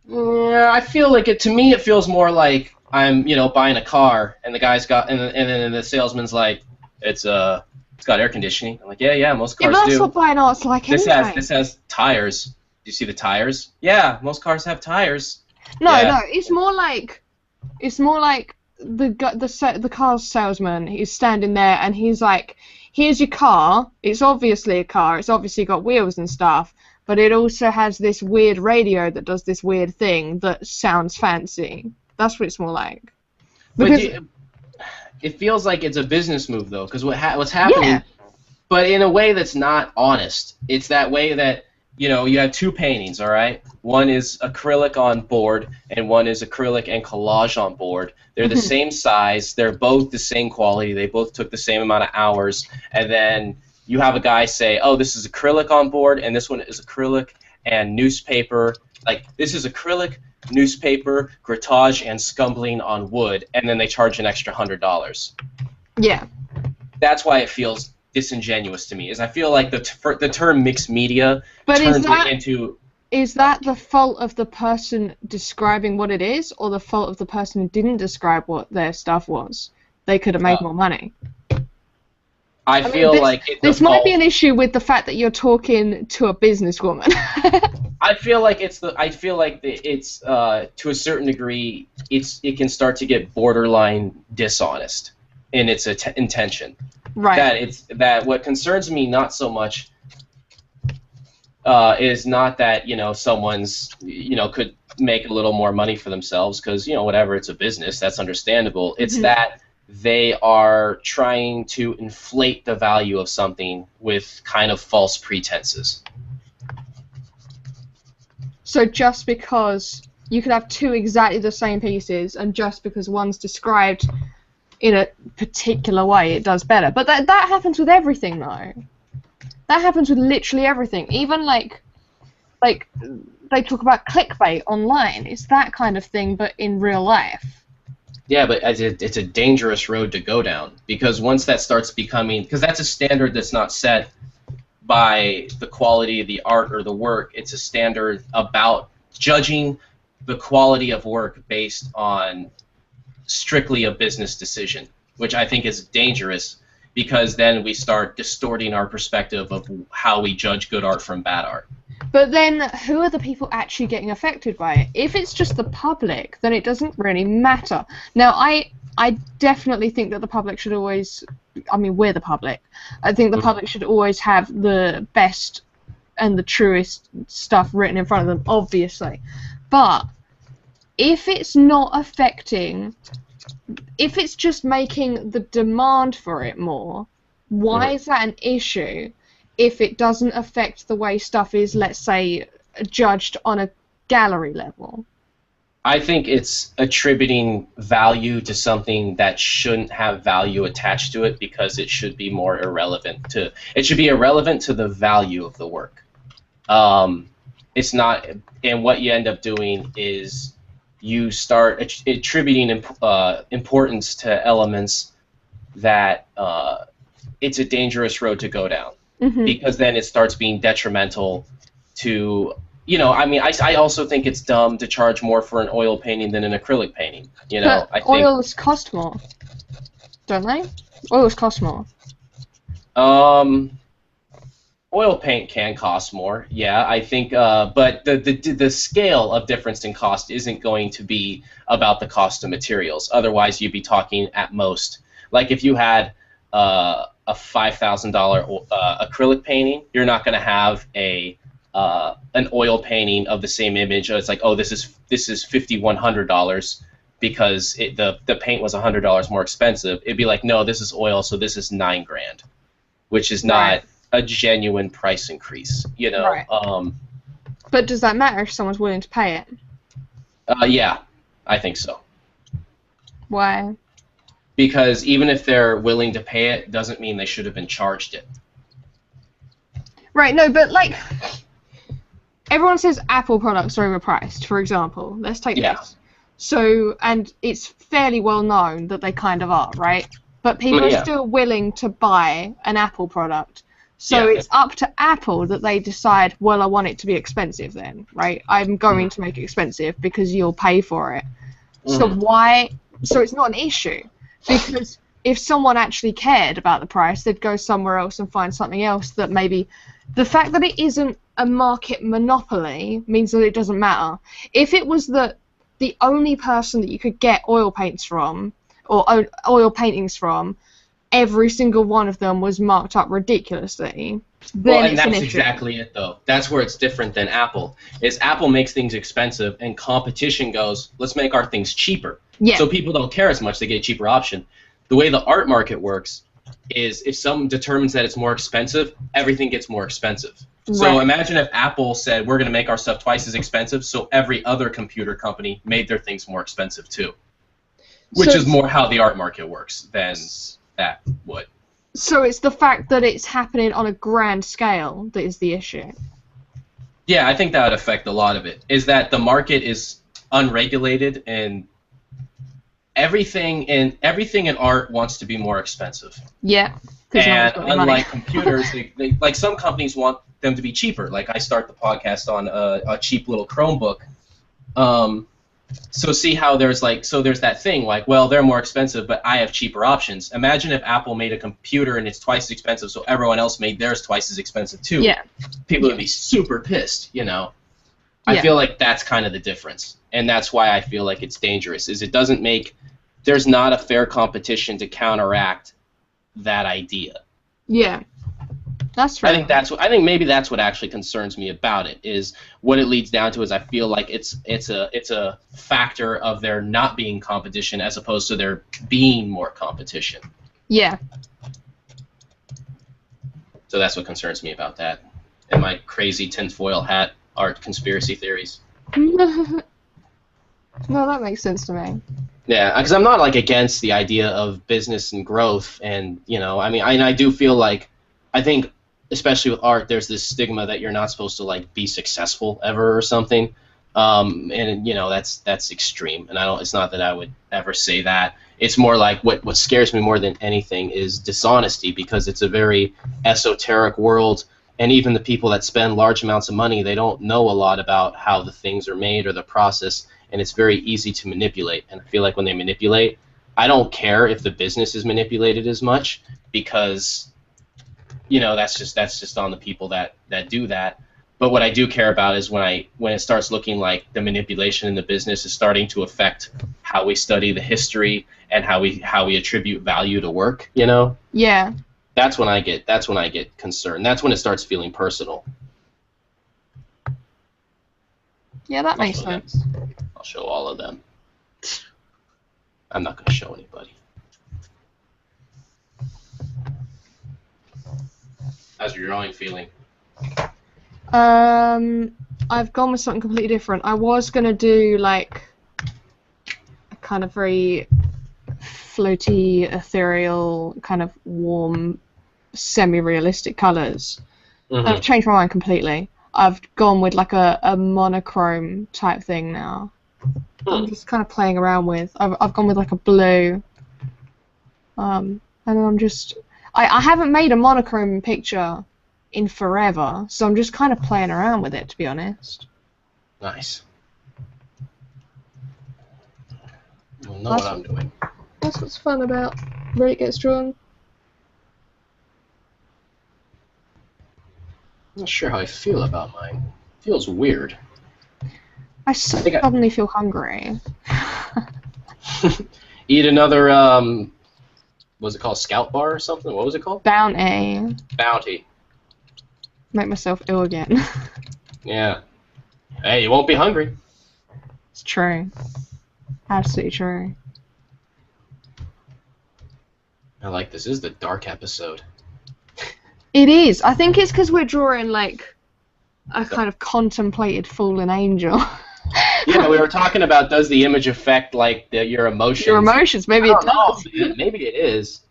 Yeah, I feel like to me, it feels more like I'm, buying a car, and the guy's got, and then the salesman's like, it's got air conditioning. I'm like, yeah, most cars do. Yeah, that's what buying art's like anyway. This has tires. Do you see the tires? Yeah, most cars have tires. No, it's more like the car salesman, he's standing there and he's like, here's your car, it's obviously a car, it's obviously got wheels and stuff, but it also has this weird radio that does this weird thing that sounds fancy. That's what it's more like. Because it feels like it's a business move though, because what's happening, but in a way that's not honest. It's that way that you have 2 paintings, all right? One is acrylic on board, and one is acrylic and collage on board. They're the same size. They're both the same quality. They both took the same amount of hours. And then you have a guy say, oh, this is acrylic on board, and this one is acrylic and newspaper. Like, this is acrylic, newspaper, grittage, and scumbling on wood, and then they charge an extra $100. Yeah. That's why it feels disingenuous to me. I feel like the term mixed media turns it into. Is that the fault of the person describing what it is, or the fault of the person who didn't describe what their stuff was? They could have made more money. I feel like this might be an issue with the fact that you're talking to a businesswoman. I feel like it's to a certain degree it can start to get borderline dishonest in its intention. Right. That what concerns me not so much is not that someone's could make a little more money for themselves, because whatever, it's a business, that's understandable. It's that they are trying to inflate the value of something with kind of false pretenses. So just because you could have two exactly the same pieces, and just because one's described in a particular way, it does better. But that happens with everything, though. That happens with literally everything. Even like they talk about clickbait online. It's that kind of thing, but in real life. Yeah, but it's a dangerous road to go down, because once that starts becoming, because that's a standard that's not set by the quality of the art or the work. It's a standard about judging the quality of work based on strictly a business decision, which I think is dangerous, because then we start distorting our perspective of how we judge good art from bad art. But then, who are the people actually getting affected by it? If it's just the public, then it doesn't really matter. Now, I definitely think that the public should always, I mean, we're the public. I think the public should always have the best and the truest stuff written in front of them, obviously. But if it's not affecting, if it's just making the demand for it more, why is that an issue if it doesn't affect the way stuff is, let's say, judged on a gallery level? I think it's attributing value to something that shouldn't have value attached to it, because it should be more irrelevant to. It should be irrelevant to the value of the work. It's not, and what you end up doing is you start attributing importance to elements that it's a dangerous road to go down, because then it starts being detrimental to. You know, I mean, I also think it's dumb to charge more for an oil painting than an acrylic painting. You know, but oils cost more, don't they? Oils cost more. Oil paint can cost more, yeah. I think, but the scale of difference in cost isn't going to be about the cost of materials. Otherwise, you'd be talking at most, like if you had a $5,000 acrylic painting, you're not going to have an oil painting of the same image. It's like, oh, this is $5,100 because the paint was $100 more expensive. It'd be like, no, this is oil, so this is $9,000, which is not a genuine price increase, you know. Right. But does that matter if someone's willing to pay it? Yeah, I think so. Why? Because even if they're willing to pay it, doesn't mean they should have been charged it. Right, no, but like, everyone says Apple products are overpriced, for example. Let's take this. So, and it's fairly well known that they kind of are, right? But people are still willing to buy an Apple product. So it's up to Apple that they decide, well, I want it to be expensive then, right? I'm going to make it expensive because you'll pay for it. So why? So it's not an issue. Because if someone actually cared about the price, they'd go somewhere else and find something else that maybe. The fact that it isn't a market monopoly means that it doesn't matter. If it was the only person that you could get oil paints from, or oil paintings from, every single one of them was marked up ridiculously, then and that's exactly it, though. That's where it's different than Apple. Is Apple makes things expensive, and competition goes, let's make our things cheaper. Yeah. So people don't care as much; they get a cheaper option. The way the art market works is if someone determines that it's more expensive, everything gets more expensive. Right. So imagine if Apple said, we're going to make our stuff twice as expensive, so every other computer company made their things more expensive too. Which is more how the art market works than that would. So it's the fact that it's happening on a grand scale that is the issue. Yeah, I think that would affect a lot of it. Is that the market is unregulated, and everything in art wants to be more expensive. Yeah. And unlike computers, they like some companies want them to be cheaper. Like I start the podcast on a cheap little Chromebook. So see how there's that thing like, well, they're more expensive, but I have cheaper options. Imagine if Apple made a computer and it's twice as expensive, so everyone else made theirs twice as expensive too. Yeah. People would be super pissed, you know. I feel like that's kind of the difference, and that's why I feel like it's dangerous. Is it doesn't make there's not a fair competition to counteract that idea. Yeah. That's right. I think maybe that's what actually concerns me about it, is what it leads down to is I feel like it's a factor of there not being competition as opposed to there being more competition. Yeah. So that's what concerns me about that, and my crazy tinfoil hat art conspiracy theories. No, that makes sense to me. Yeah, because I'm not like against the idea of business and growth, and I mean, I do feel like, I think, especially with art, there's this stigma that you're not supposed to like be successful ever or something, and that's extreme, and I don't. It's not that I would ever say that. It's more like what scares me more than anything is dishonesty, because it's a very esoteric world, and even the people that spend large amounts of money, they don't know a lot about how the things are made or the process. And it's very easy to manipulate. And I feel like when they manipulate, I don't care if the business is manipulated as much, because that's just on the people that do that. But what I do care about is when it starts looking like the manipulation in the business is starting to affect how we study the history and how we attribute value to work. Yeah. That's when I get concerned. That's when it starts feeling personal. Yeah, that makes sense. I'll show all of them. I'm not going to show anybody. How's your drawing feeling? I've gone with something completely different. I was going to do like a kind of very floaty, ethereal, kind of warm, semi-realistic colours. Mm-hmm. I've changed my mind completely. I've gone with like a monochrome type thing now. I'm just kind of playing around with. I've gone with like a blue. And I'm just. I haven't made a monochrome picture in forever, so I'm just kind of playing around with it, to be honest. Nice. You'll know what I'm doing. That's what's fun about Reddit Gets Drawn. I'm not sure how I feel about mine. It feels weird. I suddenly feel hungry. Eat another, what's it called, Scout Bar or something? What was it called? Bounty. Bounty. Make myself ill again. Yeah. Hey, you won't be hungry. It's true. Absolutely true. I like this. This is the dark episode. It is. I think it's because we're drawing like a kind of contemplated fallen angel. Yeah, we were talking about, does the image affect like your emotions? Your emotions. Maybe it does. Maybe it is.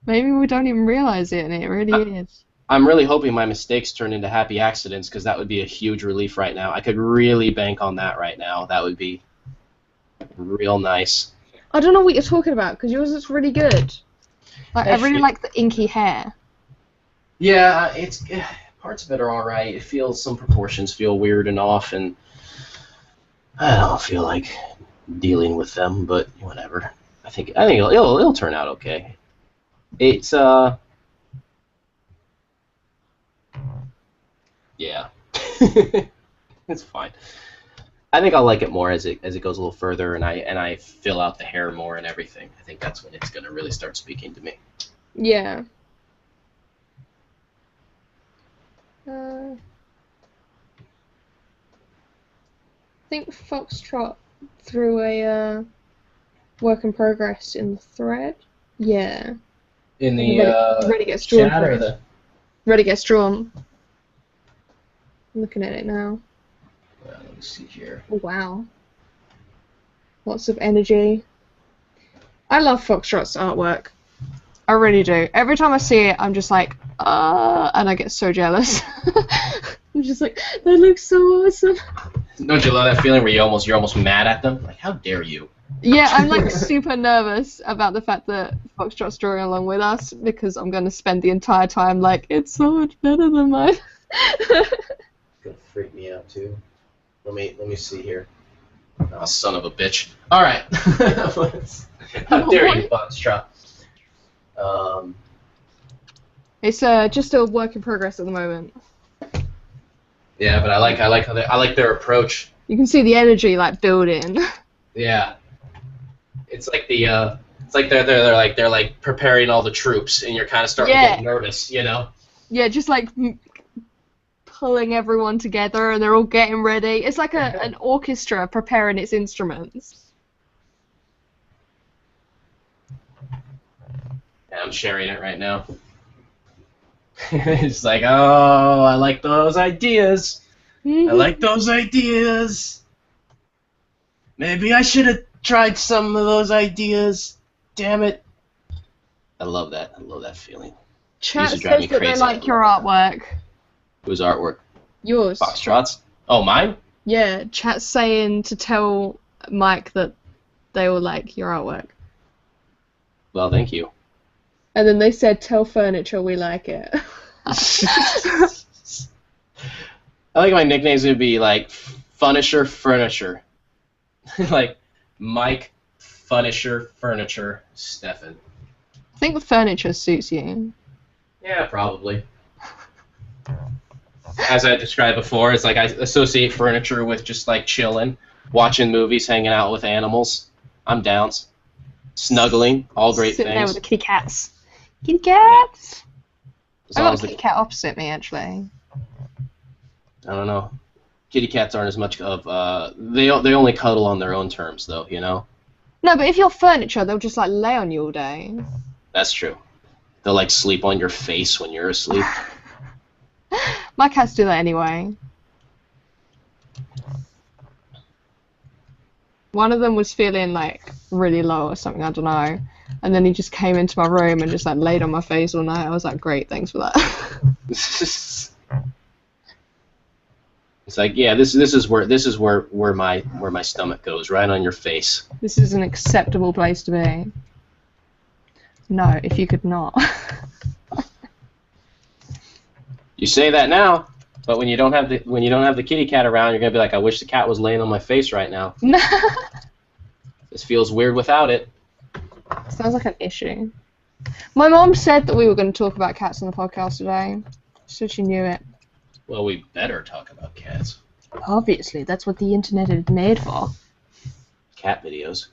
Maybe we don't even realize it, and it really is. I'm really hoping my mistakes turn into happy accidents, because that would be a huge relief right now. I could really bank on that right now. That would be real nice. I don't know what you're talking about, because yours is really good. Like, I really like the inky hair. Yeah, it's parts of it are all right. It feels, some proportions feel weird and off, and I don't feel like dealing with them. But whatever. I think it'll turn out okay. It's yeah, it's fine. I think I'll like it more as it goes a little further, and I fill out the hair more and everything. I think that's when it's gonna really start speaking to me. Yeah. I think Foxtrot threw a work in progress in the thread. Yeah. In the Reddit Gets Drawn. chat or the Reddit Gets Drawn. I'm looking at it now. Well, let me see here. Oh, wow. Lots of energy. I love Foxtrot's artwork. I really do. Every time I see it, I'm just like, and I get so jealous. I'm just like, that looks so awesome. Don't you love that feeling where you're almost mad at them? Like, how dare you? Yeah, I'm like super nervous about the fact that Foxtrot's drawing along with us, because I'm going to spend the entire time like, it's so much better than mine. It's gonna freak me out too. Let me see here. Oh, son of a bitch. All right. How dare you, Foxtrot? It's just a work in progress at the moment. Yeah, but I like their approach. You can see the energy like building. Yeah. It's like they're like preparing all the troops, and you're kind of starting to get nervous, you know? Yeah, just like pulling everyone together, and they're all getting ready. It's like an orchestra preparing its instruments. Yeah, I'm sharing it right now. It's like, oh, I like those ideas. I like those ideas. Maybe I should have tried some of those ideas. Damn it. I love that. I love that feeling. Chat Used to drive me says that they crazy. like your artwork. Whose artwork? Yours. Foxtrots? Oh, mine? Yeah, chat's saying to tell Mike that they will like your artwork. Well, thank you. And then they said, tell Furniture we like it. I think my nicknames would be like Funisher Furniture. Like Mike Funisher Furniture Steffen. I think the furniture suits you. Yeah, probably. As I described before, it's like I associate furniture with just like chilling, watching movies, hanging out with animals. I'm down. Snuggling, all great Sitting there things. with the kitty cats. Kitty cats! As I long got as a kitty cat opposite me, actually. I don't know. Kitty cats aren't as much of they only cuddle on their own terms though, you know. No, but if you're furniture, they'll just like lay on you all day. That's true. They'll like sleep on your face when you're asleep. My cats do that anyway. One of them was feeling like really low or something, I don't know. And then he just came into my room and just like laid on my face all night. I was like, great, thanks for that. It's like, yeah, this is where my stomach goes, right on your face. This is an acceptable place to be. No, if you could not. You say that now, but when you don't have the kitty cat around, you're gonna be like, I wish the cat was laying on my face right now. This feels weird without it. Sounds like an issue. My mom said that we were going to talk about cats on the podcast today, so she knew it. Well, we better talk about cats. Obviously, that's what the internet is made for. Cat videos.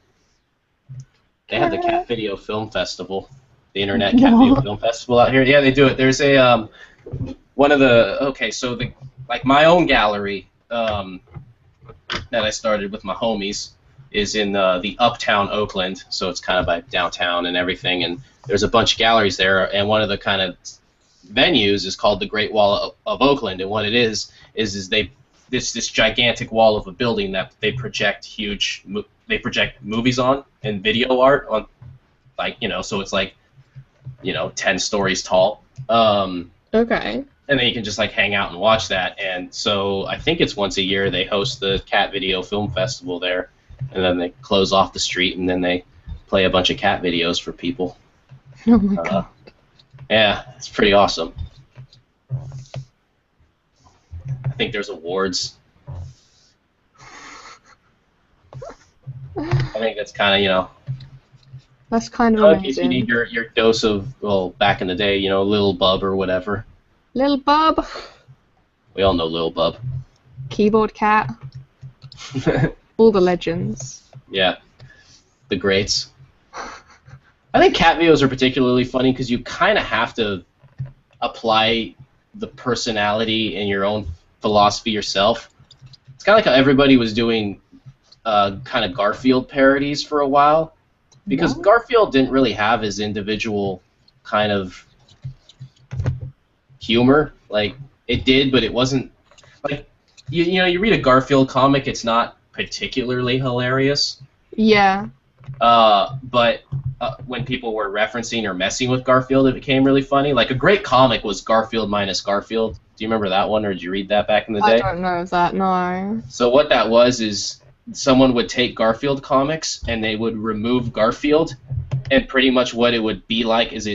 They have the Cat Video Film Festival, the Internet Cat Video Film Festival out here. Yeah, they do it. There's a one of the so the like my own gallery that I started with my homies is in the Uptown Oakland, so it's kind of like downtown and everything, and there's a bunch of galleries there, and one of the kind of venues is called the Great Wall of Oakland, and what it is this gigantic wall of a building that they project movies on and video art on, like, you know, so it's like, you know, 10 stories tall. Okay. And then you can just like hang out and watch that, and so I think it's once a year they host the Cat Video Film Festival there, and then they close off the street and then they play a bunch of cat videos for people. Oh my god. Yeah, it's pretty awesome. I think there's awards. I think that's kind of, you know. That's kind of If amazing. you need your dose of, well, back in the day, you know, Lil Bub or whatever. Little Bub. We all know Lil Bub. Keyboard Cat. All the legends. Yeah, the greats. I think cat videos are particularly funny because you kind of have to apply the personality and your own philosophy yourself. It's kind of like how everybody was doing kind of Garfield parodies for a while, because Garfield didn't really have his individual kind of humor. Like, it did, but it wasn't like you know, you read a Garfield comic, it's not particularly hilarious. Yeah. But when people were referencing or messing with Garfield, it became really funny. Like, a great comic was Garfield minus Garfield. Do you remember that one, or did you read that back in the day? I don't know that, no. So what that was is someone would take Garfield comics and they would remove Garfield, and pretty much what it would be like is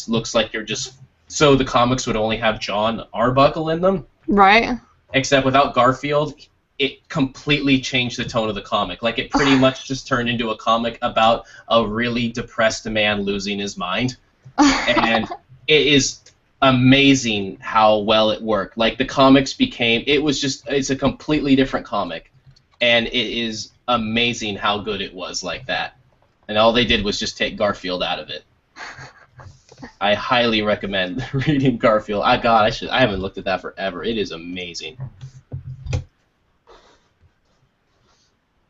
looks like you're just, so the comics would only have John Arbuckle in them. Right. Except without Garfield, it completely changed the tone of the comic. Like, it pretty much just turned into a comic about a really depressed man losing his mind. And it is amazing how well it worked. Like, the comics it's a completely different comic. And it is amazing how good it was like that. And all they did was just take Garfield out of it. I highly recommend reading Garfield. I haven't looked at that forever. It is amazing.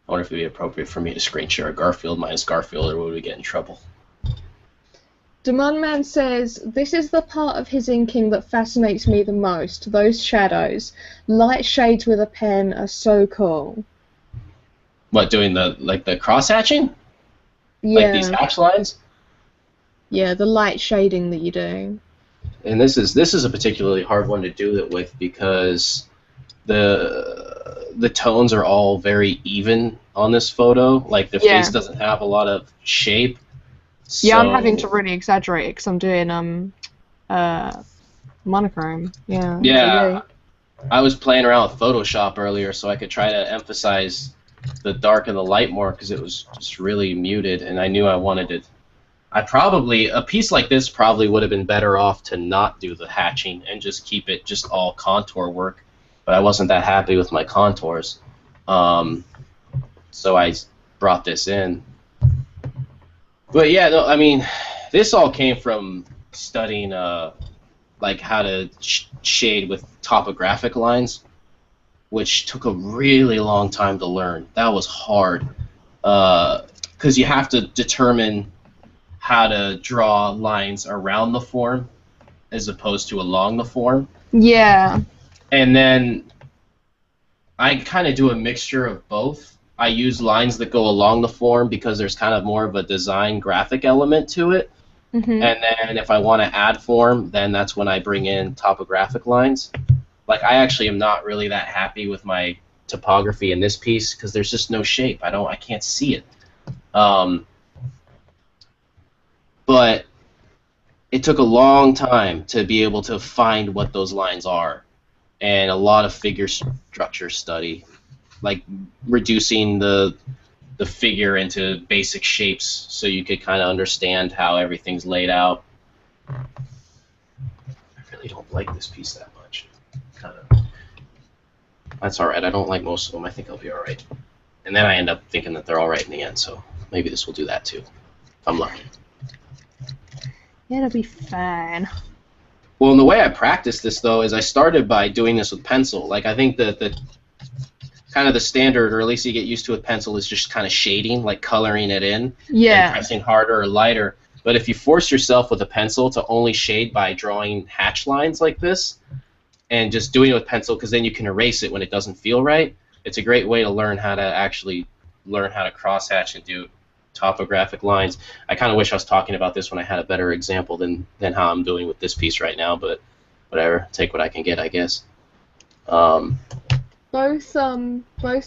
I wonder if it would be appropriate for me to screen share a Garfield minus Garfield, or would we get in trouble? Demand Man says, this is the part of his inking that fascinates me the most. Those shadows. Light shades with a pen are so cool. What, doing the cross hatching? Like these Yeah, hatch lines? yeah, the light shading that you do. And this is a particularly hard one to do it with because the tones are all very even on this photo. Like the face Yeah. doesn't have a lot of shape. Yeah, I'm having to So really exaggerate it because I'm doing uh monochrome. Yeah, for yeah, you. I was playing around with Photoshop earlier so I could try to emphasize the dark and the light more because it was just really muted, and I knew I wanted it. A piece like this probably would have been better off to not do the hatching and just keep it just all contour work, but I wasn't that happy with my contours. Um, so I brought this in. But yeah, no, I mean, this all came from studying like how to shade with topographic lines, which took a really long time to learn. That was hard because you have to determine how to draw lines around the form as opposed to along the form. Yeah. And then I kind of do a mixture of both. I use lines that go along the form because there's kind of more of a design graphic element to it. Mhm. And then if I want to add form, then that's when I bring in topographic lines. Like I actually am not really that happy with my topography in this piece because there's just no shape. I can't see it. But it took a long time to be able to find what those lines are, and a lot of figure structure study, like reducing the figure into basic shapes so you could kind of understand how everything's laid out. I really don't like this piece that much. Kind of. That's all right. I don't like most of them. I think I'll be all right. And then I end up thinking that they're all right in the end. So maybe this will do that too, if I'm lucky. Yeah, it'll be fine. Well, and the way I practiced this though is I started by doing this with pencil. Like I think that the kind of the standard, or at least you get used to with pencil, is just kind of shading, like coloring it in and Yeah. pressing harder or lighter. But if you force yourself with a pencil to only shade by drawing hatch lines like this, and just doing it with pencil, because then you can erase it when it doesn't feel right, it's a great way to learn how to actually learn how to cross hatch and do topographic lines. I kind of wish I was talking about this when I had a better example than how I'm doing with this piece right now, but whatever, take what I can get, I guess. Both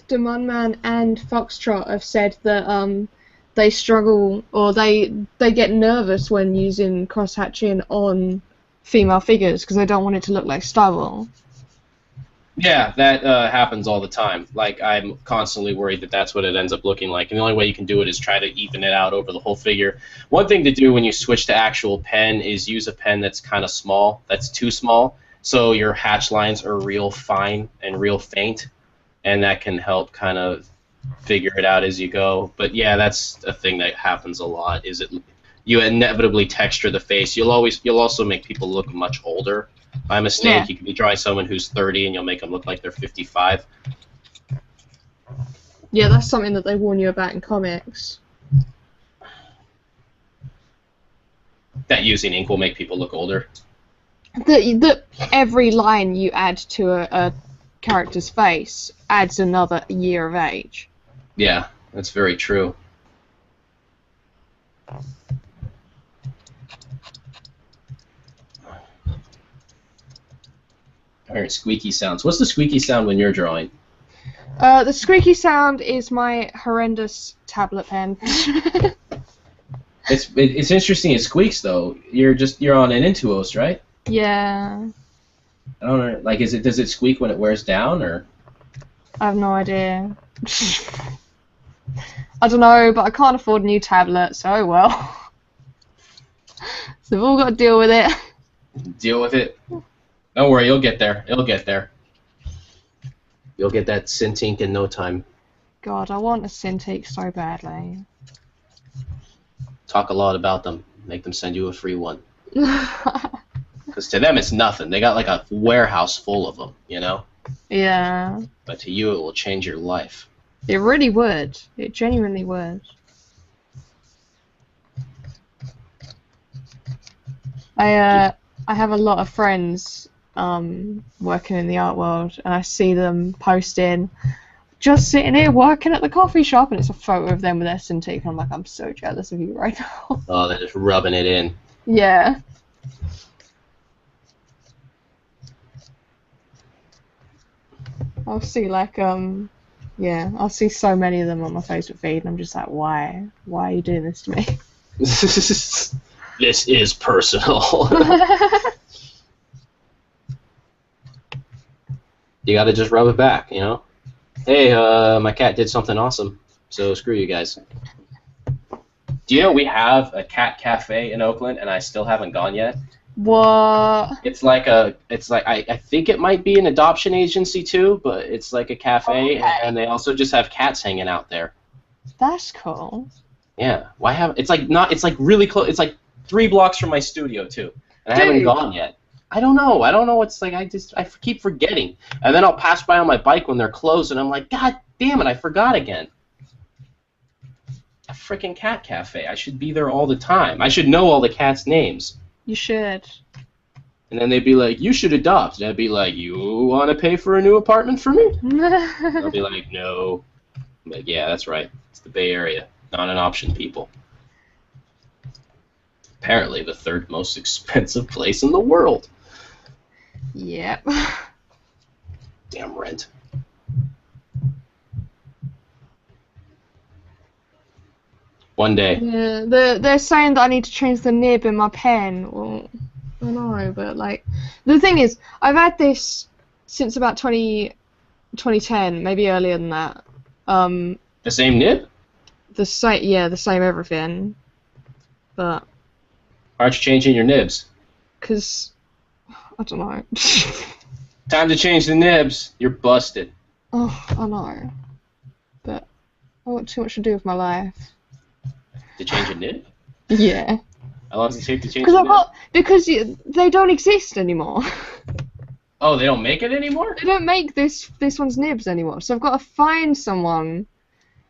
Demonman and Foxtrot have said that they struggle or they get nervous when using cross hatching on female figures because they don't want it to look like stubble. Yeah, that happens all the time. Like, I'm constantly worried that that's what it ends up looking like, and the only way you can do it is try to even it out over the whole figure. One thing to do when you switch to actual pen is use a pen that's kind of small, that's too small, so your hatch lines are real fine and real faint, and that can help kind of figure it out as you go. But yeah, that's a thing that happens a lot, is it you inevitably texture the face. You'll also make people look much older. By mistake, Yeah. you could be drawing someone who's 30 and you'll make them look like they're 55. Yeah, that's something that they warn you about in comics. That using ink will make people look older. That every line you add to a character's face adds another year of age. Yeah, that's very true. Alright, squeaky sounds. What's the squeaky sound when you're drawing? The squeaky sound is my horrendous tablet pen. It's interesting. It squeaks though. You're on an Intuos, right? Yeah. I don't know. Like, does it squeak when it wears down, or? I have no idea. I don't know, but I can't afford a new tablet, so oh well. So we've all got to deal with it. Deal with it. Don't worry, you'll get there. It'll get there. You'll get that Cintiq in no time. God, I want a Cintiq so badly. Talk a lot about them. Make them send you a free one. Because to them it's nothing. They got like a warehouse full of them, you know? Yeah. But to you it will change your life. It really would. It genuinely would. I have a lot of friends working in the art world, and I see them posting just sitting here working at the coffee shop, and it's a photo of them with their Cintiq, and I'm like, I'm so jealous of you right now. Oh, they're just rubbing it in. Yeah. I'll see like yeah, I'll see so many of them on my Facebook feed, and I'm just like, why? Why are you doing this to me? This is personal. You gotta just rub it back, you know? Hey, my cat did something awesome, so screw you guys. Do you know we have a cat cafe in Oakland, and I still haven't gone yet? What? I think it might be an adoption agency too, but it's like a cafe, Okay. and they also just have cats hanging out there. That's cool. Yeah, why have? It's like really close. It's like 3 blocks from my studio too, and I haven't Dude. gone yet. I don't know. It's like I keep forgetting, and then I'll pass by on my bike when they're closed, and I'm like, God damn it, I forgot again. A freaking cat cafe. I should be there all the time. I should know all the cats' names. You should. And then they'd be like, you should adopt. And I'd be like, you want to pay for a new apartment for me? I'll be like, no. I'm like, yeah, that's right. It's the Bay Area. Not an option, people. Apparently the 3rd most expensive place in the world. Yep. Damn rent. One day. Yeah, they're saying that I need to change the nib in my pen. Well, I know, but like, the thing is, I've had this since about 2010, maybe earlier than that. The same nib? The same everything. But Why aren't you changing your nibs? because I don't know. Time to change the nibs. You're busted. Oh, I know. But I got too much to do with my life. To change a nib? Yeah. How long does it take to change a nib? Because they don't exist anymore. Oh, they don't make it anymore? They don't make this one's nibs anymore. So I've got to find someone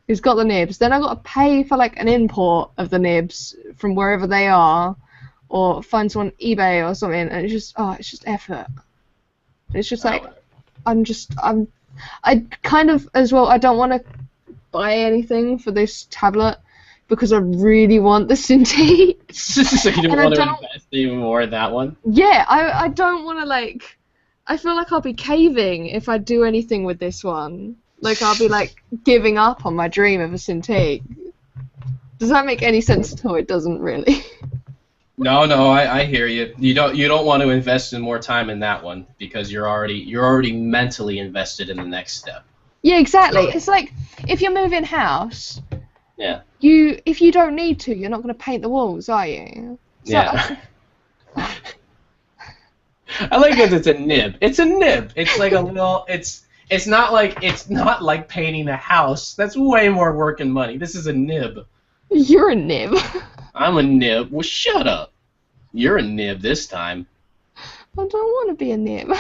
who's got the nibs. Then I've got to pay for like an import of the nibs from wherever they are, or find someone on eBay or something. And it's just effort. It's just like I kind of as well. I don't want to buy anything for this tablet because I really want the Cintiq. So you don't want to invest even more in that one? Yeah, I don't want to like. I feel like I'll be caving if I do anything with this one. Like I'll be like giving up on my dream of a Cintiq. Does that make any sense at all? It doesn't really. No, I hear you. You don't want to invest in more time in that one because you're already mentally invested in the next step. Yeah, exactly. It's like if you're moving house. Yeah. If you don't need to, you're not going to paint the walls, are you? So, yeah. I like that it's a nib. It's a nib. It's like a little. It's not like painting a house. That's way more work and money. This is a nib. You're a nib. I'm a nib. Well, shut up. You're a nib this time. I don't want to be a nib.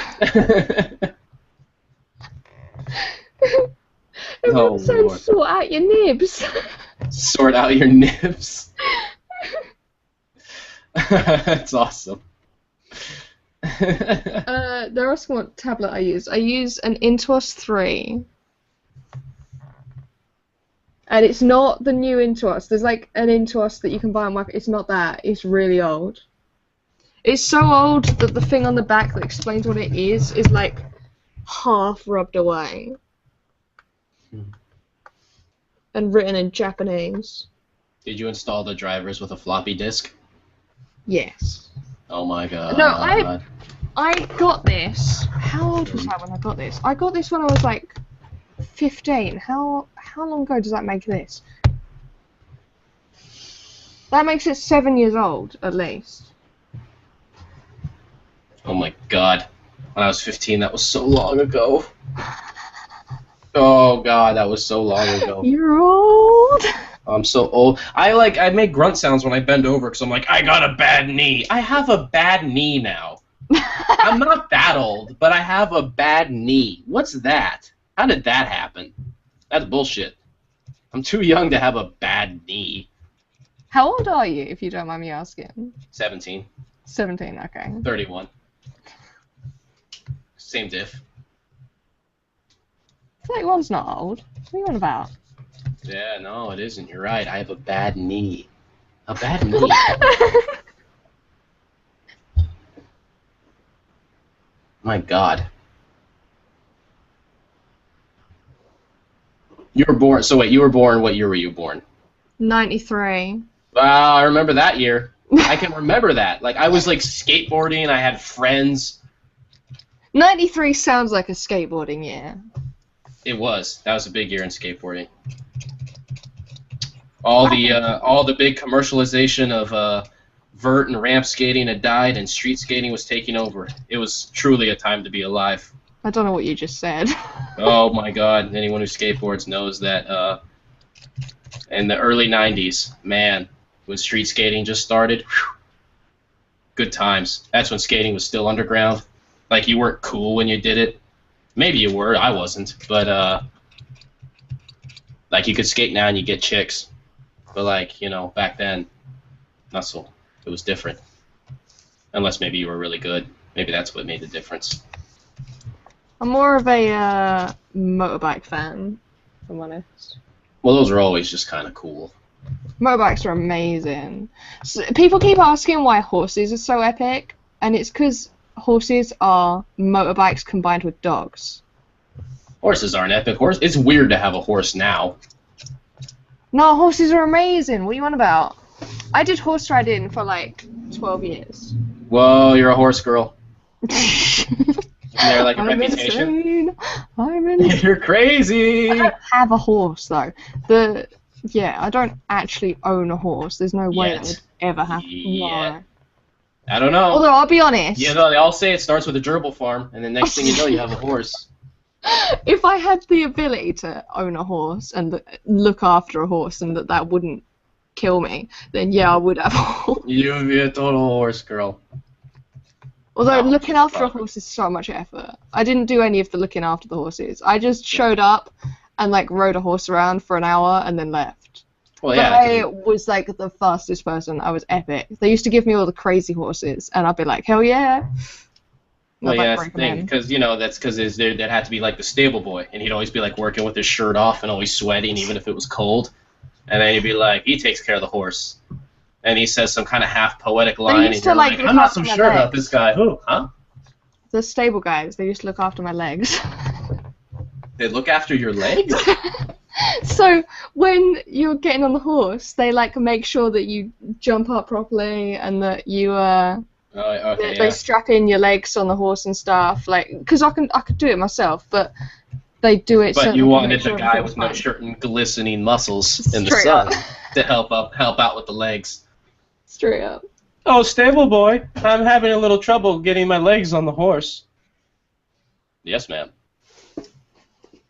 Everyone says sort out your nibs. Sort out your nibs. That's awesome. They're asking what tablet I use. I use an Intuos 3. And it's not the new Intuos. There's like an Intuos that you can buy on market. It's not that. It's really old. It's so old that the thing on the back that explains what it is like half rubbed away. And written in Japanese. Did you install the drivers with a floppy disk? Yes. Oh my god. No, I got this. How old was I when I got this? I got this when I was like 15. How long ago does that make this? That makes it 7 years old, at least. Oh my god. When I was 15, that was so long ago. Oh god, that was so long ago. You're old. I'm so old. I make grunt sounds when I bend over because I'm like, I got a bad knee. I have a bad knee now. I'm not that old, but I have a bad knee. What's that? How did that happen? That's bullshit. I'm too young to have a bad knee. How old are you, if you don't mind me asking? 17. 17, okay. 31. Same diff. 31's not old. What are you on about? Yeah, no, it isn't. You're right. I have a bad knee. A bad knee. My God. You were born. So wait, you were born. What year were you born? 93. I remember that year. I can remember that. Like I was like skateboarding. I had friends. 93 sounds like a skateboarding year. It was. That was a big year in skateboarding. All the big commercialization of vert and ramp skating had died, and street skating was taking over. It was truly a time to be alive. I don't know what you just said. Oh my God! Anyone who skateboards knows that. In the early '90s, man, when street skating just started, whew, good times. That's when skating was still underground. Like you weren't cool when you did it. Maybe you were. I wasn't. But like you could skate now and you get chicks. But like back then, not so. It was different. Unless maybe you were really good. Maybe that's what made the difference. I'm more of a motorbike fan, if I'm honest. Well, those are always just kind of cool. Motorbikes are amazing. So, people keep asking why horses are so epic, and it's because horses are motorbikes combined with dogs. Horses aren't epic. It's weird to have a horse now. No, horses are amazing. What are you on about? I did horse riding for like 12 years. Whoa, you're a horse girl. They're like a reputation. Insane. I'm insane. You're crazy. I don't have a horse though. I don't actually own a horse. There's no way that would ever happen. Yeah. No. I don't know. Although I'll be honest. Yeah, no, they all say it starts with a gerbil farm, and the next thing you know, you have a horse. If I had the ability to own a horse and look after a horse, and that wouldn't kill me, then yeah, I would have a horse. You would be a total horse girl. Although looking after a horse is so much effort. I didn't do any of the looking after the horses. I just showed up and like rode a horse around for an hour and then left. Well, but yeah. I was like the fastest person. I was epic. They used to give me all the crazy horses, and I'd be like, hell yeah. Well, yeah, that's the thing, because that's because there had to be like the stable boy, and he'd always be like working with his shirt off and always sweating, even if it was cold. And then he'd be like, he takes care of the horse. And he says some kind of half poetic line, and you're like, I'm not so sure about this guy. Who? Huh? The stable guys, they used to look after my legs. They look after your legs? So when you're getting on the horse, they like make sure that you jump up properly and that you they strap in your legs on the horse and stuff. Like, because I could do it myself, but they do it. But you wanted the guy with no shirt and glistening muscles in the sun to help out with the legs. Straight up. Oh, stable boy, I'm having a little trouble getting my legs on the horse. Yes, ma'am.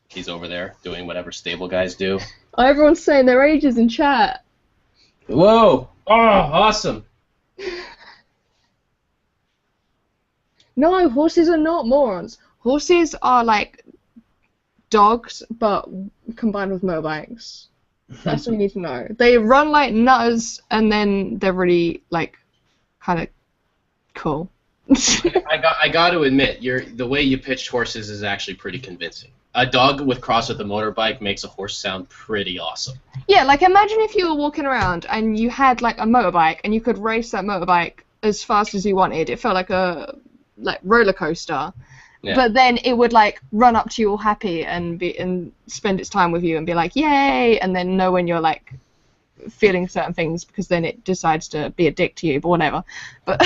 He's over there doing whatever stable guys do. Oh, everyone's saying their ages in chat. Whoa! Oh, awesome! No, horses are not morons. Horses are like dogs, but combined with motorbikes. That's what you need to know. They run like nutters, and then they're really like kind of cool. I got to admit, the way you pitched horses is actually pretty convincing. A dog crossed with a motorbike makes a horse sound pretty awesome. Yeah, like imagine if you were walking around and you had like a motorbike and you could race that motorbike as fast as you wanted. It felt like a roller coaster. Yeah. But then it would like run up to you all happy and spend its time with you and be like, yay, and then know when you're like feeling certain things because then it decides to be a dick to you, but whatever. But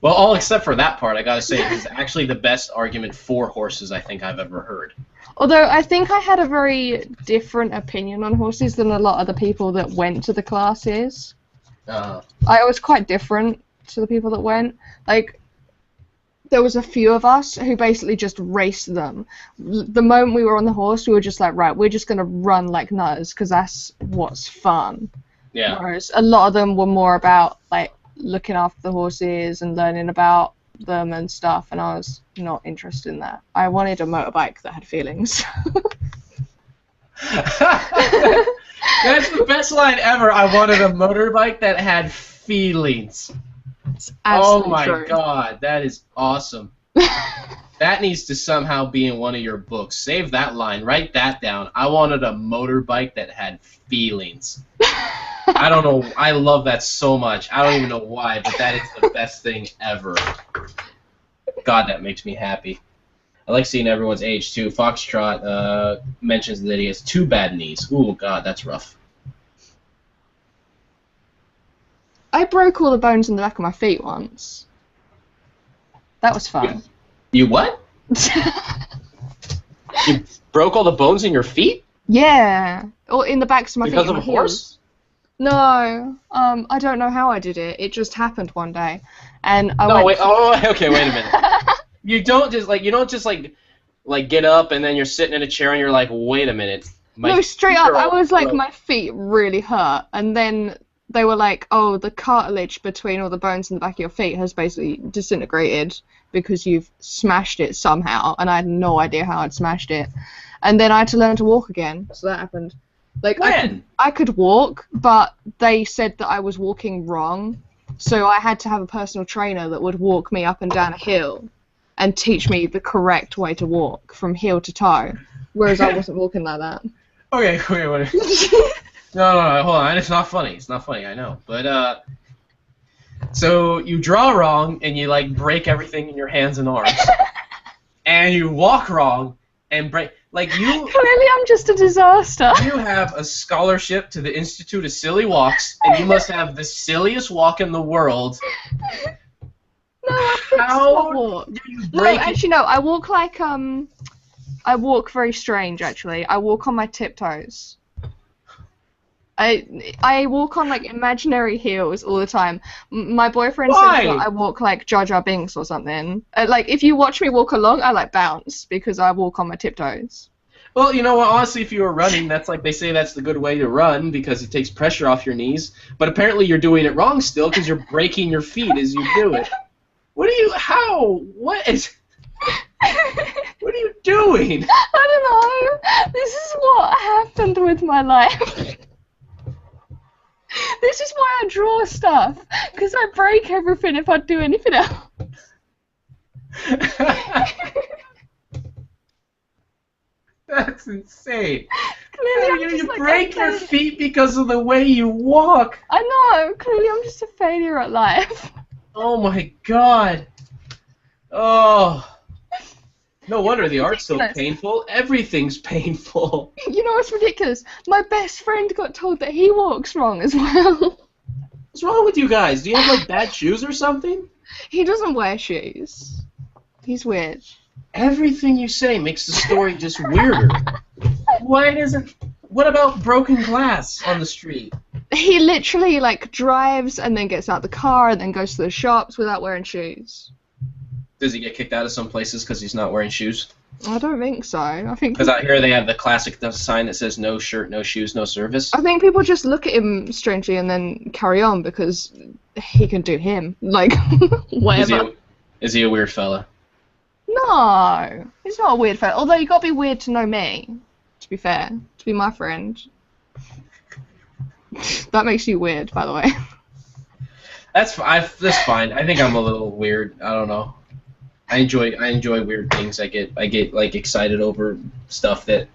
well, all except for that part, I gotta say, is actually the best argument for horses I think I've ever heard. Although I think I had a very different opinion on horses than a lot of the people that went to the classes. I was quite different to the people that went. Like, there was a few of us who basically just raced them. The moment we were on the horse, we were just like, right, we're just going to run like nutters because that's what's fun. Yeah. Whereas a lot of them were more about, like, looking after the horses and learning about them and stuff, and I was not interested in that. I wanted a motorbike that had feelings. That's the best line ever. I wanted a motorbike that had feelings. Oh my god, that is awesome. That That needs to somehow be in one of your books. Save that line. Write that down. I wanted a motorbike that had feelings. I don't know. I love that so much. I don't even know why, but that is the best thing ever. God, that makes me happy. I like seeing everyone's age, too. Foxtrot mentions that he has 2 bad knees. Ooh, God, that's rough. I broke all the bones in the back of my feet once. That was fun. You what? You broke all the bones in your feet? Yeah. Or in the backs of my feet. Because of a horse? No. I don't know how I did it. It just happened one day. And I wait. Oh, okay, wait a minute. You don't just get up and then you're sitting in a chair and you're like, wait a minute. No, straight up. I was like, my feet really hurt. And then they were like, oh, the cartilage between all the bones in the back of your feet has basically disintegrated because you've smashed it somehow. And I had no idea how I'd smashed it. And then I had to learn to walk again. So that happened. Like, I could walk, but they said that I was walking wrong. So I had to have a personal trainer that would walk me up and down a hill and teach me the correct way to walk from heel to toe, whereas I wasn't walking like that. Okay, wait. No, hold on. It's not funny. It's not funny, I know. But, so you draw wrong and you, like, break everything in your hands and arms. And you walk wrong and break... Like, you... Clearly I'm just a disaster. You have a scholarship to the Institute of Silly Walks, and you must have the silliest walk in the world. No, How walk. do you break it? Actually, no. I walk like, I walk very strange, actually. I walk on my tiptoes. I walk on, like, imaginary heels all the time. My boyfriend says that I walk like Jar Jar Binks or something. Like, if you watch me walk along, I, like, bounce because I walk on my tiptoes. Well, you know what, honestly, if you were running, that's like they say that's the good way to run because it takes pressure off your knees. But apparently you're doing it wrong still because you're breaking your feet as you do it. What are you doing? I don't know. This is what happened with my life. This is why I draw stuff, because I break everything if I do anything else. That's insane. Clearly, you break your feet because of the way you walk. I know. Clearly, I'm just a failure at life. Oh my God. Oh. No wonder the art's so painful. Everything's painful. You know what's ridiculous? My best friend got told that he walks wrong as well. What's wrong with you guys? Do you have like bad shoes or something? He doesn't wear shoes. He's weird. Everything you say makes the story just weirder. What about broken glass on the street? He literally like drives and then gets out the car and then goes to the shops without wearing shoes. Does he get kicked out of some places because he's not wearing shoes? I don't think so. I think because out here they have the classic sign that says no shirt, no shoes, no service. I think people just look at him strangely and then carry on because he can do him. Like, whatever. Is he a weird fella? No, he's not a weird fella. Although you got to be weird to know me. To be fair, to be my friend. That makes you weird, by the way. That's fine. I think I'm a little weird. I don't know. I enjoy weird things. I get like excited over stuff that.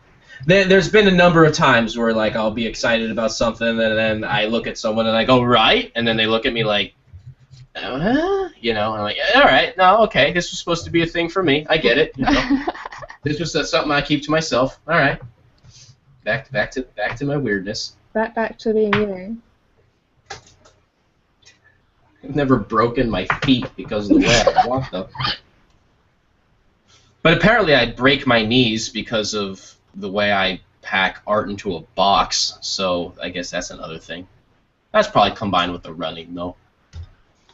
There's been a number of times where like I'll be excited about something and then I look at someone and I go right, and then they look at me like, you know, I'm like, all right, no, okay, this was supposed to be a thing for me. I get it. You know? This was something I keep to myself. All right. Back to my weirdness. Back to being you. I've never broken my feet because of the way I walk, though. But apparently I break my knees because of the way I pack art into a box, so I guess that's another thing. That's probably combined with the running, though.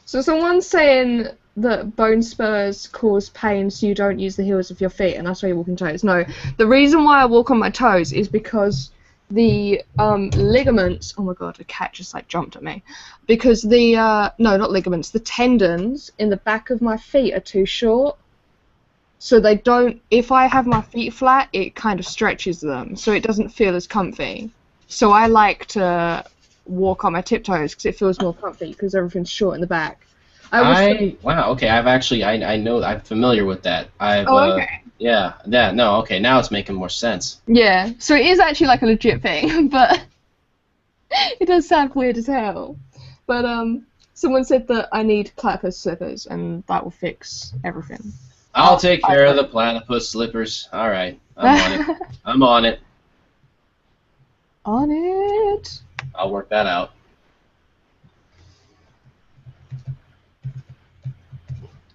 So someone's saying that bone spurs cause pain so you don't use the heels of your feet, and that's why you walk on toes. No, the reason why I walk on my toes is because the ligaments, oh my god, a cat just like jumped at me, because the, no, not ligaments, the tendons in the back of my feet are too short, so they don't, if I have my feet flat, it kind of stretches them, so it doesn't feel as comfy. So I like to walk on my tiptoes because it feels more comfy because everything's short in the back. Wow, okay, I know, I'm familiar with that. Oh, okay. No, okay, now it's making more sense. Yeah, so it is actually like a legit thing, but it does sound weird as hell. But someone said that I need platypus slippers, and that will fix everything. I'll take care of the platypus slippers. All right, I'm on it. I'm on it. On it. I'll work that out.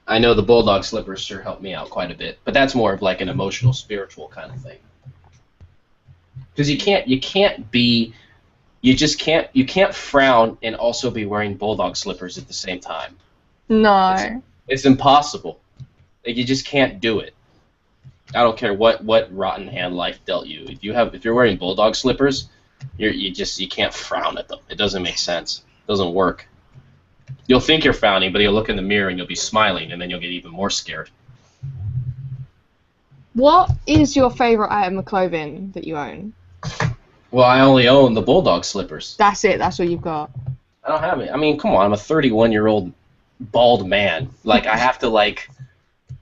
I know the bulldog slippers sure help me out quite a bit, but that's more of like an emotional, spiritual kind of thing. Because you can't frown and also be wearing bulldog slippers at the same time. No. It's impossible. Like, you just can't do it. I don't care what rotten hand life dealt you. If you're wearing bulldog slippers, you can't frown at them. It doesn't make sense. It doesn't work. You'll think you're frowning, but you'll look in the mirror and you'll be smiling, and then you'll get even more scared. What is your favorite item of clothing that you own? Well, I only own the bulldog slippers. That's it. That's what you've got. I don't have it. I mean, come on. I'm a 31-year-old bald man. Like, I have to, like...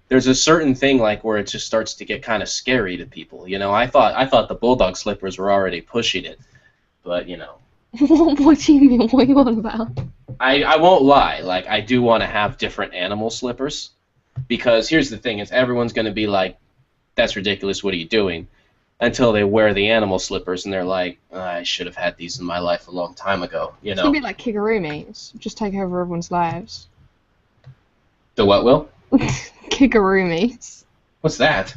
There's a certain thing, like, where it just starts to get kind of scary to people. You know, I thought the bulldog slippers were already pushing it. But, you know... What do you mean? What are you on about? I won't lie. Like, I do want to have different animal slippers. Because here's the thing. Is everyone's going to be like, that's ridiculous. What are you doing? Until they wear the animal slippers and they're like, I should have had these in my life a long time ago. You know? It's going to be like kigurumis. Just take over everyone's lives. The what, Will? Kigurumis. What's that?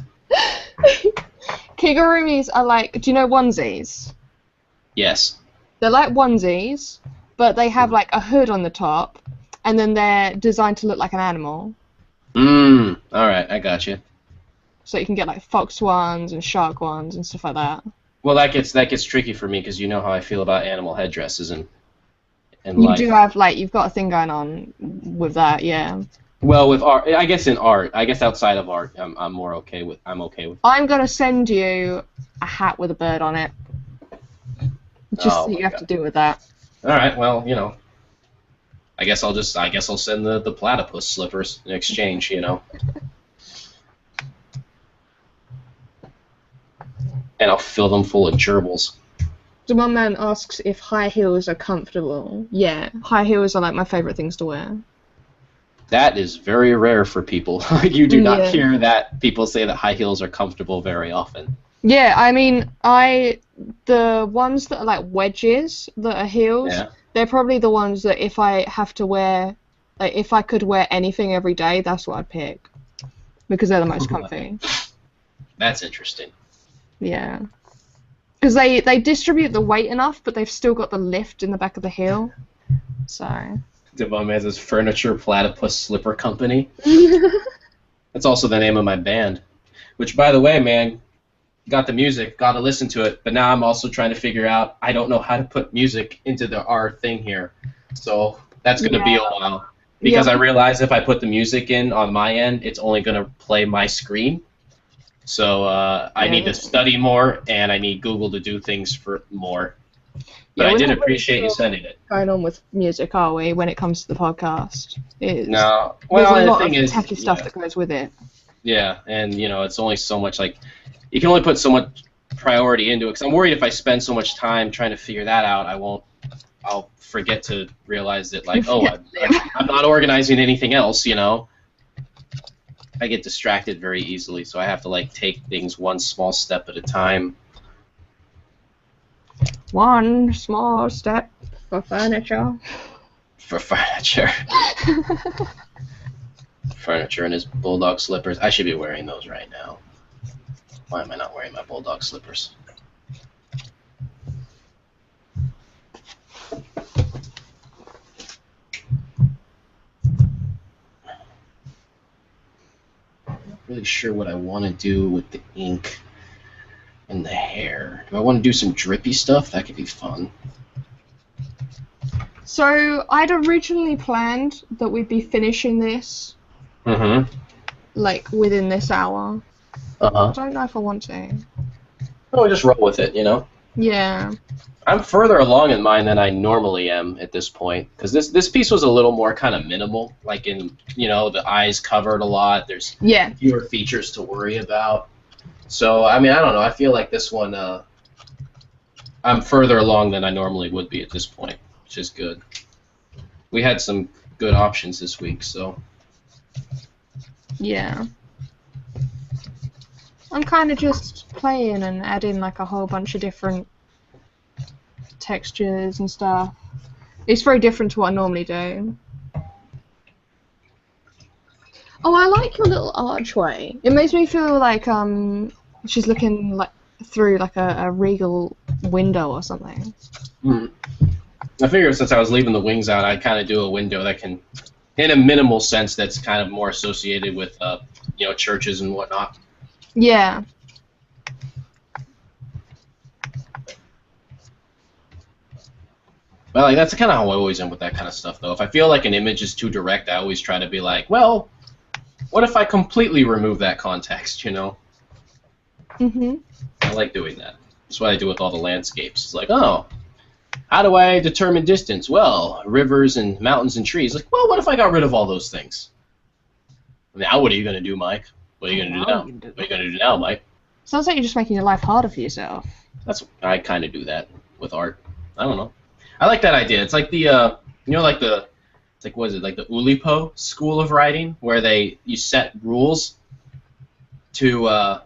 Kigurumis are like, do you know onesies? Yes. They're like onesies, but they have like a hood on the top, and then they're designed to look like an animal. Alright, I got you. So you can get like fox ones and shark ones and stuff like that. Well, that gets tricky for me because you know how I feel about animal headdresses and you life. do have like, you've got a thing going on with that, yeah. Well, with art, I guess in art, I guess outside of art, I'm okay with. I'm gonna send you a hat with a bird on it. Just so you have to do with that. All right. Well, you know, I guess I'll send the platypus slippers in exchange. You know, and I'll fill them full of gerbils. So one man asks if high heels are comfortable. Yeah, high heels are like my favorite things to wear. That is very rare for people. You do not hear that people say that high heels are comfortable very often. Yeah, I mean, the ones that are like wedges that are heels, they're probably the ones that if I have to wear, like if I could wear anything every day, that's what I'd pick. Because they're the most comfy. That's interesting. Yeah. Because they distribute the weight enough, but they've still got the lift in the back of the heel. So... Devon has his Furniture Platypus Slipper Company. That's also the name of my band. Which, by the way, man, got the music, got to listen to it, but now I'm also trying to figure out, I don't know how to put music into our thing here. So that's going to be a while. Because I realize if I put the music in on my end, it's only going to play my screen. So I need to study more, and I need Google to do things for more. But I did appreciate you sending it. Going on with music, are we, when it comes to the podcast? No. Well, there's a lot the thing of is, techie stuff that goes with it. Yeah, and, you know, it's only so much, like, you can only put so much priority into it. Because I'm worried if I spend so much time trying to figure that out, I'll forget to realize that, like, I'm not organizing anything else, you know? I get distracted very easily, so I have to, like, take things one small step at a time. One small step for furniture. For furniture. Furniture and his bulldog slippers. I should be wearing those right now. Why am I not wearing my bulldog slippers? Not really sure what I want to do with the ink and the hair. Do I want to do some drippy stuff? That could be fun. So I'd originally planned that we'd be finishing this like within this hour. I don't know if I want to. Oh, just roll with it, you know? Yeah. I'm further along in mine than I normally am at this point, because this piece was a little more kind of minimal, like in, the eyes covered a lot. There's Yeah. fewer features to worry about. So, I mean, I don't know. I feel like this one, I'm further along than I normally would be at this point, which is good. We had some good options this week, so. Yeah. I'm kind of just playing and adding like a whole bunch of different textures and stuff. It's very different to what I normally do. Oh, I like your little archway. It makes me feel like she's looking like through like a regal window or something. I figure since I was leaving the wings out, I'd kind of do a window that can, in a minimal sense, that's kind of more associated with churches and whatnot. Yeah. Well, like, that's kind of how I always am with that kind of stuff, though. If I feel like an image is too direct, I always try to be like, well, what if I completely remove that context, Mhm. I like doing that. That's what I do with all the landscapes. It's like, oh, how do I determine distance? Well, rivers and mountains and trees. Like, well, what if I got rid of all those things? Now, what are you going to do, Mike? What are you going to do now? What are you going to do now, Mike? Sounds like you're just making your life harder for yourself. I kind of do that with art. I don't know. I like that idea. It's like the, it's like, what is it, like the Oulipo school of writing, where you set rules to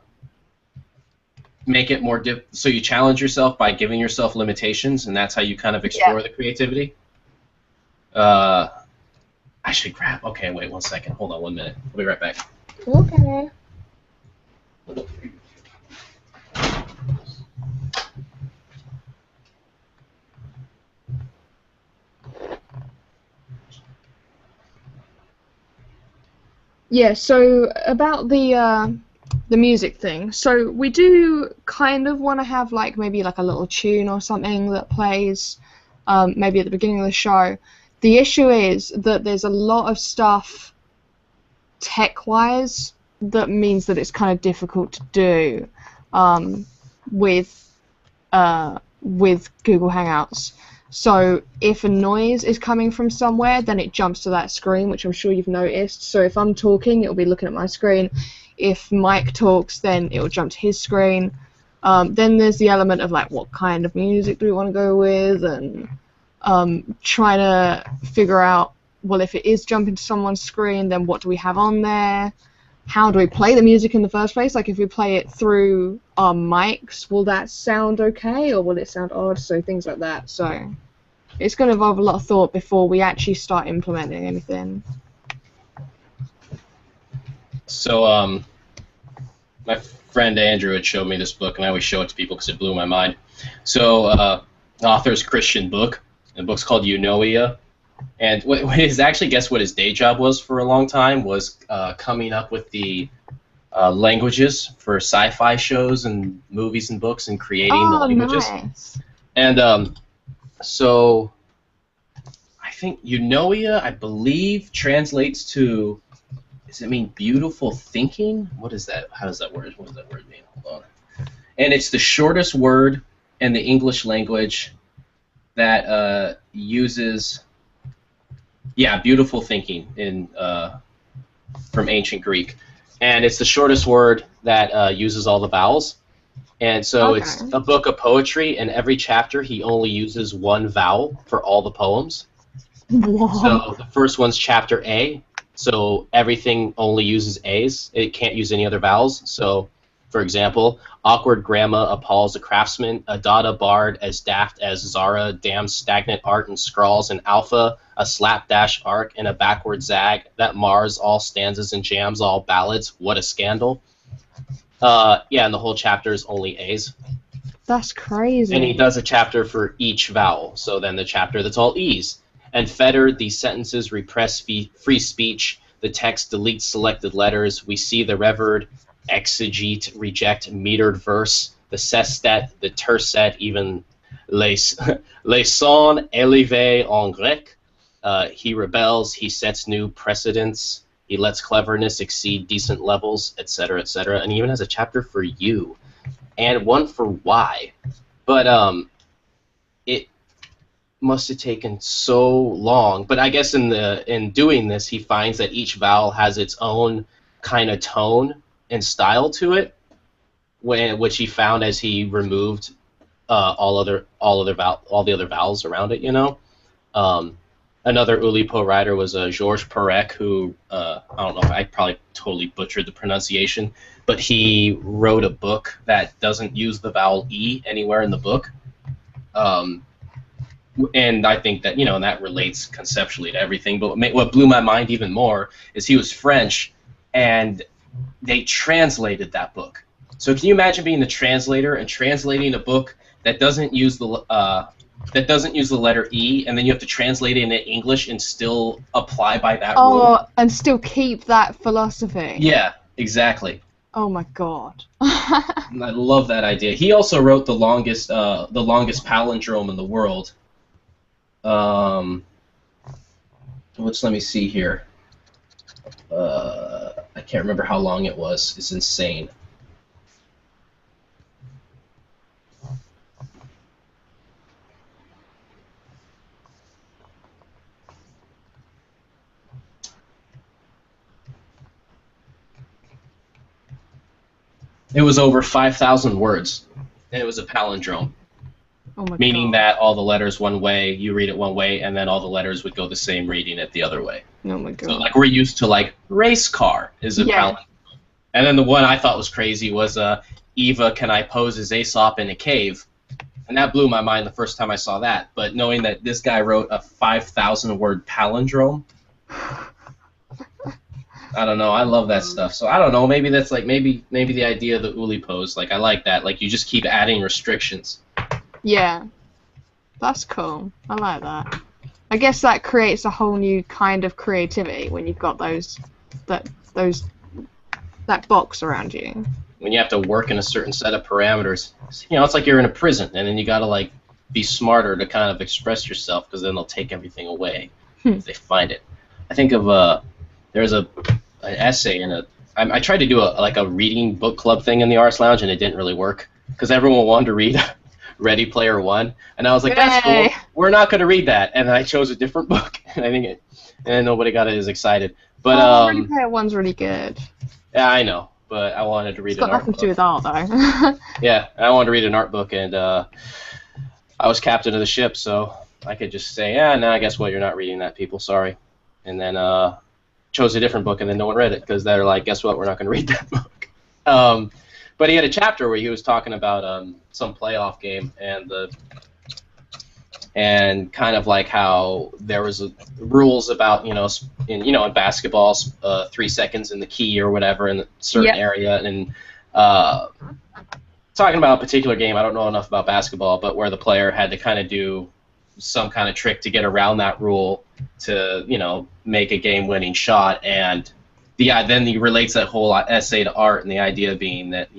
make it more so you challenge yourself by giving yourself limitations, and that's how you kind of explore the creativity. I should grab. Okay, wait 1 second. Hold on 1 minute. I'll be right back. Okay. Yeah, so about the music thing. So we do kind of want to have like maybe like a little tune or something that plays maybe at the beginning of the show. The issue is that there's a lot of stuff tech-wise that means that it's kind of difficult to do with Google Hangouts. So if a noise is coming from somewhere, then it jumps to that screen, which I'm sure you've noticed. So if I'm talking, it'll be looking at my screen. If Mike talks, then it'll jump to his screen. Then there's the element of like, what kind of music do we want to go with, and trying to figure out, well, if it is jumping to someone's screen, then what do we have on there? How do we play the music in the first place? Like, if we play it through our mics, will that sound okay, or will it sound odd? So things like that. So it's going to involve a lot of thought before we actually start implementing anything. So, my friend Andrew had showed me this book, and I always show it to people because it blew my mind. So, the author's Christian book. The book's called Eunoia. And guess what his day job was for a long time was coming up with the languages for sci-fi shows and movies and books and creating the languages. Nice. And so I think Eunoia, I believe, translates to, does it mean beautiful thinking? What is that? What does that word mean? Hold on. And it's the shortest word in the English language that uses... Yeah, beautiful thinking from ancient Greek, and it's the shortest word that uses all the vowels, and so It's a book of poetry. And every chapter he only uses one vowel for all the poems. Whoa. So the first one's chapter A, so everything only uses A's. It can't use any other vowels. So, for example, awkward grandma appalls a craftsman, a dada bard as daft as Zara, damns stagnant art and scrawls, and alpha, a slapdash arc and a backward zag that mars all stanzas and jams all ballads. What a scandal. Yeah, and the whole chapter is only A's. That's crazy. And he does a chapter for each vowel, so then the chapter that's all E's. And fettered, these sentences repress free speech. The text deletes selected letters. We see the revered exegete reject metered verse, the sestet, the tercet, even les sons élevés en grec. He rebels, he sets new precedents, he lets cleverness exceed decent levels, etc., etc. And he even has a chapter for you, and one for why. But it must have taken so long. But I guess in doing this, he finds that each vowel has its own kind of tone and style to it, which he found as he removed all the other vowels around it. You know. Another Oulipo writer was Georges Perec, who I don't know, I probably totally butchered the pronunciation, but he wrote a book that doesn't use the vowel E anywhere in the book. And I think that, that relates conceptually to everything. But what blew my mind even more is he was French, and they translated that book. So can you imagine being the translator and translating a book that doesn't use the letter E, and then you have to translate it into English and still apply by that rule? Oh, and still keep that philosophy. Yeah, exactly. Oh my god. And I love that idea. He also wrote the longest palindrome in the world. Let me see here. I can't remember how long it was. It's insane. It was over 5,000 words, and it was a palindrome. Oh my meaning god. that all the letters one way, you read it one way, and then all the letters would go the same reading it the other way. Oh my god. So like we're used to like race car is a palindrome. And then the one I thought was crazy was Eva, can I pose as Aesop in a cave? And that blew my mind the first time I saw that. But knowing that this guy wrote a 5,000 word palindrome, I don't know. I love that stuff. So I don't know. Maybe that's like maybe the idea of the Oulipo's. Like I like that. Like you just keep adding restrictions. Yeah. That's cool. I like that. I guess that creates a whole new kind of creativity when you've got that box around you. When you have to work in a certain set of parameters, it's like you're in a prison, and then you got to like be smarter to kind of express yourself, because then they'll take everything away if they find it. I think of there's an essay in I tried to do a reading book club thing in the Arts Lounge, and it didn't really work because everyone wanted to read Ready Player One, and I was like, that's cool. We're not going to read that, and I chose a different book, and nobody got as excited. But Ready Player One's really good. Yeah, I know, but I wanted to read an art book. It's got nothing to do with art, though. Yeah, I wanted to read an art book, and I was captain of the ship, so I could just say, no, guess what, you're not reading that, people, sorry. And then chose a different book, and then no one read it, because they're like, guess what, we're not going to read that book. But he had a chapter where he was talking about some playoff game, and kind of like how there was rules about in basketball 3 seconds in the key or whatever in a certain area, and talking about a particular game. I don't know enough about basketball, but where the player had to kind of do some kind of trick to get around that rule to make a game-winning shot, and then he relates that whole essay to art, and the idea being that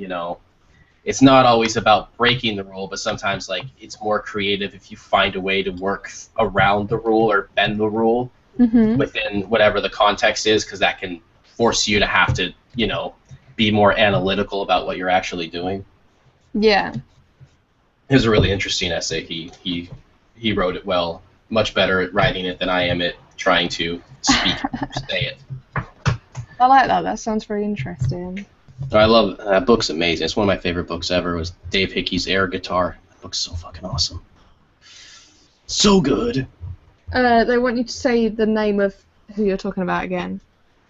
it's not always about breaking the rule, but sometimes like it's more creative if you find a way to work around the rule or bend the rule within whatever the context is, because that can force you to have to be more analytical about what you're actually doing. Yeah. It was a really interesting essay. He wrote it well, much better at writing it than I am at trying to speak say it. I like that. That sounds very interesting. I love that book's amazing. It's one of my favorite books ever. It was Dave Hickey's Air Guitar. That book's so fucking awesome. So good. They want you to say the name of who you're talking about again.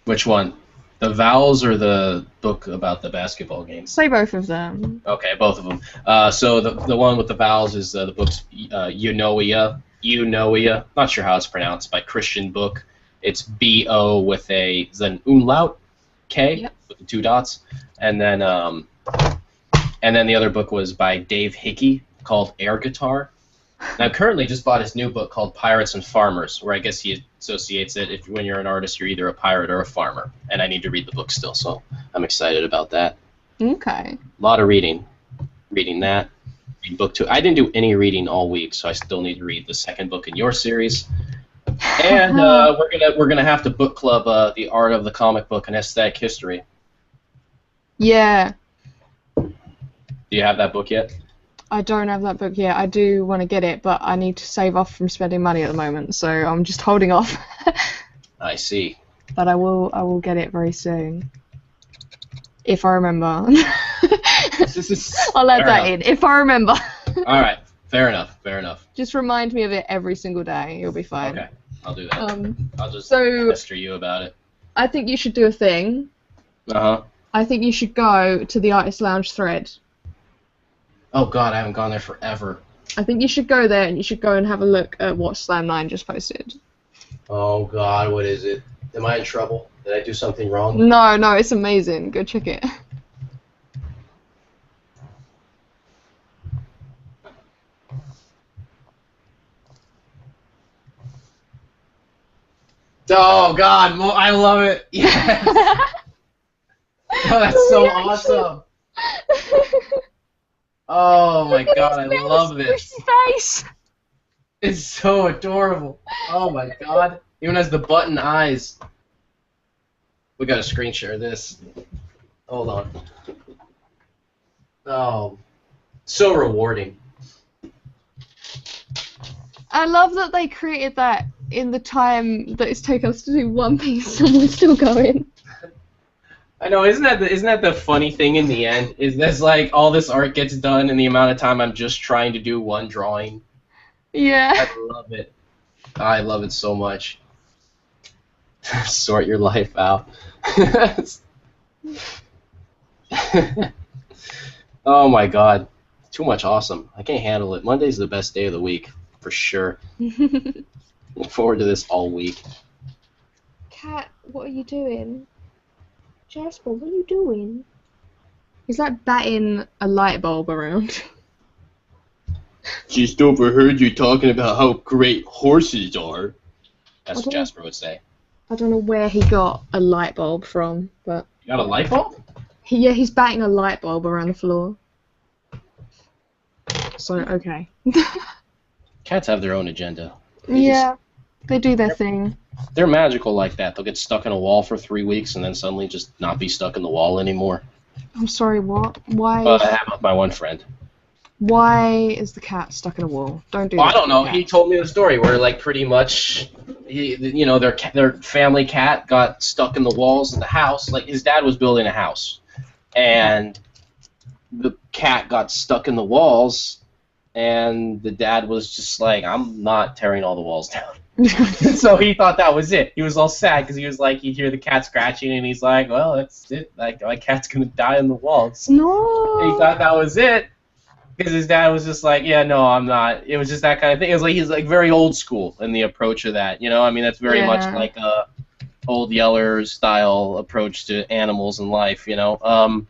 Which one? The Vowels or the book about the basketball games? Say both of them. Okay, both of them. So the one with the vowels is the book's Eunoia. Not sure how it's pronounced, by Christian Book. It's B-O with an umlaut, K, with the 2 dots. And then the other book was by Dave Hickey called Air Guitar. And I currently just bought his new book called Pirates and Farmers, where I guess he associates it when you're an artist, you're either a pirate or a farmer. And I need to read the book still, so I'm excited about that. Okay. A lot of reading. Reading that. Read book 2. I didn't do any reading all week, so I still need to read the second book in your series. And we're gonna have to book club The Art of the Comic Book and Aesthetic History. Yeah. Do you have that book yet? I don't have that book yet. I do want to get it, but I need to save off from spending money at the moment, so I'm just holding off. I see. But I will get it very soon. If I remember. I'll add that in. If I remember. All right. Fair enough. Just remind me of it every single day. You'll be fine. Okay. I'll do that. I'll just pester you about it. I think you should do a thing. Uh-huh. I think you should go to the Artist Lounge thread. Oh god, I haven't gone there forever. I think you should go there, and you should go and have a look at what Slam9 just posted. Oh god, what is it? Am I in trouble? Did I do something wrong? No, it's amazing. Go check it. Oh god, I love it. Yes. Oh, that's so awesome. Oh my god, I love this. Face. It's so adorable. Oh my god. Even has the button eyes. We gotta screen share this. Hold on. Oh, so rewarding. I love that they created that in the time that it's taken us to do One Piece, and we're still going. I know, isn't that the funny thing in the end? Is this like all this art gets done in the amount of time I'm just trying to do one drawing? Yeah. I love it. I love it so much. Sort your life out. Oh my god. Too much awesome. I can't handle it. Monday's the best day of the week, for sure. Look forward to this all week. Cat, what are you doing? Jasper, what are you doing? He's like batting a light bulb around. Just overheard you talking about how great horses are. That's what Jasper would say. I don't know where he got a light bulb from, but... You got a light bulb? Yeah, he's batting a light bulb around the floor. So, okay. Cats have their own agenda. They do their thing. They're magical like that. They'll get stuck in a wall for 3 weeks and then suddenly just not be stuck in the wall anymore. I'm sorry, what? Why? I have my one friend. Why is the cat stuck in a wall? Don't do that. I don't know. He told me the story where, like, pretty much, their family cat got stuck in the walls of the house. Like, his dad was building a house, and the cat got stuck in the walls, and the dad was just like, "I'm not tearing all the walls down." So he thought that was it. He was all sad because he was like, you hear the cat scratching, and he's like, "Well, that's it. Like, my cat's gonna die in the walls." No. And he thought that was it. Because his dad was just like, yeah, no, I'm not. It was just that kind of thing. It was like he's like very old school in the approach of that. You know, I mean, that's very much like a Old Yeller style approach to animals and life. You know,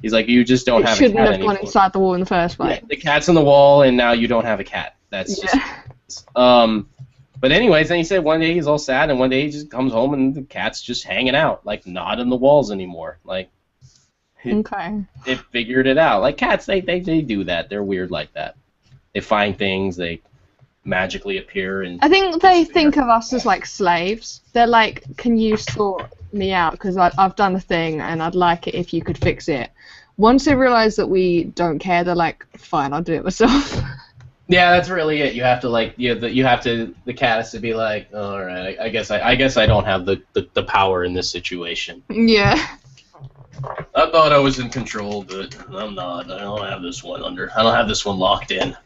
he's like, you just don't have a cat anymore. Shouldn't have gone inside the wall in the first place. Yeah, the cat's in the wall, and now you don't have a cat. That's just. But anyways, then he said one day he's all sad, and one day he just comes home and the cat's just hanging out, like not in the walls anymore, like. Okay. They figured it out. Like cats, they do that. They're weird like that. They find things, they magically appear, and I think they think of us as like slaves. They're like, "Can you sort me out? Because I've done a thing and I'd like it if you could fix it." Once they realize that we don't care, they're like, "Fine, I'll do it myself." Yeah, that's really it. You have to like, the cat has to be like, "All right, I guess I don't have the power in this situation." Yeah. I thought I was in control, but I'm not. I don't have this one locked in.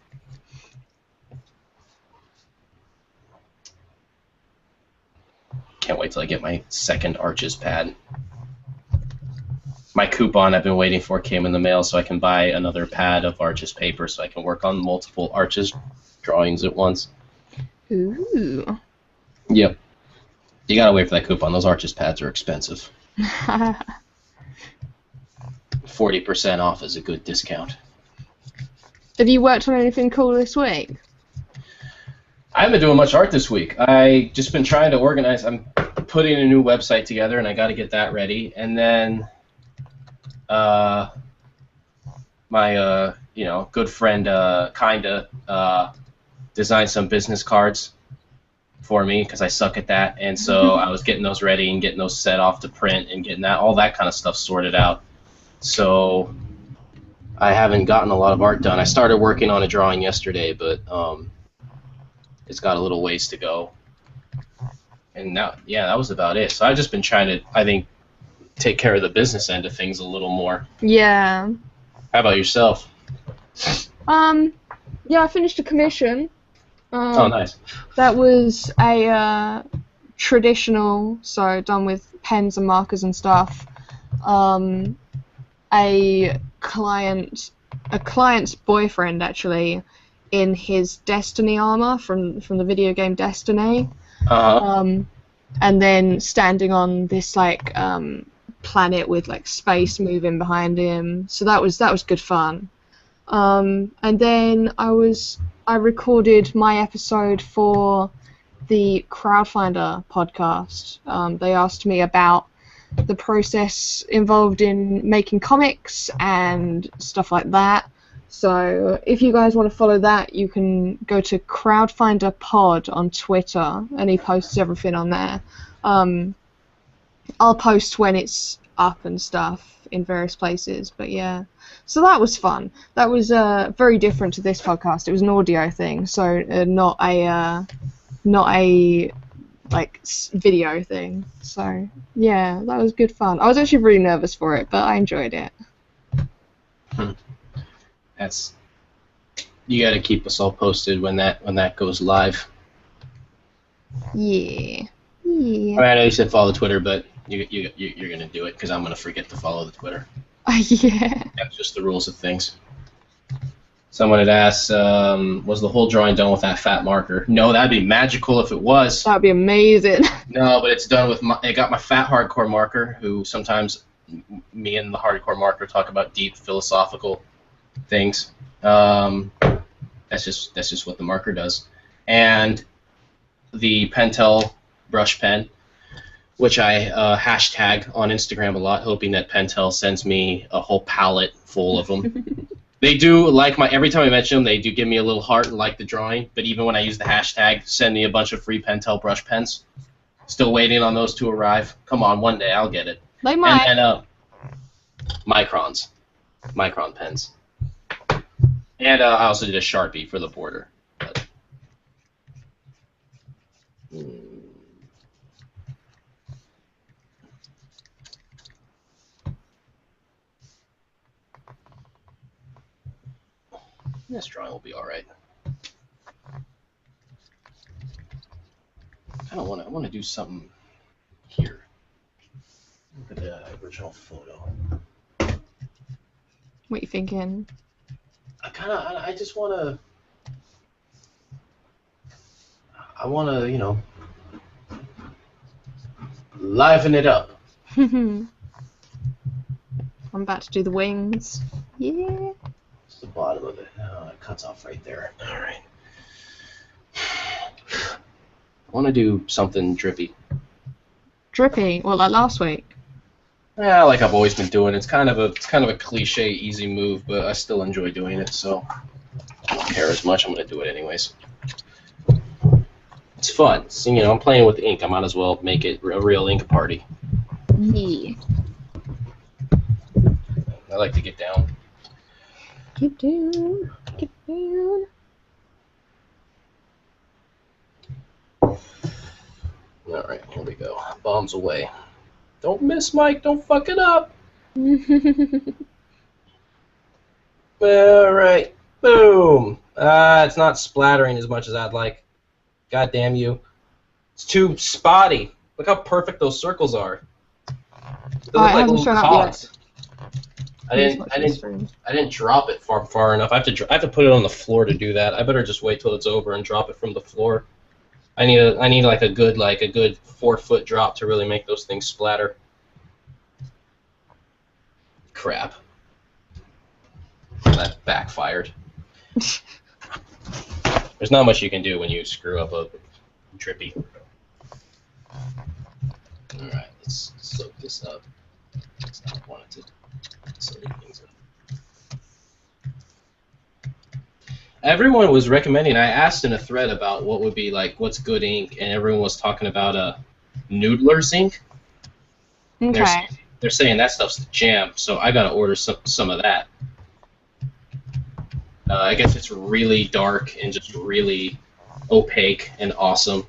Can't wait till I get my second Arches pad. My coupon I've been waiting for came in the mail, so I can buy another pad of Arches paper so I can work on multiple Arches drawings at once. Ooh. Yep. You gotta wait for that coupon. Those Arches pads are expensive. 40% off is a good discount. Have you worked on anything cool this week? I haven't been doing much art this week. I just been trying to organize. I'm putting a new website together, and I got to get that ready. And then, my good friend kinda designed some business cards for me because I suck at that. And so I was getting those ready and getting those set off to print and getting all that kind of stuff sorted out. So I haven't gotten a lot of art done. I started working on a drawing yesterday, but it's got a little ways to go. And now, yeah, that was about it. So I've just been trying to, I think, take care of the business end of things a little more. Yeah. How about yourself? Yeah, I finished a commission. Oh, nice. That was a traditional, so done with pens and markers and stuff. A client's boyfriend actually, in his Destiny armor from the video game Destiny. And then standing on this like planet with like space moving behind him. So that was good fun. And then I recorded my episode for the Crowdfinder podcast. They asked me about the process involved in making comics and stuff like that. So if you guys want to follow that, you can go to Crowdfinder Pod on Twitter, and he posts everything on there. I'll post when it's up and stuff in various places, but yeah. So that was fun. That was very different to this podcast. It was an audio thing, so not a like video thing. So yeah, that was good fun. I was actually really nervous for it, but I enjoyed it. You got to keep us all posted when that goes live. Yeah. I mean, I know you said follow the Twitter, but you're gonna do it because I'm gonna forget to follow the Twitter. Yeah. That's just the rules of things. Someone had asked, was the whole drawing done with that fat marker? No, that'd be magical if it was. That'd be amazing. No, but it's done with I got my fat hardcore marker, who sometimes me and the hardcore marker talk about deep philosophical things. That's just what the marker does. And the Pentel brush pen, which I hashtag on Instagram a lot, hoping that Pentel sends me a whole palette full of them. They do like every time I mention them, they do give me a little heart and like the drawing, but even when I use the hashtag, send me a bunch of free Pentel brush pens. Still waiting on those to arrive. Come on, one day I'll get it. They might. And Micron pens. And I also did a Sharpie for the border. But, this drawing will be all right. I want to do something here. Look at the original photo. What you thinking? I just want to, you know, liven it up. I'm about to do the wings. Yeah. It's the bottom of it. Oh, it cuts off right there. All right. I want to do something drippy. Drippy? Well, like last week. Yeah, like I've always been doing. It's kind of a cliche, easy move, but I still enjoy doing it, so I don't care as much. I'm gonna do it anyways. It's fun. So, you know, I'm playing with ink. I might as well make it a real ink party. Yeah. I like to get down. Get down. Get down. All right, here we go. Bombs away. Don't miss, Mike. Don't fuck it up. All right. Boom. It's not splattering as much as I'd like. God damn you. It's too spotty. Look how perfect those circles are. They look like little cogs. I didn't drop it far enough. I have to put it on the floor to do that. I better just wait till it's over and drop it from the floor. I need like a good 4-foot drop to really make those things splatter. Crap. That backfired. There's not much you can do when you screw up a drippy. Alright, let's soak this up. It's not wanted to soak things up. Everyone was recommending, I asked in a thread about what would be like, what's good ink, and everyone was talking about Noodler's ink. Okay. They're saying that stuff's the jam, so I gotta order some of that. I guess it's really dark and just really opaque and awesome.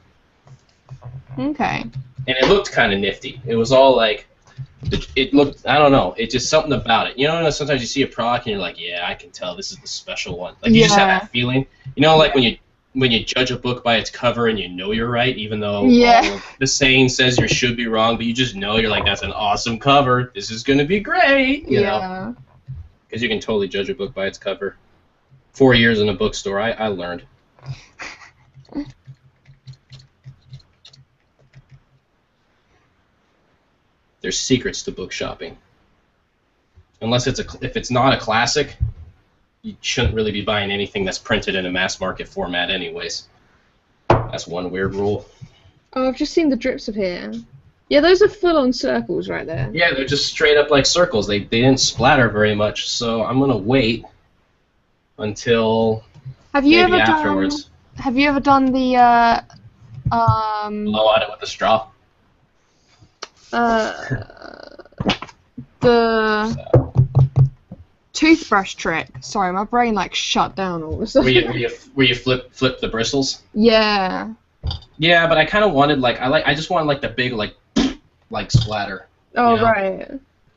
Okay. And it looked kind of nifty. It was all like, it looked, I don't know, it's just something about it. You know, sometimes you see a product and you're like, yeah, I can tell this is the special one. Like, you just have that feeling. You know, like when you judge a book by its cover and you know you're right, even though all of the saying says you should be wrong, but you just know, you're like, that's an awesome cover. This is going to be great. You know? Because you can totally judge a book by its cover. 4 years in a bookstore, I learned. There's secrets to book shopping. Unless if it's not a classic, you shouldn't really be buying anything that's printed in a mass market format anyways. That's one weird rule. Oh, I've just seen the drips appear. Yeah, those are full-on circles right there. Yeah, they're just straight up like circles. They didn't splatter very much, so I'm gonna wait until maybe afterwards. Have you ever done the blow at it with a straw? The toothbrush trick. Sorry, my brain like shut down all of a sudden. Where you flip the bristles? Yeah. Yeah, but I kind of wanted I just wanted like the big like splatter. Oh, you know? right.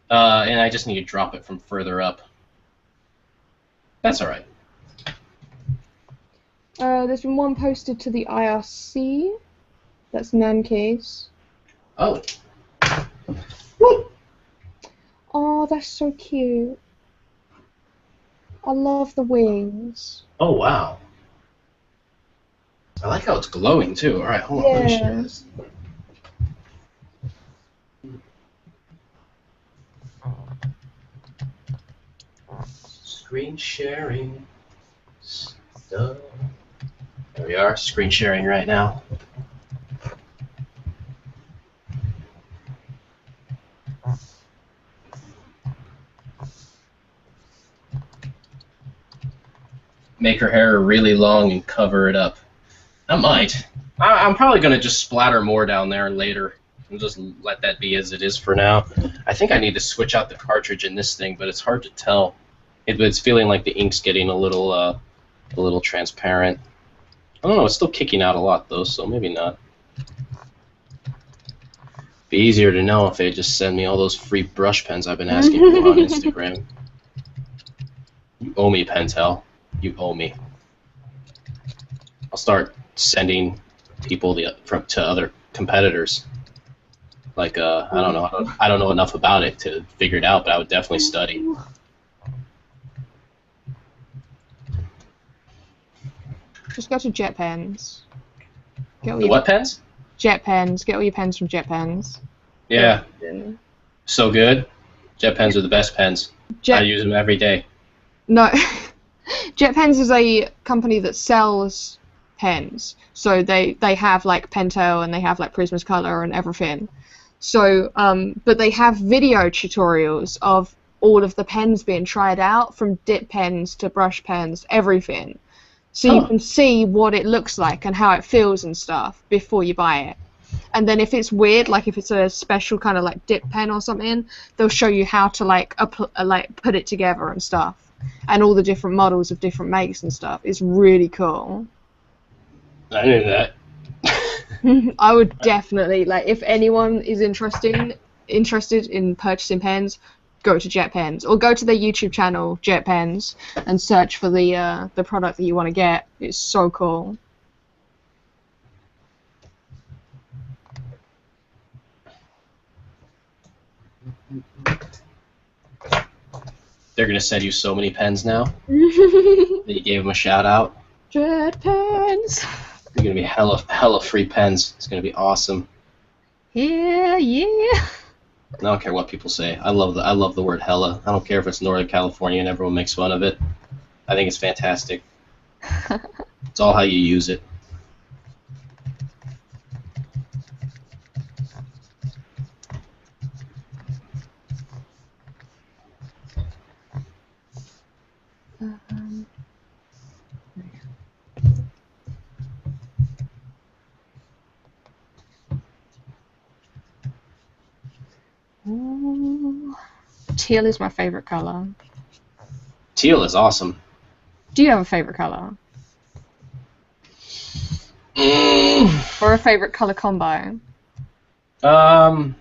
And I just need to drop it from further up. That's all right. There's been one posted to the IRC. That's Nanke's. Oh. Oh, that's so cute. I love the wings. Oh, wow. I like how it's glowing, too. All right, hold on. Let me share this. Screen sharing stuff. There we are, screen sharing right now. Make her hair really long and cover it up. I might. I'm probably going to just splatter more down there later and just let that be as it is for now. I think I need to switch out the cartridge in this thing, but it's hard to tell. It's feeling like the ink's getting a little transparent. I don't know, it's still kicking out a lot though, so maybe not. Be easier to know if they just send me all those free brush pens I've been asking for on Instagram. You owe me, Pentel. You owe me. I'll start sending people to other competitors. Like I don't know enough about it to figure it out, but I would definitely study. Just go to Jet Pens. What pens? Jet Pens. Get all your pens from Jet Pens. Yeah. So good. Jet Pens are the best pens. I use them every day. No. Jet Pens is a company that sells pens. So they have like Pentel and they have like Prismacolor and everything. So but they have video tutorials of all of the pens being tried out, from dip pens to brush pens, everything. So you can see what it looks like and how it feels and stuff before you buy it. And then if it's weird, like if it's a special kind of like dip pen or something, they'll show you how to like put it together and stuff. And all the different models of different makes and stuff. It's really cool. I knew that. I would definitely, like, if anyone is interested in purchasing pens, go to Jet Pens, or go to their YouTube channel, Jet Pens, and search for the product that you want to get. It's so cool. They're gonna send you so many pens now that you gave them a shout out. Jet Pens. They're gonna be hella free pens. It's gonna be awesome. Yeah. I don't care what people say. I love the word hella. I don't care if it's Northern California and everyone makes fun of it. I think it's fantastic. It's all how you use it. Ooh. Teal is my favorite color. Teal is awesome. Do you have a favorite color? Mm. Or a favorite color combo? I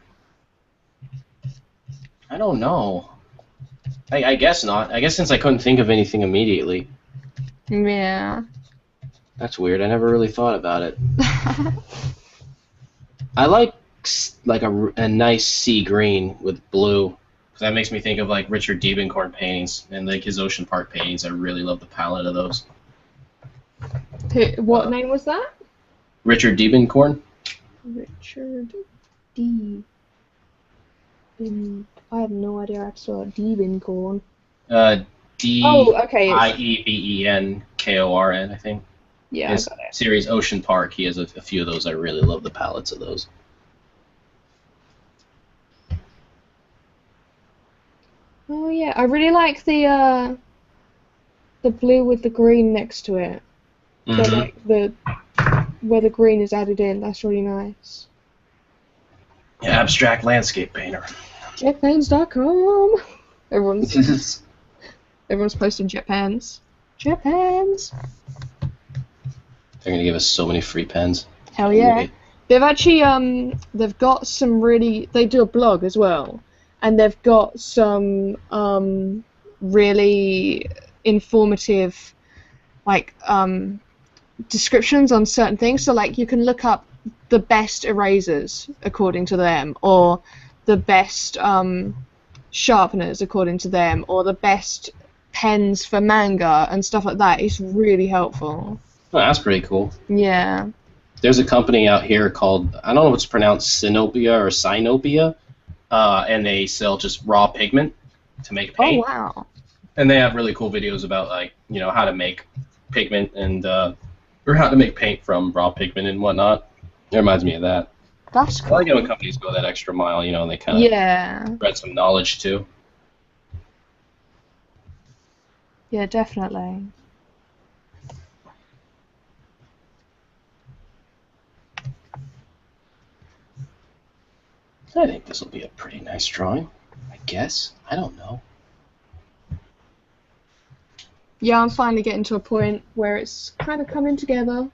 don't know. I guess not. I guess since I couldn't think of anything immediately. Yeah. That's weird. I never really thought about it. I like a nice sea green with blue. Because that makes me think of like Richard Diebenkorn paintings and like his Ocean Park paintings. I really love the palette of those. What name was that? Richard Diebenkorn. Richard D. I have no idea how to spell it. Diebenkorn. Diebenkorn, I think. Yeah, His I got it. series Ocean Park, he has a few of those. I really love the palettes of those. Oh yeah, I really like the blue with the green next to it. So Mm-hmm. like where the green is added in. That's really nice. Yeah, abstract landscape painter. Jetpans.com. Everyone's posting jet pens. Jet pens. They're gonna give us so many free pens. Hell yeah. They've actually they've got some really, they do a blog as well, and they've got some really informative like descriptions on certain things. So like you can look up the best erasers according to them, or the best sharpeners according to them, or the best pens for manga and stuff like that. It's really helpful. Oh, that's pretty cool. Yeah. There's a company out here called, I don't know if it's pronounced Sinopia or Sinopia, and they sell just raw pigment to make paint. Oh wow. And they have really cool videos about like, you know, how to make pigment and or how to make paint from raw pigment and whatnot. It reminds me of that. That's cool. I like it when companies go that extra mile, you know, and they kind of spread some knowledge too. Yeah, definitely. I think this will be a pretty nice drawing. I guess. I don't know. Yeah, I'm finally getting to a point where it's kind of coming together.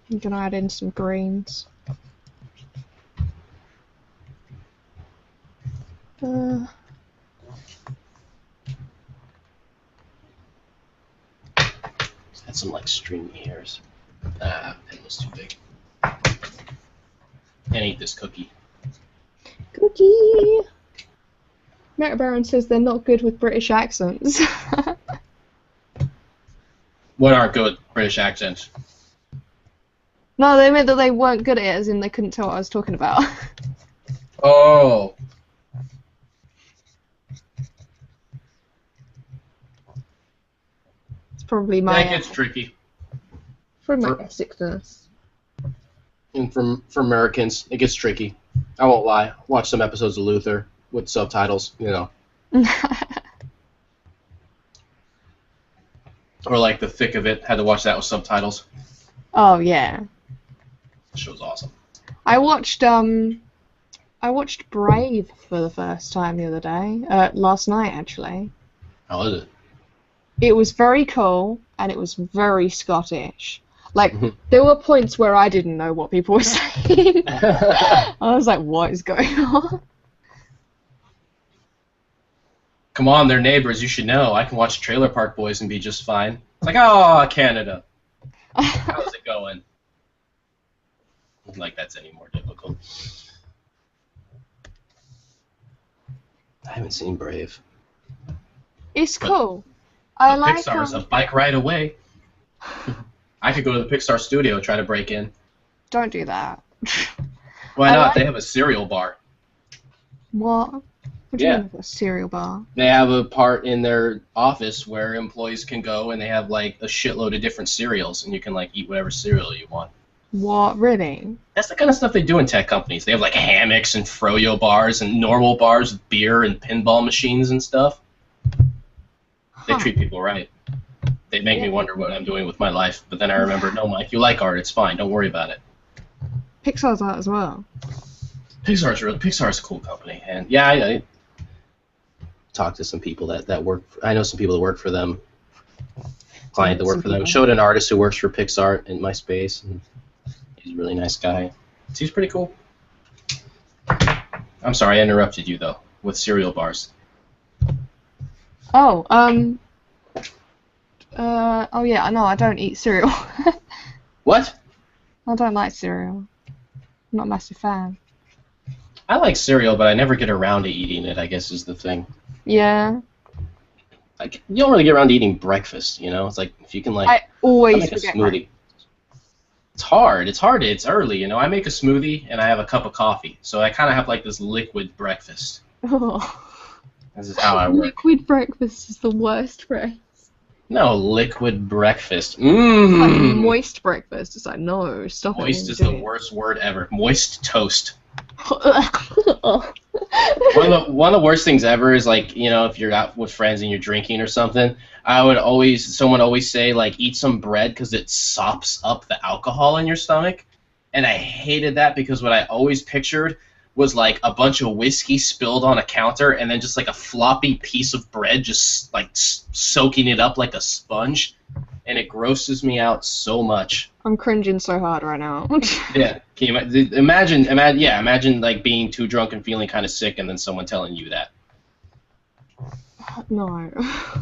I'm gonna add in some greens. Had some like stringy hairs. Ah, pen was too big. Can't eat this cookie. Cookie! Meta Baron says they're not good with British accents. What aren't good British accents? No, they meant that they weren't good at it, as in they couldn't tell what I was talking about. Oh. It's probably my That gets tricky. probably my For- Essexness. And for Americans, it gets tricky. I won't lie. Watch some episodes of Luther with subtitles, you know. Or like The Thick of It. Had to watch that with subtitles. Oh yeah. The show's awesome. I watched Brave for the first time the other day. Last night actually. How is it? It was very cool and it was very Scottish. Like there were points where I didn't know what people were saying. I was like, what is going on? Come on, they're neighbors. You should know. I can watch Trailer Park Boys and be just fine. It's like, oh, Canada. How's it going? Like that's any more difficult. I haven't seen Brave. It's cool. I like Pixar's a bike ride away. I could go to the Pixar studio and try to break in. Don't do that. Why I not? like- They have a cereal bar. What? What do you Yeah. mean a cereal bar? They have a part in their office where employees can go and they have like a shitload of different cereals and you can like eat whatever cereal you want. What, really? That's the kind of stuff they do in tech companies. They have like hammocks and froyo bars and normal bars with beer and pinball machines and stuff. They Huh. treat people right. They make me Yeah. wonder what I'm doing with my life. But then I remember, no, Mike, you like art. It's fine. Don't worry about it. Pixar's art as well. Pixar's a cool company, and yeah, I talked to some people that work. I know some people that work for them. Client that work for them. Showed an artist who works for Pixar in my space, and he's a really nice guy. He's pretty cool. I'm sorry, I interrupted you though with cereal bars. Oh, oh yeah, no, I don't eat cereal. What? I don't like cereal. I'm not a massive fan. I like cereal, but I never get around to eating it, I guess is the thing. Yeah. Like, you don't really get around to eating breakfast, you know? It's like, if you can, like, I always make a forget smoothie. It's hard. It's early, you know? I make a smoothie, and I have a cup of coffee. So I kind of have, like, this liquid breakfast. Oh. This is how I work. Liquid breakfast is the worst phrase. No, liquid breakfast. Like Mmm. moist breakfast. It's like, no, stop it. Moist is the worst word ever. Moist toast. Oh. One of the worst things ever is, like, you know, if you're out with friends and you're drinking or something, someone always say, like, eat some bread because it sops up the alcohol in your stomach. And I hated that because what I always pictured was, like, a bunch of whiskey spilled on a counter and then just, like, a floppy piece of bread just, like, soaking it up like a sponge. And it grosses me out so much. I'm cringing so hard right now. Yeah, can you imagine like being too drunk and feeling kind of sick, and then someone telling you that. No.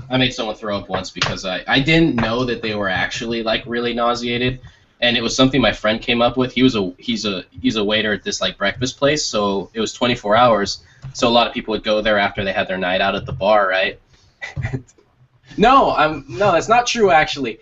I made someone throw up once because I didn't know that they were actually like really nauseated, and it was something my friend came up with. He's a waiter at this like breakfast place, so it was 24 hours. So a lot of people would go there after they had their night out at the bar, right? No, that's not true actually.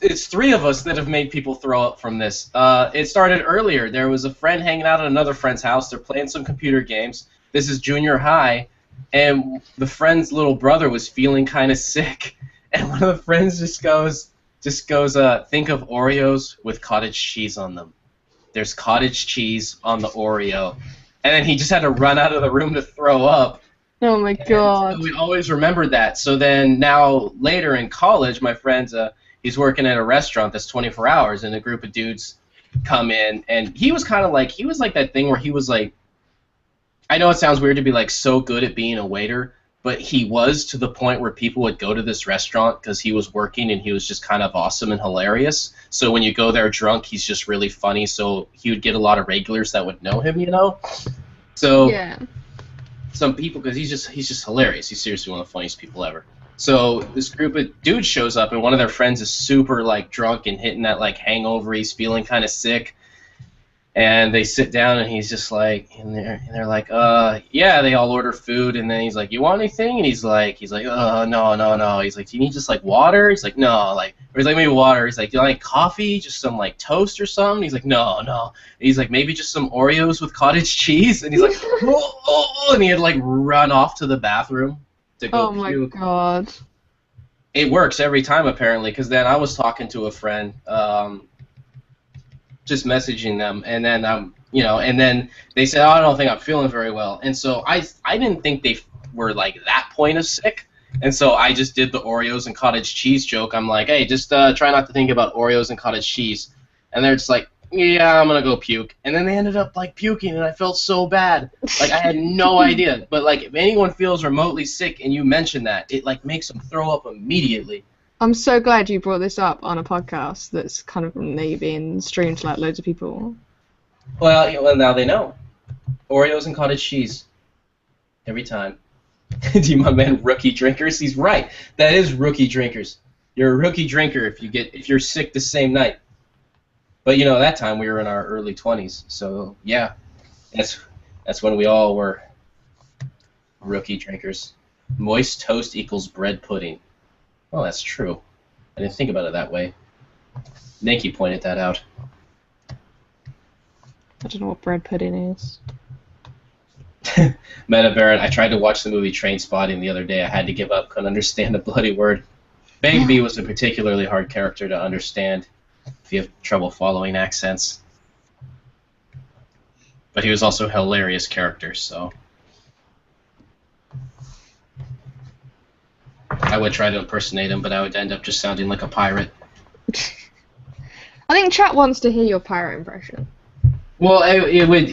It's three of us that have made people throw up from this. It started earlier. There was a friend hanging out at another friend's house. They're playing some computer games. This is junior high, and the friend's little brother was feeling kind of sick, and one of the friends just goes, think of Oreos with cottage cheese on them. There's cottage cheese on the Oreo, and then he just had to run out of the room to throw up. Oh my god. So we always remembered that. So then now later in college, my friend's he's working at a restaurant that's 24 hours, and a group of dudes come in, and he was like that thing where he was like, I know it sounds weird to be like so good at being a waiter, but he was to the point where people would go to this restaurant because he was working and he was just kind of awesome and hilarious. So when you go there drunk, he's just really funny. So he would get a lot of regulars that would know him, you know. So Yeah. some people, because he's just hilarious. He's seriously one of the funniest people ever. So this group of dudes shows up, and one of their friends is super like drunk and hitting that like hangover. He's feeling kind of sick, and they sit down, and he's just like, and they're like, yeah. They all order food, and then he's like, you want anything? And he's like, no. He's like, do you need just like water? He's like, no, like, or he's like, maybe water. He's like, do you like coffee? Just some like toast or something? He's like, no. And he's like, maybe just some Oreos with cottage cheese. And he's like, oh, and he had like run off to the bathroom to go Oh my puke. god. It works every time apparently, because then I was talking to a friend, just messaging them, and then and then they said, oh, I don't think I'm feeling very well, and so I didn't think they were like that point of sick, and so I just did the Oreos and cottage cheese joke. I'm like, hey, just try not to think about Oreos and cottage cheese, and they're just like, yeah, I'm gonna go puke, and then they ended up like puking, and I felt so bad. Like I had no idea, but like if anyone feels remotely sick and you mention that, it like makes them throw up immediately. I'm so glad you brought this up on a podcast that's kind of maybe being streamed to like loads of people. Well, now they know. Oreos and cottage cheese. Every time. Do you, my man, rookie drinkers? He's right. That is rookie drinkers. You're a rookie drinker if you're sick the same night. But you know, that time we were in our early 20s, so yeah, that's when we all were rookie drinkers. Moist toast equals bread pudding. Well, that's true. I didn't think about it that way. Nikki pointed that out. I don't know what bread pudding is. Meta Barrett, I tried to watch the movie Trainspotting the other day. I had to give up. Couldn't understand a bloody word. Bagby was a particularly hard character to understand if you have trouble following accents. But he was also a hilarious character, so... I would try to impersonate him, but I would end up just sounding like a pirate. I think chat wants to hear your pirate impression. Well, it would.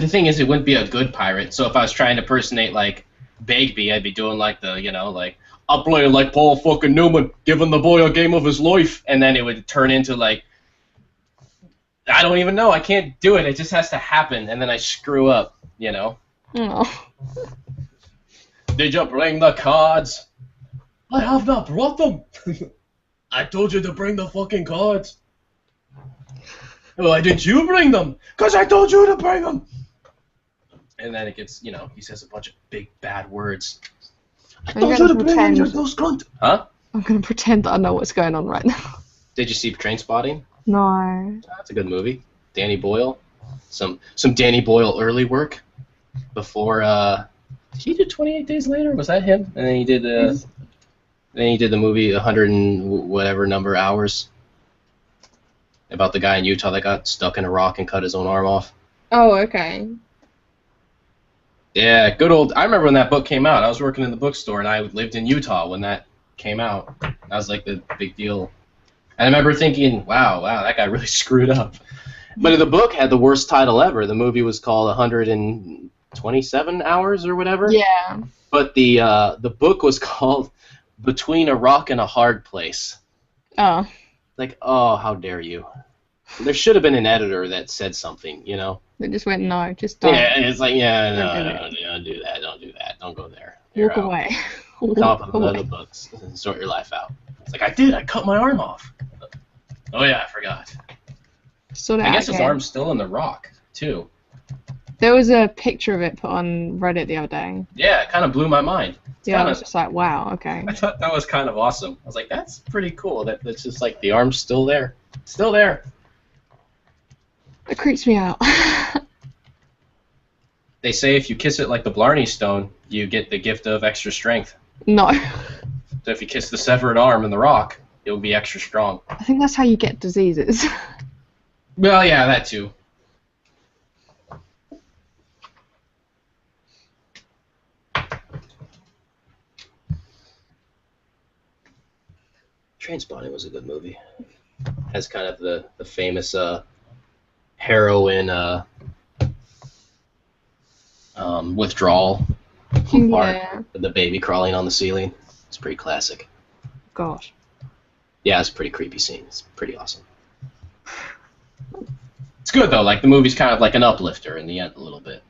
The thing is, it wouldn't be a good pirate. So if I was trying to impersonate like Begbie, I'd be doing like the, like I'm playing like Paul fucking Newman, giving the boy a game of his life, and then it would turn into like, I don't even know. I can't do it. It just has to happen, and then I screw up. Oh. Did you bring the cards? I have not brought them. I told you to bring the fucking cards. Why didn't you bring them? Because I told you to bring them. And then it gets, he says a bunch of big bad words. I told you to bring them, you ghost grunt. Huh? I'm going to pretend that I know what's going on right now. Did you see Trainspotting? No. That's a good movie. Danny Boyle. Some Danny Boyle early work before, he did 28 Days Later? Was that him? And then he did, the movie 100 and whatever number hours. About the guy in Utah that got stuck in a rock and cut his own arm off. Oh, okay. Yeah, good old... I remember when that book came out. I was working in the bookstore, and I lived in Utah when that came out. That was, like, the big deal. And I remember thinking, wow, that guy really screwed up. But the book had the worst title ever. The movie was called 127 Hours or whatever. Yeah. But the book was called Between a Rock and a Hard Place. Oh. Like, oh, how dare you. There should have been an editor that said something, They just went, no, just don't. Yeah, it's like, yeah, Don't do that, don't do that, don't go there. Walk away. Come up with other books and sort your life out. It's like, I cut my arm off. Oh yeah, I forgot. I guess his arm's still in the rock, too. There was a picture of it put on Reddit the other day. Yeah, it kind of blew my mind. I was just like, wow, okay. I thought that was kind of awesome. I was like, that's pretty cool. That's just like the arm's still there. Still there. It creeps me out. They say if you kiss it like the Blarney Stone, you get the gift of extra strength. No. So if you kiss the severed arm in the rock, you'll be extra strong. I think that's how you get diseases. Well, yeah, that too. Trainspotting was a good movie. Has kind of the famous heroin withdrawal part with the baby crawling on the ceiling. It's pretty classic. Gosh. Yeah, it's a pretty creepy scene. It's pretty awesome. It's good though. Like the movie's kind of like an uplifter in the end a little bit.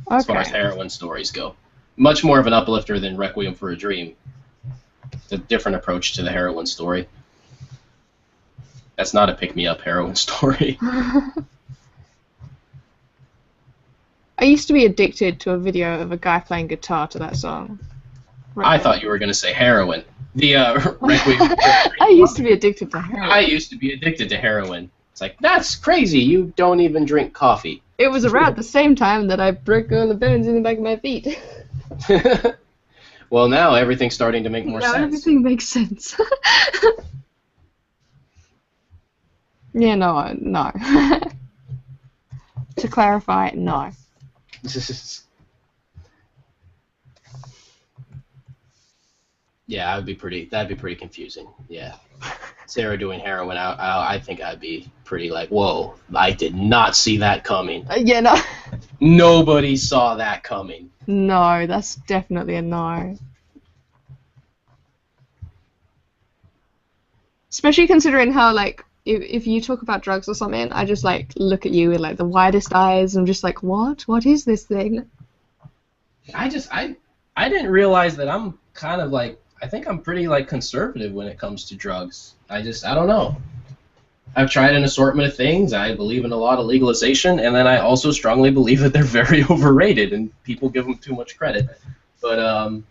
Okay. As far as heroin stories go. Much more of an uplifter than Requiem for a Dream. It's a different approach to the heroin story. That's not a pick-me-up heroin story. I used to be addicted to a video of a guy playing guitar to that song. I thought you were going to say heroin. The Requiem. I used to be addicted to heroin. I used to be addicted to heroin. It's like, that's crazy. You don't even drink coffee. It was around the same time that I broke all the bones in the back of my feet. Well, now everything's starting to make more sense. Now everything makes sense. Yeah, no. To clarify, no. Yeah, that'd be pretty confusing. Yeah. Sarah doing heroin, I think I'd be pretty like, whoa, I did not see that coming. Yeah, no. Nobody saw that coming. No, that's definitely a no. Especially considering how, like, if you talk about drugs or something, I just, like, look at you with, like, the widest eyes. I'm just like, what? What is this thing? I didn't realize that I'm kind of, like, I think I'm pretty, like, conservative when it comes to drugs. I don't know. I've tried an assortment of things. I believe in a lot of legalization, and then I also strongly believe that they're very overrated, and people give them too much credit. But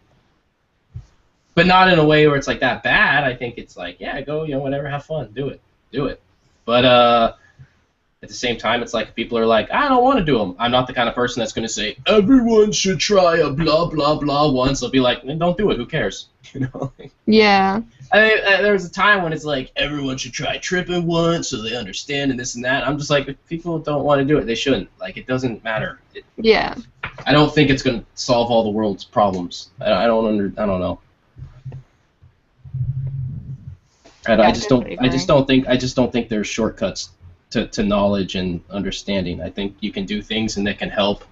not in a way where it's, like, that bad. I think it's like, yeah, go, whatever, have fun, do it. But at the same time, it's like people are like, I don't want to do them. I'm not the kind of person that's going to say, everyone should try a blah, blah, blah once. They'll be like, don't do it. Who cares? Yeah. There's a time when it's like, everyone should try tripping once so they understand and this and that. I'm just like, if people don't want to do it, they shouldn't. Like, it doesn't matter. Yeah. I don't think it's going to solve all the world's problems. I don't know. And Yeah, I just definitely I just don't think there's shortcuts to knowledge and understanding. I think you can do things and that can help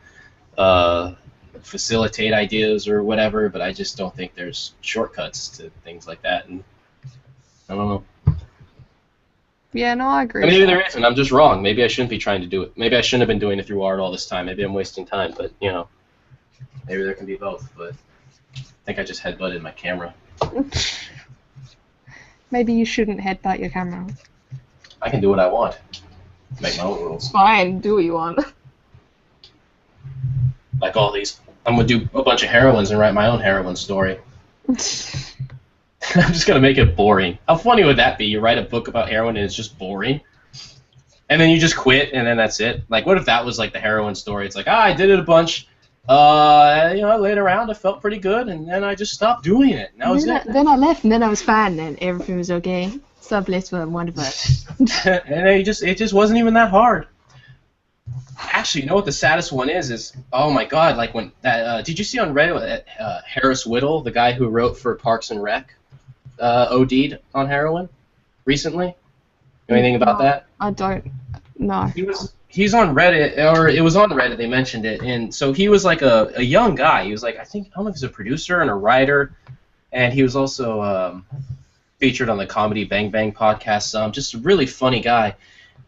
uh, facilitate ideas or whatever, but I just don't think there's shortcuts to things like that. And I don't know. Yeah, no, I agree And with maybe that. there isn't. I'm just wrong. Maybe I shouldn't be trying to do it. Maybe I shouldn't have been doing it through art all this time. Maybe I'm wasting time. But maybe there can be both. But I think I just headbutted my camera. Maybe you shouldn't headbutt your camera. I can do what I want. Make my own rules. Fine, do what you want. Like all these, I'm gonna do a bunch of heroines and write my own heroine story. I'm just gonna make it boring. How funny would that be? You write a book about heroin and it's just boring, and then you just quit, and then that's it. Like, what if that was like the heroine story? It's like, I did it a bunch. I laid around. I felt pretty good, and then I just stopped doing it. And that was it. Then I left, and then I was fine, and everything was okay. So blessed with wonderful. And it just wasn't even that hard. Actually, you know what the saddest one is oh my god, like when that did you see on Reddit that Harris Whittle, the guy who wrote for Parks and Rec, OD'd on heroin recently? Know anything about that? I don't know. He's on Reddit, or it was on Reddit, they mentioned it, and so he was like a young guy. He was like, I don't know if he's a producer and a writer, and he was also featured on the Comedy Bang Bang podcast, just a really funny guy.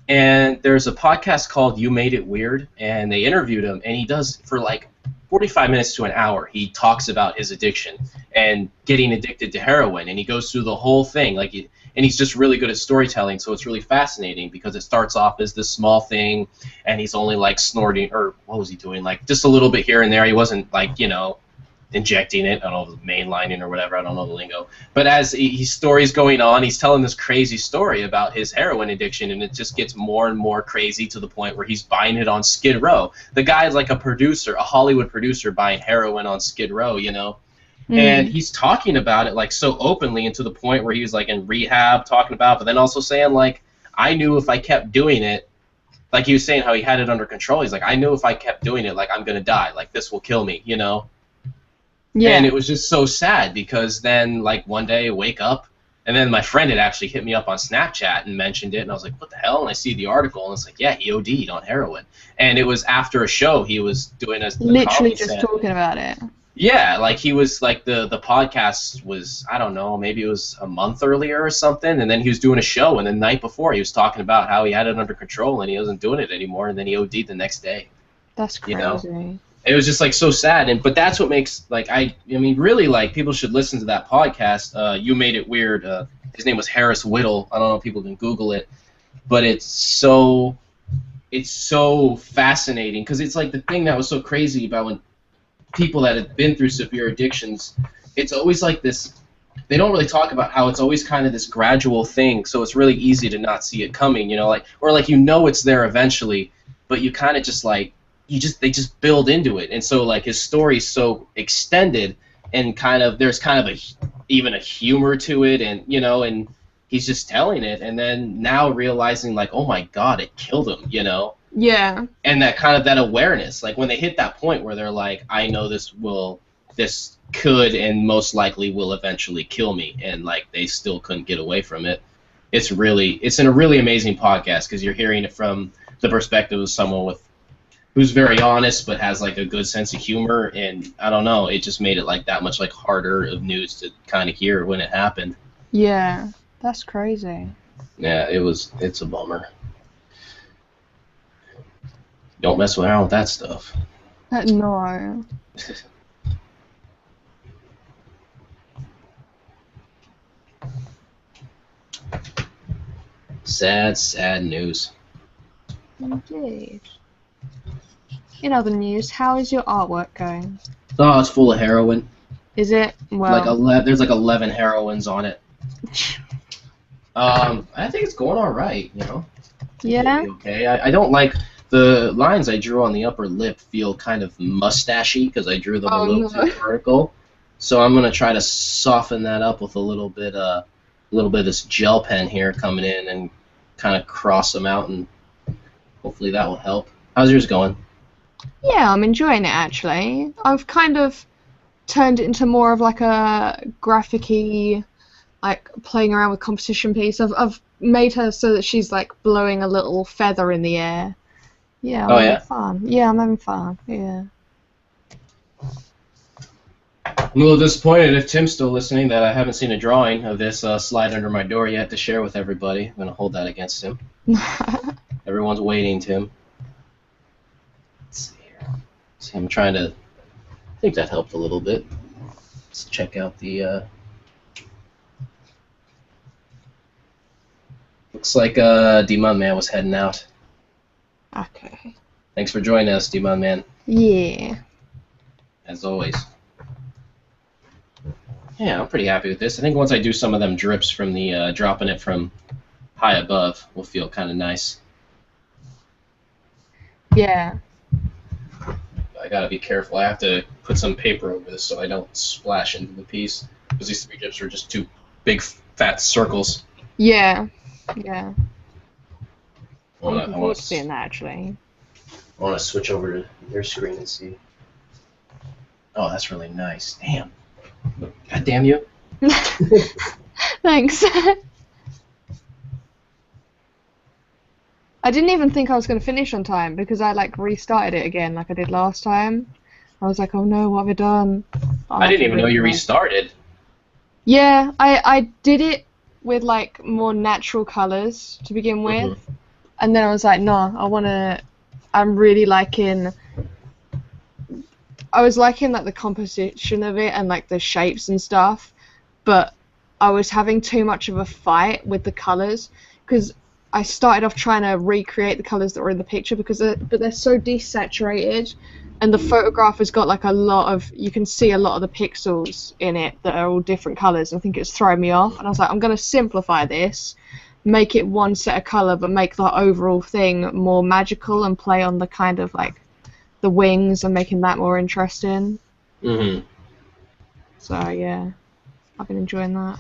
And there's a podcast called You Made It Weird, and they interviewed him, and he does, for like 45 minutes to an hour, he talks about his addiction and getting addicted to heroin, and he goes through the whole thing, and he's just really good at storytelling, so it's really fascinating because it starts off as this small thing, and he's only like snorting, or what was he doing, like just a little bit here and there. He wasn't like, injecting it, I don't know, mainlining or whatever, I don't know the lingo. But as his story's going on, he's telling this crazy story about his heroin addiction, and it just gets more and more crazy to the point where he's buying it on Skid Row. The guy's like a producer, a Hollywood producer, buying heroin on Skid Row, And he's talking about it like so openly, and to the point where he was like in rehab talking about, but then also saying like, I knew if I kept doing it, like he was saying how he had it under control. He's like, I knew if I kept doing it, like I'm gonna die, like this will kill me, Yeah. And it was just so sad because then, like, one day I wake up, and then my friend had actually hit me up on Snapchat and mentioned it, and I was like, what the hell? And I see the article, and it's like, yeah, he OD'd on heroin. And it was after a show he was doing a literally just talking about it. Yeah, like he was, like, the podcast was, I don't know, maybe it was a month earlier or something, and then he was doing a show, and the night before he was talking about how he had it under control and he wasn't doing it anymore, and then he OD'd the next day. That's crazy. It was just like so sad, but that's what makes I mean really, like, people should listen to that podcast. You Made It Weird. His name was Harris Whittle. I don't know if people can Google it, but it's so fascinating because it's like the thing that was so crazy about when people that have been through severe addictions. It's always like this. They don't really talk about how it's always kind of this gradual thing, so it's really easy to not see it coming. It's there eventually, but you kind of just like. They just build into it, and so like his story's so extended, and there's even a humor to it, and and he's just telling it, and then now realizing like, oh my god, it killed him, Yeah. And that awareness, like when they hit that point where they're like, I know this could and most likely will eventually kill me, and like they still couldn't get away from it. It's in a really amazing podcast because you're hearing it from the perspective of someone who's very honest but has like a good sense of humor, and I don't know, it just made it like that much like harder of news to kind of hear when it happened. Yeah, that's crazy. Yeah, it's a bummer. Don't mess around with that stuff. No. Sad news. Indeed. In other news, how is your artwork going? Oh, it's full of heroin. Is it? Well, there's like 11 heroines on it. I think it's going all right, Yeah. Okay. I don't like the lines I drew on the upper lip. Feel kind of mustachy because I drew them a little too vertical. So I'm gonna try to soften that up with a little bit of this gel pen here coming in and kind of cross them out, and hopefully that will help. How's yours going? Yeah, I'm enjoying it actually. I've kind of turned it into more of like a graphic-y like playing around with composition piece. I've made her so that she's like blowing a little feather in the air. Yeah, I'm having fun. Yeah, I'm having fun. Yeah. I'm a little disappointed if Tim's still listening that I haven't seen a drawing of this slide under my door yet to share with everybody. I'm going to hold that against him. Everyone's waiting, Tim. Let's see here. See, I'm trying to... I think that helped a little bit. Let's check out the... Looks like D-Mun Man was heading out. Okay. Thanks for joining us, D-Mun Man. Yeah. As always. Yeah, I'm pretty happy with this. I think once I do some of them drips from the dropping it from high above, will feel kind of nice. Yeah. I gotta be careful. I have to put some paper over this so I don't splash into the piece. Because these 3 drips are just 2 big fat circles. Yeah. Yeah. I I'm looking forward want to seeing that, actually. I want to switch over to your screen and see. Oh, that's really nice. Damn. God damn you. Thanks. I didn't even think I was going to finish on time because I like restarted it again like I did last time. I was like, oh no, what have I done? I didn't even know you restarted. Yeah, I did it with like more natural colors to begin with. Mm-hmm. And then I was like, no, I'm really liking... I was liking like the composition of it and like the shapes and stuff, but I was having too much of a fight with the colors because I started off trying to recreate the colors that were in the picture but they're so desaturated, and the photograph has got like a lot of, you can see a lot of the pixels in it that are all different colors. I think it's throwing me off, and I was like, I'm going to simplify this, make it one set of color but make the overall thing more magical and play on the kind of like the wings and making that more interesting. Mm-hmm. So yeah, I've been enjoying that.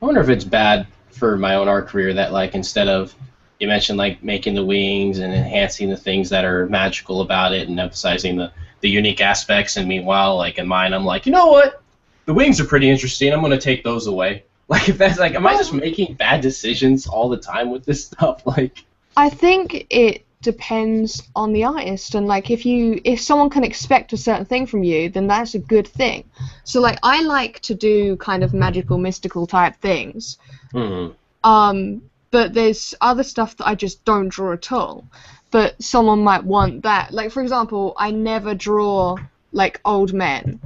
I wonder if it's bad for my own art career that like instead of, you mentioned like making the wings and enhancing the things that are magical about it and emphasizing the unique aspects, and meanwhile like in mine I'm like, you know what? The wings are pretty interesting, I'm gonna take those away. Like if that's like, am I just making bad decisions all the time with this stuff? Like I think it depends on the artist, and like if someone can expect a certain thing from you, then that's a good thing. So like I like to do kind of magical, mystical type things. Mm-hmm. But there's other stuff that I just don't draw at all. But someone might want that. Like for example, I never draw like old men.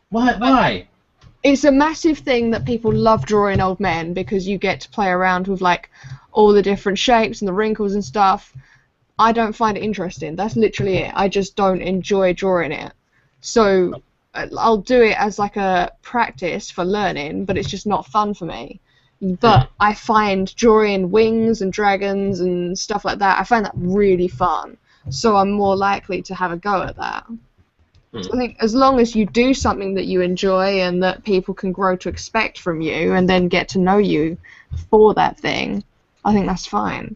What? Why? It's a massive thing that people love drawing old men because you get to play around with like all the different shapes and the wrinkles and stuff. I don't find it interesting. That's literally it. I just don't enjoy drawing it. So I'll do it as like a practice for learning, but it's just not fun for me. But I find drawing wings and dragons and stuff like that, I find that really fun. So I'm more likely to have a go at that. So I think as long as you do something that you enjoy and that people can grow to expect from you and then get to know you for that thing, I think that's fine.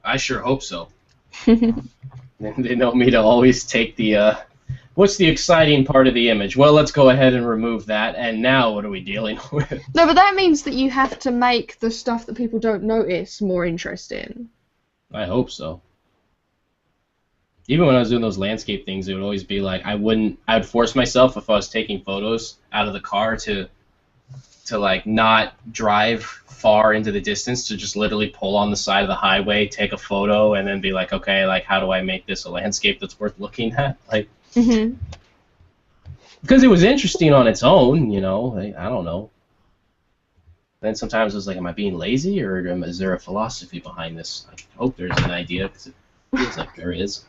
I sure hope so. They know me to always take the, what's the exciting part of the image? Well, let's go ahead and remove that, and now what are we dealing with? No, but that means that you have to make the stuff that people don't notice more interesting. I hope so. Even when I was doing those landscape things, it would always be like, I would force myself if I was taking photos out of the car to like not drive far into the distance, to just literally pull on the side of the highway, take a photo, and then be like, okay, like how do I make this a landscape that's worth looking at? Like, because it was interesting on its own, you know. Like, I don't know. Then sometimes it was like, am I being lazy, or is there a philosophy behind this? I hope there's an idea, because it feels like there is.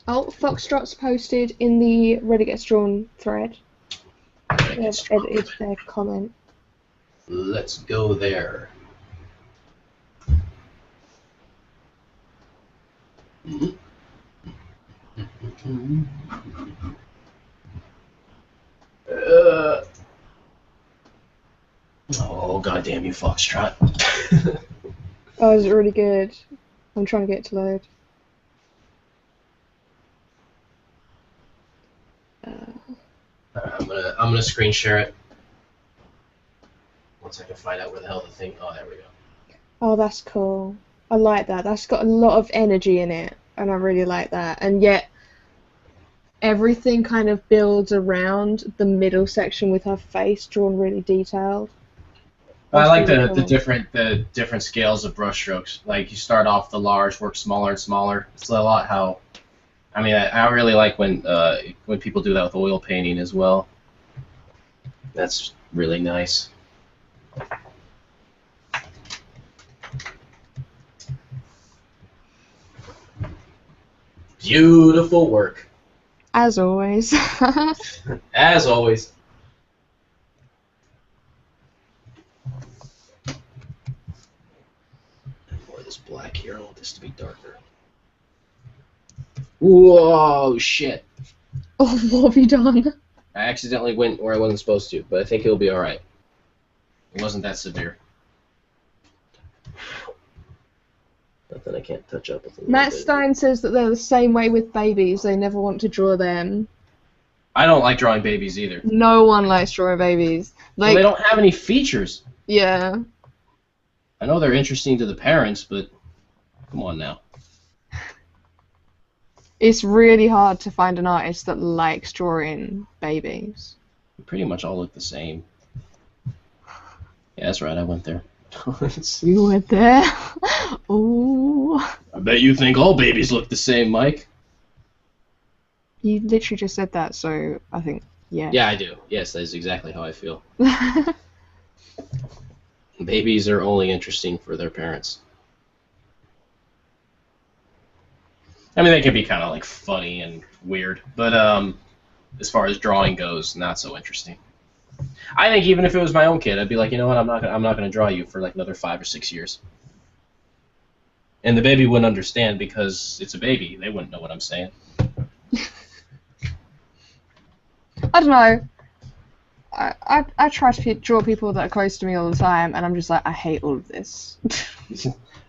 Oh, Foxtrot's posted in the redditgetsdrawn thread. They've edited their comment. Let's go there. Oh, goddamn you, Foxtrot. Oh, is it really good? I'm trying to get it to load. I'm gonna screen share it. Once I can find out where the hell the thing. Oh, there we go. Oh, that's cool. I like that. That's got a lot of energy in it, and I really like that. And yet, everything kind of builds around the middle section with her face drawn really detailed. I like really the cool. different scales of brush strokes. Like you start off the large, work smaller and smaller. It's a lot how. I mean, I really like when people do that with oil painting as well. That's really nice. Beautiful work. As always. As always. More this black here. I want this to be darker. Whoa, shit. Oh, what have you done? I accidentally went where I wasn't supposed to, but I think it'll be alright. It wasn't that severe. Nothing I can't touch up with. Matt Stein says that they're the same way with babies. They never want to draw them. I don't like drawing babies either. No one likes drawing babies. Like, Well, they don't have any features. yeah. I know they're interesting to the parents, but come on now. It's really hard to find an artist that likes drawing babies. They pretty much all look the same. Yeah, that's right, I went there. You went there? Ooh. I bet you think all babies look the same, Mike. You literally just said that, so I think, yeah. Yeah, I do. Yes, that is exactly how I feel. Babies are only interesting for their parents. I mean, they can be kind of like funny and weird, but as far as drawing goes, not so interesting. I think even if it was my own kid, I'd be like, you know what, I'm not gonna draw you for like another 5 or 6 years. And the baby wouldn't understand because it's a baby. They wouldn't know what I'm saying. I don't know. I try to draw people that are close to me all the time, and I'm just like, I hate all of this.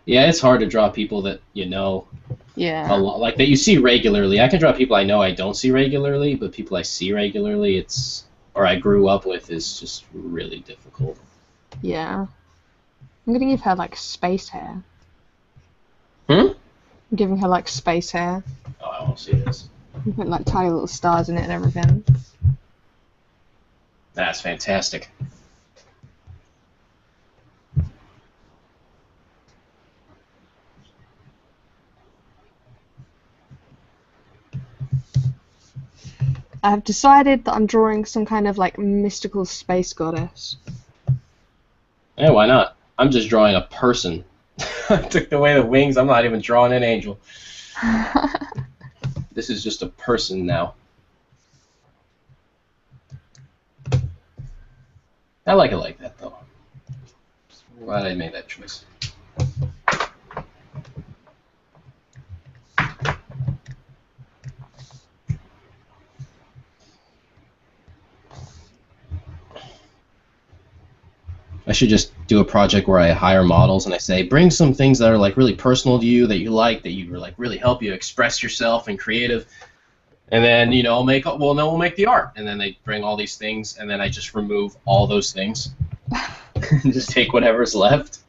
Yeah, it's hard to draw people that you know. Yeah. A lot, like that you see regularly. I can draw people I know I don't see regularly, but people I see regularly, or I grew up with, is just really difficult. Yeah. I'm gonna give her like space hair. Hmm? I'm giving her like space hair. Oh, I won't see this. I'm putting like tiny little stars in it and everything. That's fantastic. I've decided that I'm drawing some kind of like mystical space goddess. Hey, why not? I'm just drawing a person. I took away the wings. I'm not even drawing an angel. This is just a person now. I like it like that, though. I'm glad I made that choice. I should just do a project where I hire models and I say, bring some things that are like really personal to you, that you like, that you like really help you express yourself and creative. And then, you know, we'll make the art. And then they bring all these things, and then I just remove all those things and just take whatever's left.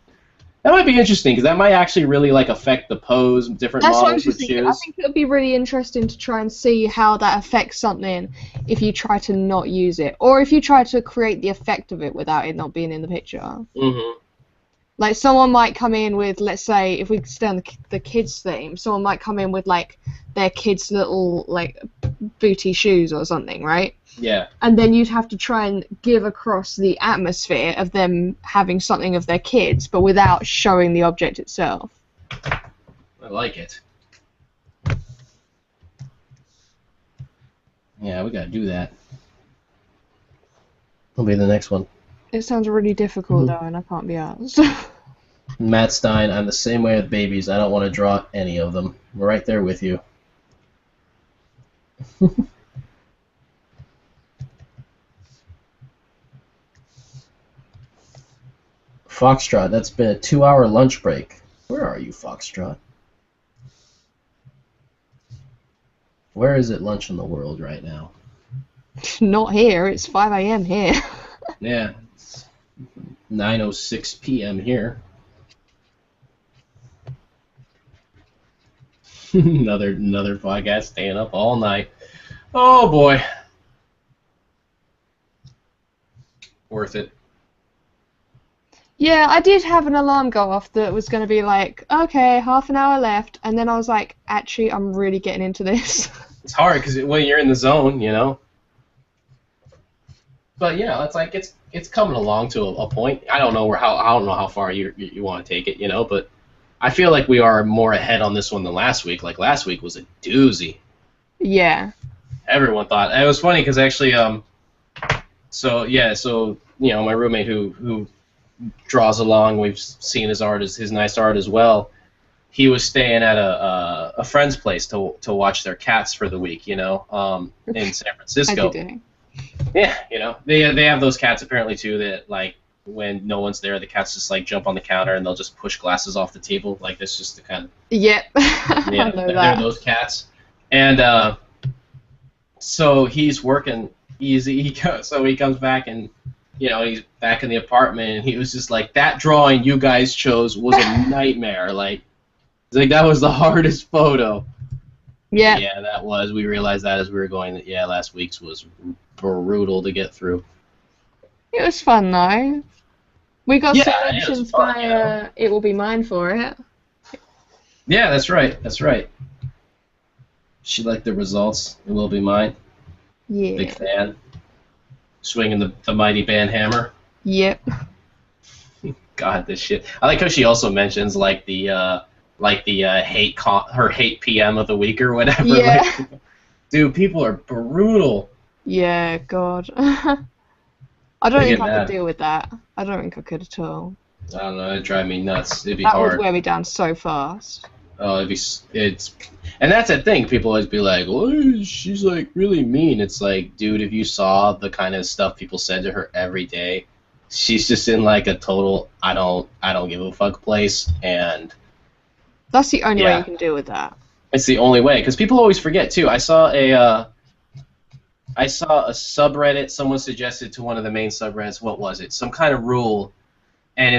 That might be interesting, because that might actually really like affect the pose different That's what I'm models just would thinking. I choose. think it would be really interesting to try and see how that affects something if you try to not use it, or if you try to create the effect of it without it not being in the picture. Mm-hmm. Like someone might come in with, let's say, if we stay on the kids theme, someone might come in with like their kids' little like booty shoes or something, right? Yeah. And then you'd have to try and give across the atmosphere of them having something of their kids, but without showing the object itself. I like it. Yeah, we gotta do that. Will be the next one. It sounds really difficult though, and I can't be asked. Matt Stein, I'm the same way with babies. I don't want to draw any of them. We're right there with you. Foxtrot, that's been a 2-hour lunch break. Where are you, Foxtrot? Where is it lunch in the world right now? Not here. It's 5 a.m. here. Yeah, it's 9:06 p.m. here. another podcast, staying up all night. Oh boy, worth it. Yeah, I did have an alarm go off that was going to be like, okay, half an hour left, and then I was like, actually, I'm really getting into this. It's hard because when you're in the zone, you know. But yeah, it's like it's coming along to a point. I don't know how far you want to take it, you know. But I feel like we are more ahead on this one than last week. Like last week was a doozy. Yeah. Everyone thought it was funny because actually, so you know, my roommate who draws along, we've seen his art, his nice art as well. He was staying at a friend's place to watch their cats for the week, you know, in San Francisco. Yeah, you know, they have those cats apparently too that like when no one's there, the cats just like jump on the counter and they'll just push glasses off the table. Like that's just the kind of Yep. yeah, I know they're that. those cats. And so he's working easy. So he comes back and you know he's back in the apartment and he was just like that drawing you guys chose was a nightmare. Like that was the hardest photo. Yeah. Yeah, that was. We realized that as we were going. That yeah, last week's was brutal to get through. It was fun though. We got Yeah, some it was mentions fun, by you know. It Will Be Mine for it. Yeah, that's right. That's right. She liked the results. It will be mine. Yeah. Big fan. Swinging the mighty band hammer. Yep. God, this shit. I like how she also mentions like the her hate PM of the week or whatever. Yeah. Like, dude, people are brutal. Yeah, God. I don't They think get I mad. could deal with that. I don't think I could at all. I don't know. It'd drive me nuts. It'd be That hard. would wear me down so fast. Oh, and that's the thing. People always be like, "Oh, she's like really mean." It's like, dude, if you saw the kind of stuff people said to her every day, she's just in like a total I don't give a fuck place, and That's the only way Yeah. you can deal with that. it's the only way. Because people always forget too. I saw a subreddit. Someone suggested to one of the main subreddits. What was it? Some kind of rule, and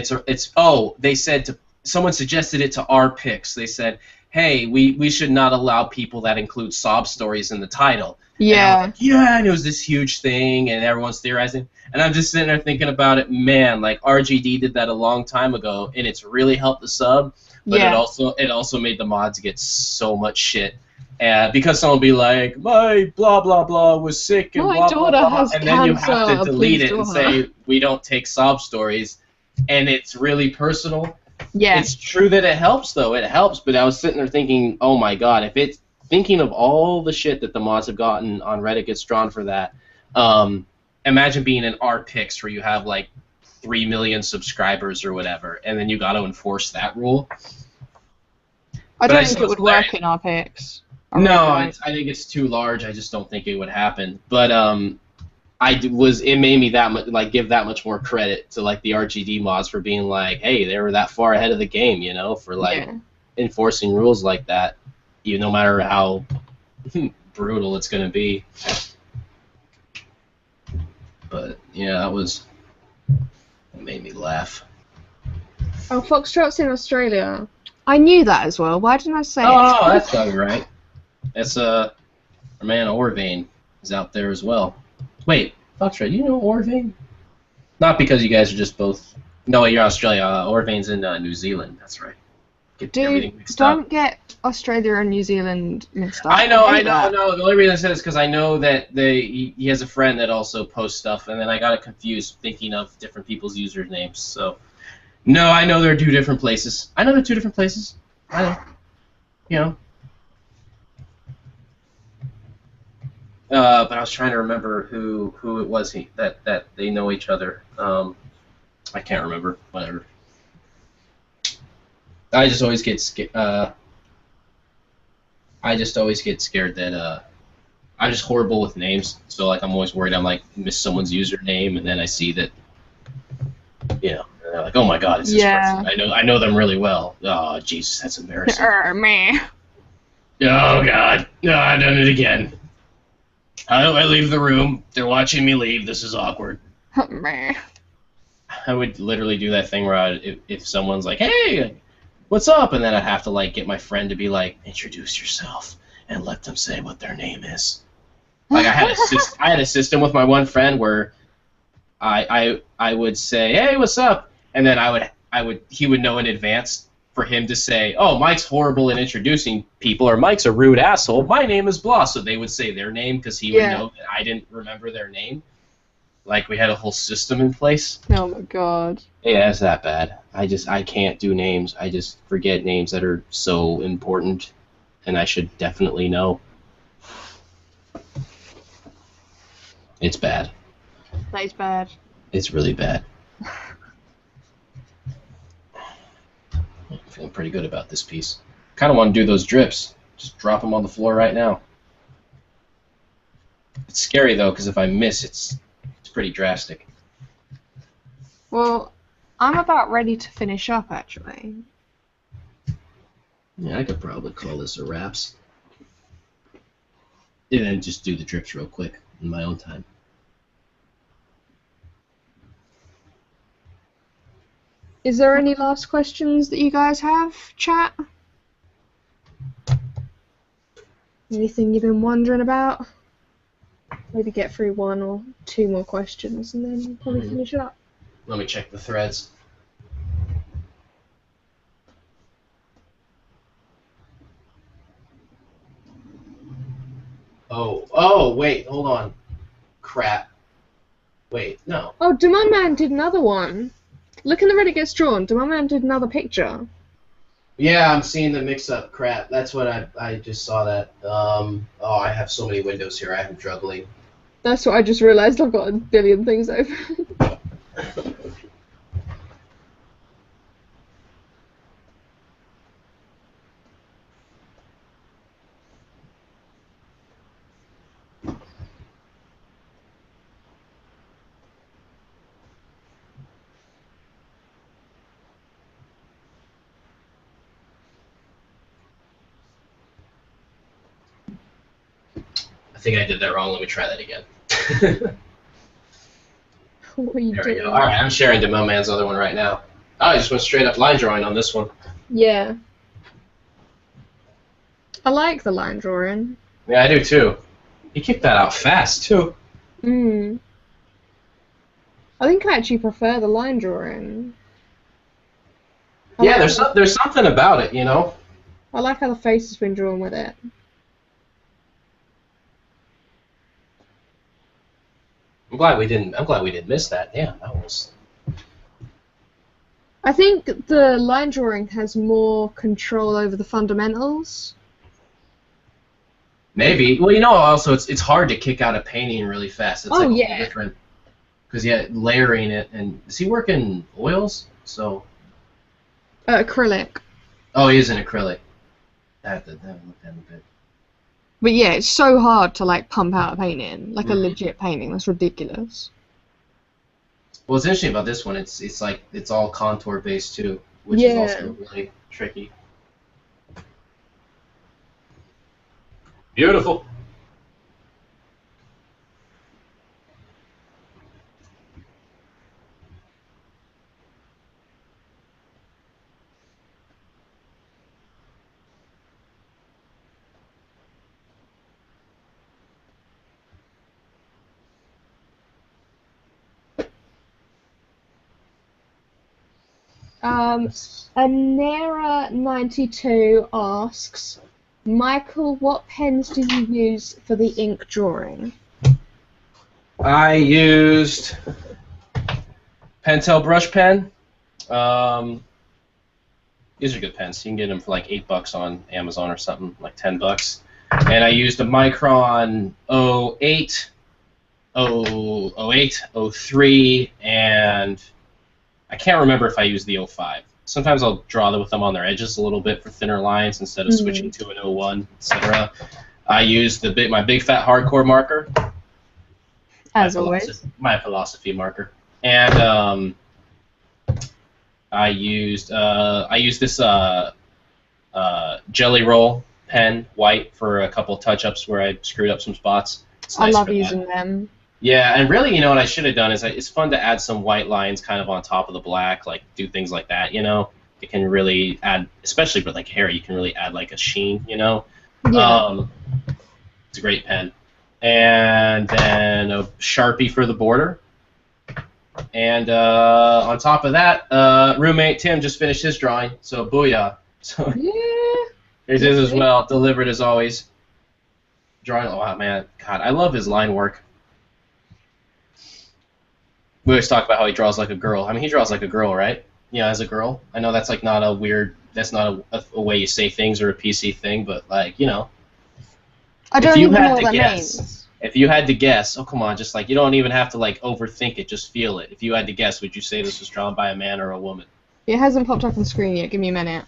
they said to. Someone suggested it to our picks. They said, "Hey, we should not allow people that include sob stories in the title." Yeah. And it was this huge thing, and everyone's theorizing. And I'm just sitting there thinking about it. Man, like RGD did that a long time ago, and it's really helped the sub. But Yeah. it also made the mods get so much shit. Because someone will be like, my blah blah blah was sick and My blah daughter blah blah, has and then you have cancer, to delete please it and draw say we don't take sob stories, and it's really personal. Yeah. It's true that it helps, though. It helps, but I was sitting there thinking, oh my god, if it's thinking of all the shit that the mods have gotten on Reddit gets drawn for that. Imagine being in our picks where you have like 3 million subscribers or whatever, and then you got to enforce that rule. I but don't I think just it was would work hilarious. in our picks. No, I I think it's too large. I just don't think it would happen. But it made me that much give that much more credit to like the RGD mods for being like, hey, they were that far ahead of the game, you know, for like enforcing rules like that, no matter how brutal it's gonna be. But yeah, that made me laugh. Oh, Foxtrot's in Australia. I knew that as well. Why didn't I say it? Oh, that's all right. That's our man Orvane is out there as well. Wait, Foxtrot, you know Orvane? Not because you guys are just both. No, you're Australia. Orvane's in New Zealand. That's right. Get everything Dude, mixed up. don't get Australia and New Zealand mixed up. I know. hate that. No. The only reason I said it is because I know that he has a friend that also posts stuff, and then I got it confused thinking of different people's usernames. So, no, I know they're two different places. I know. You know. But I was trying to remember who it was that they know each other. I can't remember. Whatever. I just always get scared that I'm just horrible with names. So like I'm always worried I'm like miss someone's username, and then I see that and they're like, oh my god, it's this person. I know them really well. Oh Jesus, that's embarrassing. Me. Oh god, no, I've done it again. I leave the room. They're watching me leave. This is awkward. Meh. I would literally do that thing where if someone's like, hey, what's up? And then I'd have to like get my friend to be like, introduce yourself and let them say what their name is. Like I had a system with my one friend where I would say, hey, what's up? And then he would know in advance for him to say, oh, Mike's horrible at introducing people, or Mike's a rude asshole. My name is blah. So they would say their name because he would know that I didn't remember their name. Like we had a whole system in place. Oh my god. Yeah, it's that bad. I can't do names. I just forget names that are so important, and I should definitely know. It's bad. That is bad. It's really bad. I'm feeling pretty good about this piece. Kind of want to do those drips. Just drop them on the floor right now. It's scary though, because if I miss, it's pretty drastic. Well, I'm about ready to finish up, actually. Yeah, I could probably call this a wraps. And then just do the drips real quick in my own time. Is there any last questions that you guys have, chat? Anything you've been wondering about? Maybe get through one or two more questions and then probably finish it up. Let me check the threads. Oh, wait, hold on. Crap. Wait, no. Oh, Demand Man did another one. Look in the Reddit Gets Drawn. Demand Man did another picture. Yeah, I'm seeing the mix-up. Crap, that's what I just saw that. Oh, I have so many windows here. I'm juggling. That's what I just realised. I've got a billion things open. I think I did that wrong. Let me try that again. What are you There doing? we go. Alright, I'm sharing to my man's other one right now. Oh, I just went straight up line drawing on this one. Yeah. I like the line drawing. Yeah, I do too. He kicked that out fast too. I think I actually prefer the line drawing. Yeah, there's something about it, you know. I like how the face has been drawn with it. I'm glad we didn't miss that. Yeah, that was. I think the line drawing has more control over the fundamentals. Maybe. Well, you know, also it's hard to kick out a painting really fast. It's Oh, like a yeah. whole different. Because yeah, layering it, and does he work in oils? So. Acrylic. Oh, he is in acrylic. I have to look at him a bit. But yeah, it's so hard to like pump out a painting, like a legit painting. That's ridiculous. What's interesting about this one, it's like it's all contour based too, which is also really tricky. Beautiful. Anera92 asks, Michael, what pens do you use for the ink drawing? I used Pentel brush pen. These are good pens. You can get them for like $8 on Amazon or something, like $10. And I used a Micron 08, 03, and I can't remember if I used the 05. Sometimes I'll draw with them on their edges a little bit for thinner lines instead of switching to an 01, etc. I used my big fat hardcore marker. As always. My philosophy marker. And I used this Jelly Roll pen, white, for a couple touch-ups where I screwed up some spots. It's I nice love for that. using them. Yeah, and really, you know what I should have done is it's fun to add some white lines kind of on top of the black, like do things like that, you know? It can really add, especially for like hair, you can really add like a sheen, you know? Yeah. It's a great pen. And then a Sharpie for the border. And on top of that, roommate Tim just finished his drawing, so booyah. So Yeah. here's his as well, delivered as always. Drawing, oh man, God, I love his line work. We always talk about how he draws like a girl. I mean, he draws like a girl, right? Yeah, as a girl. I know that's like not a weird, that's not a way you say things or a PC thing, but like, you know. I don't even know what that means. If you had to guess, oh come on, just like you don't even have to like overthink it, just feel it. If you had to guess, would you say this was drawn by a man or a woman? It hasn't popped up on the screen yet. Give me a minute.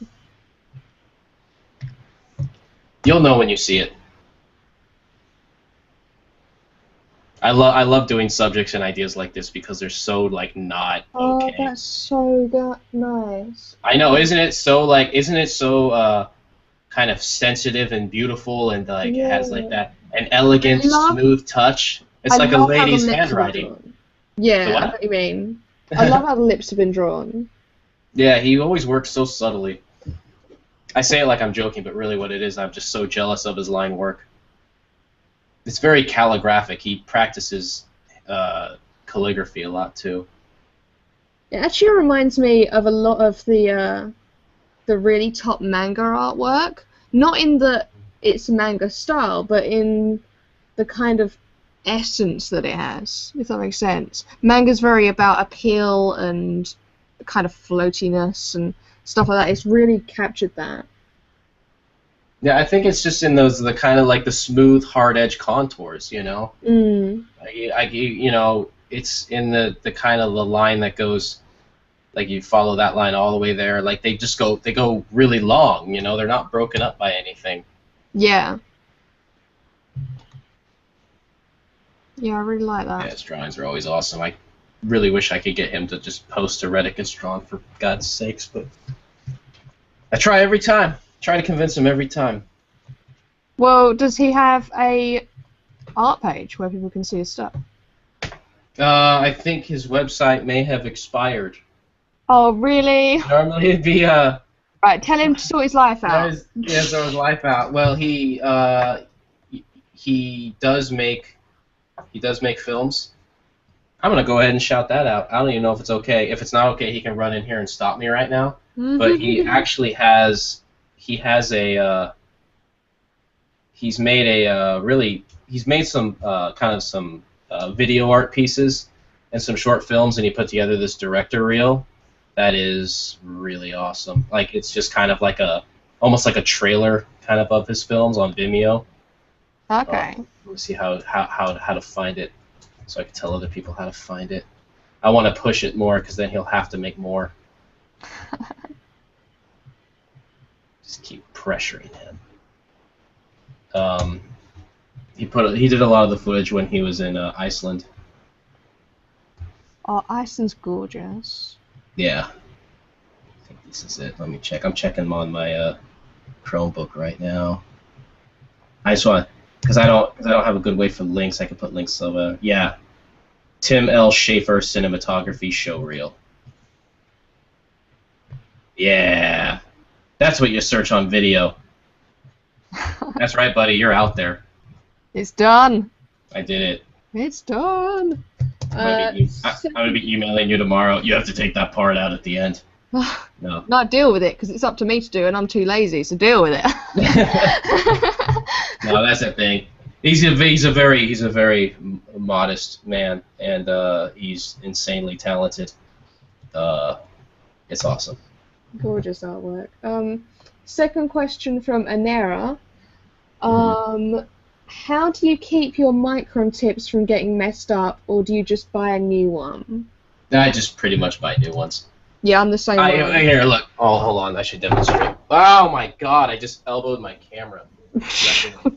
You'll know when you see it. I love doing subjects and ideas like this because they're so like not okay. Oh, that's so nice. I know, isn't it so kind of sensitive and beautiful and like it has like that an elegant, smooth touch. It's like a lady's handwriting. Yeah, I know what you mean. I love how the lips have been drawn. Yeah, he always works so subtly. I say it like I'm joking, but really what it is, I'm just so jealous of his line work. It's very calligraphic. He practices calligraphy a lot too. It actually reminds me of a lot of the really top manga artwork. Not in the it's manga style, but in the kind of essence that it has, if that makes sense. Manga's very about appeal and kind of floatiness and stuff like that. It's really captured that. Yeah, I think it's just in the kind of like the smooth, hard edge contours, you know. You know, it's in the kind of the line that goes, like you follow that line all the way there. Like they go really long, you know. They're not broken up by anything. Yeah. Yeah, I really like that. Yeah, his drawings are always awesome. I really wish I could get him to just post to Reddit Gets Drawn for God's sakes, but I try every time. Try to convince him every time. Well, does he have a art page where people can see his stuff? I think his website may have expired. Oh, really? Normally it'd be Right, tell him to sort his life out. Yeah, sort his life out. Well, he does make films. I'm gonna go ahead and shout that out. I don't even know if it's okay. If it's not okay, he can run in here and stop me right now. But he actually has. He's made some kind of some video art pieces and some short films, and he put together this director reel that is really awesome. Like it's just kind of like almost like a trailer kind of his films on Vimeo. Okay. Let me see how to find it, so I can tell other people how to find it. I want to push it more because then he'll have to make more. Just keep pressuring him. He did a lot of the footage when he was in Iceland. Oh, Iceland's gorgeous. Yeah. I think this is it. Let me check. I'm checking on my Chromebook right now. I just want, because I don't have a good way for links. I can put links of yeah. Tim L. Schafer cinematography show reel. Yeah. That's what you search on video. That's right, buddy. You're out there. It's done. I did it. It's done. I'm gonna be emailing you tomorrow. You have to take that part out at the end. No. Not deal with it, because it's up to me to do, and I'm too lazy. So deal with it. No, that's the thing. He's a very modest man, and he's insanely talented. It's awesome. Gorgeous artwork. Second question from Anera. How do you keep your micron tips from getting messed up, or do you just buy a new one? I just pretty much buy new ones. Yeah, I'm the same way. Here, look. Oh, hold on. I should demonstrate. Oh my God! I just elbowed my camera.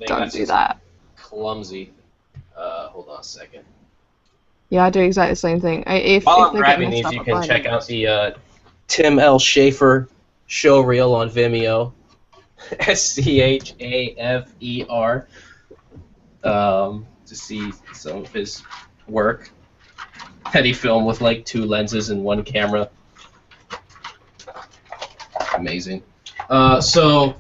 Don't do that. Clumsy. Hold on a second. Yeah, I do exactly the same thing. While I'm grabbing these, you can check out the Tim L. Schafer show reel on Vimeo. Schafer. to see some of his work that he filmed with like 2 lenses and 1 camera. Amazing. So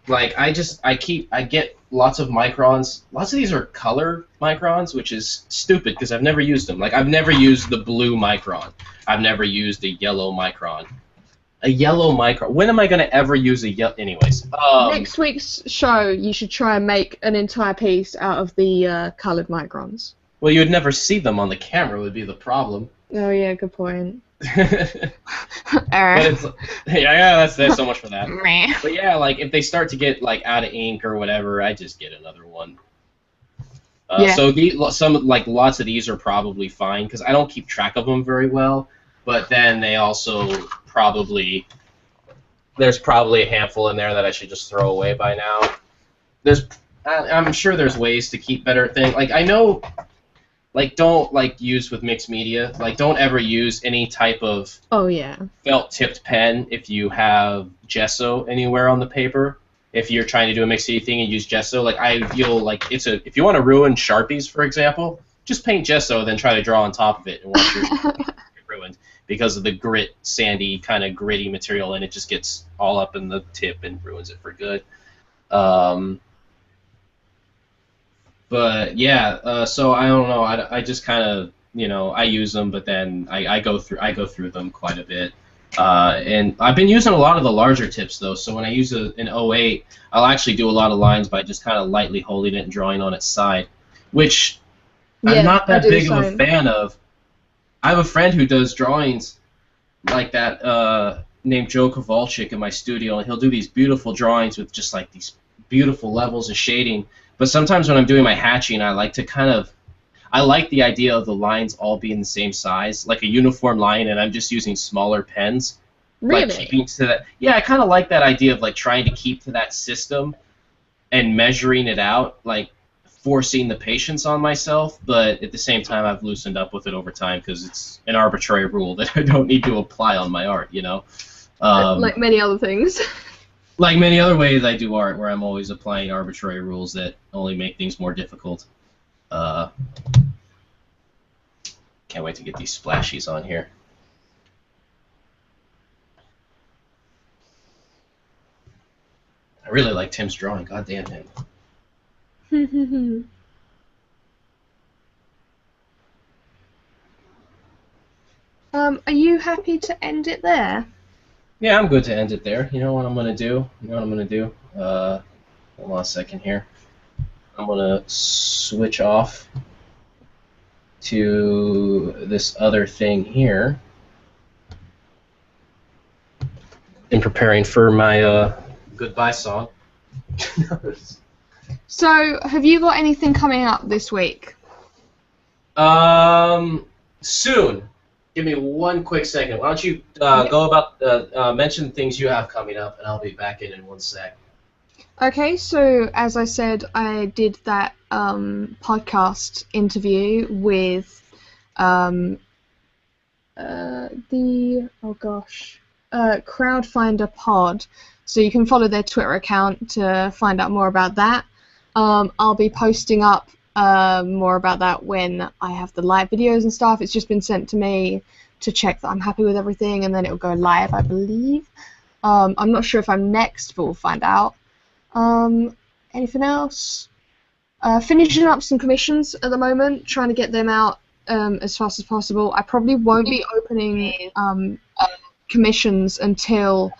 like I get lots of microns. Lots of these are color microns, which is stupid because I've never used them. Like I've never used the blue micron. I've never used a yellow micron. A yellow micron. When am I gonna ever use a yellow? Anyways. Next week's show, you should try and make an entire piece out of the colored microns. Well, you would never see them on the camera. Would be the problem. Oh yeah, good point. But it's, yeah, that's so much for that. Meh. But yeah, like if they start to get like out of ink or whatever, I just get another one. Yeah. So lots of these are probably fine because I don't keep track of them very well. But then they also there's probably a handful in there that I should just throw away by now. I'm sure there's ways to keep better things. Like I know. Like, don't, like, use with mixed media. Like, don't ever use any type of felt-tipped pen if you have gesso anywhere on the paper. If you're trying to do a mixed media thing and use gesso, like, I feel like if you want to ruin Sharpies, for example, just paint gesso, then try to draw on top of it and watch your Sharpie get ruined because of the grit, sandy, kind of gritty material, and it just gets all up in the tip and ruins it for good. But yeah, so I don't know. I just kind of I use them, but then I go through them quite a bit. And I've been using a lot of the larger tips though. So when I use an 08, I'll actually do a lot of lines by just kind of lightly holding it and drawing on its side, which I'm not that big of a fan of. I have a friend who does drawings like that named Joe Kowalczyk in my studio, and he'll do these beautiful drawings with just like these beautiful levels of shading. But sometimes when I'm doing my hatching, I like the idea of the lines all being the same size, like a uniform line, and I'm just using smaller pens. Really? Like keeping to that. Yeah, I kind of like that idea of like trying to keep to that system and measuring it out, like forcing the patience on myself. But at the same time, I've loosened up with it over time because it's an arbitrary rule that I don't need to apply on my art, like many other things. Like many other ways I do art, where I'm always applying arbitrary rules that only make things more difficult. Can't wait to get these splashies on here. I really like Tim's drawing. God damn him. Are you happy to end it there? Yeah, I'm good to end it there. You know what I'm gonna do? Hold on a second here. I'm gonna switch off to this other thing here in preparing for my goodbye song. So, have you got anything coming up this week? Soon. Give me one quick second. Why don't you go about mention things you have coming up, and I'll be back in 1 sec. Okay, so as I said, I did that podcast interview with Crowdfinder Pod. So you can follow their Twitter account to find out more about that. I'll be posting up more about that when I have the live videos and stuff. It's just been sent to me to check that I'm happy with everything, and then it'll go live, I believe. I'm not sure if I'm next, but we'll find out. Anything else? Finishing up some commissions at the moment, trying to get them out as fast as possible. I probably won't be opening commissions until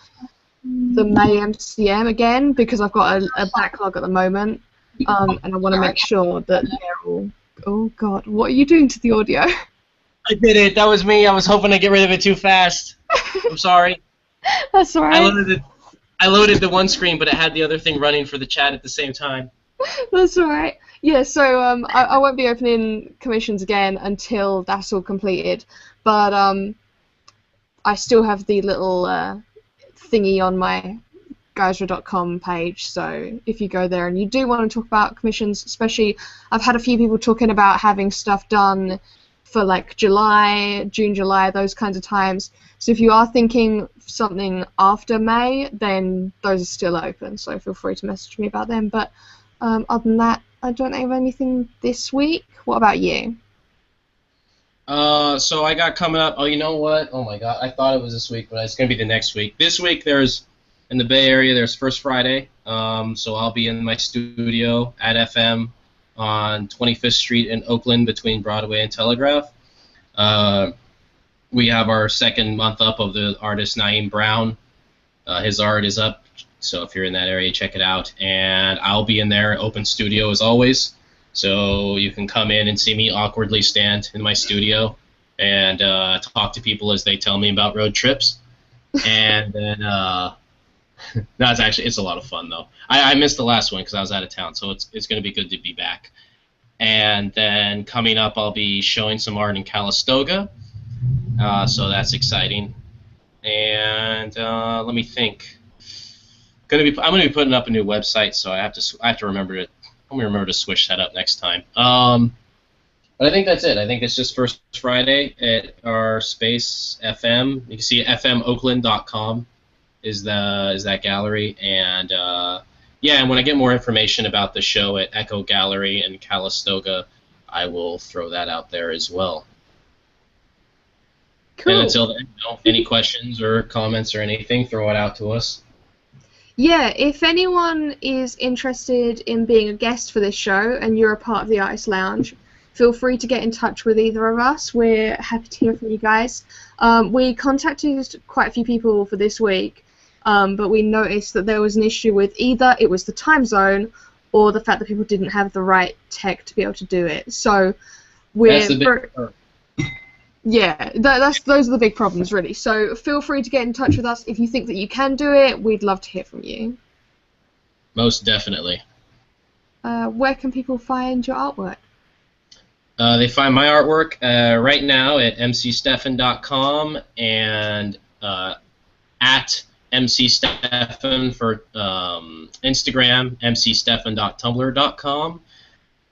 the May MCM again, because I've got a backlog at the moment. And I want to make sure that they're all... Oh, God. What are you doing to the audio? I did it. That was me. I was hoping to get rid of it too fast. I'm sorry. That's all right. I loaded the one screen, but it had the other thing running for the chat at the same time. That's all right. Yeah, so I won't be opening commissions again until that's all completed. But I still have the little thingy on my guysra.com page, so if you go there and you do want to talk about commissions, especially I've had a few people talking about having stuff done for like June, July, those kinds of times. So if you are thinking something after May, then those are still open, so feel free to message me about them. But other than that, I don't have anything this week. What about you? So I got coming up. Oh, you know what? Oh my God, I thought it was this week, but it's gonna be the next week. This week in the Bay Area. There's First Friday. So I'll be in my studio at FM on 25th Street in Oakland between Broadway and Telegraph. We have our second month up of the artist Naeem Brown. His art is up, so if you're in that area, check it out. And I'll be in there, open studio as always. So you can come in and see me awkwardly stand in my studio and talk to people as they tell me about road trips. And then, no, it's a lot of fun, though. I missed the last one because I was out of town, so it's going to be good to be back. And then coming up, I'll be showing some art in Calistoga, so that's exciting. And let me think. I'm going to be putting up a new website, so I have to remember to. I'm going to remember to switch that up next time. But I think that's it. I think it's just First Friday at our space FM. You can see fmoakland.com is that gallery. And and when I get more information about the show at Echo Gallery in Calistoga, I will throw that out there as well. Cool. And until then, any questions or comments or anything, throw it out to us. Yeah, if anyone is interested in being a guest for this show and you're a part of the Artist Lounge, feel free to get in touch with either of us. We're happy to hear from you guys. We contacted quite a few people for this week, but we noticed that there was an issue with either it was the time zone or the fact that people didn't have the right tech to be able to do it. So That's the big problem. Yeah, those are the big problems, really. So feel free to get in touch with us if you think that you can do it. We'd love to hear from you. Most definitely. Where can people find your artwork? They find my artwork right now at mcsteffen.com and at mcsteffen for Instagram, mcsteffen.tumblr.com.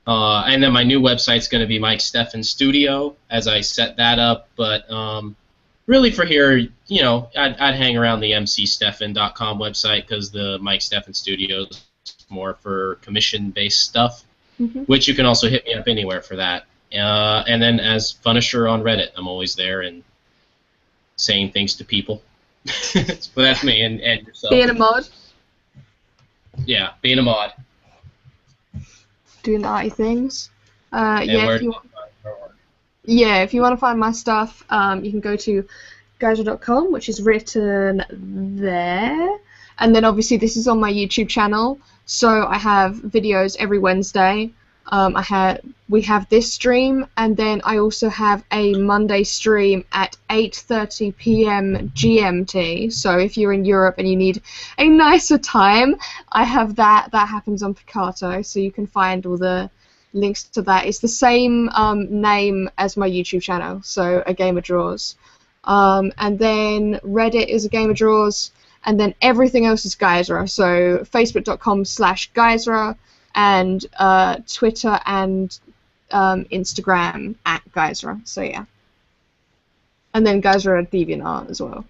And then my new website's going to be Mike Steffen Studio as I set that up. But really for here, I'd hang around the mcsteffen.com website because the Mike Steffen Studio is more for commission-based stuff, which you can also hit me up anywhere for that. And then as Funisher on Reddit, I'm always there and saying things to people. But that's me and yourself. Being a mod? Yeah, being a mod. Doing arty things. If you want to find my stuff, you can go to geisra.com, which is written there. And then obviously this is on my YouTube channel, so I have videos every Wednesday. We have this stream, and then I also have a Monday stream at 8:30 p.m. GMT. So if you're in Europe and you need a nicer time, I have that. That happens on Picato, so you can find all the links to that. It's the same name as my YouTube channel, so A Game of Draws. And then Reddit is A Game of Draws, and then everything else is Geisra. So facebook.com/Geisra. And Twitter and Instagram at Geisra. So yeah. And then Geisra DeviantArt as well.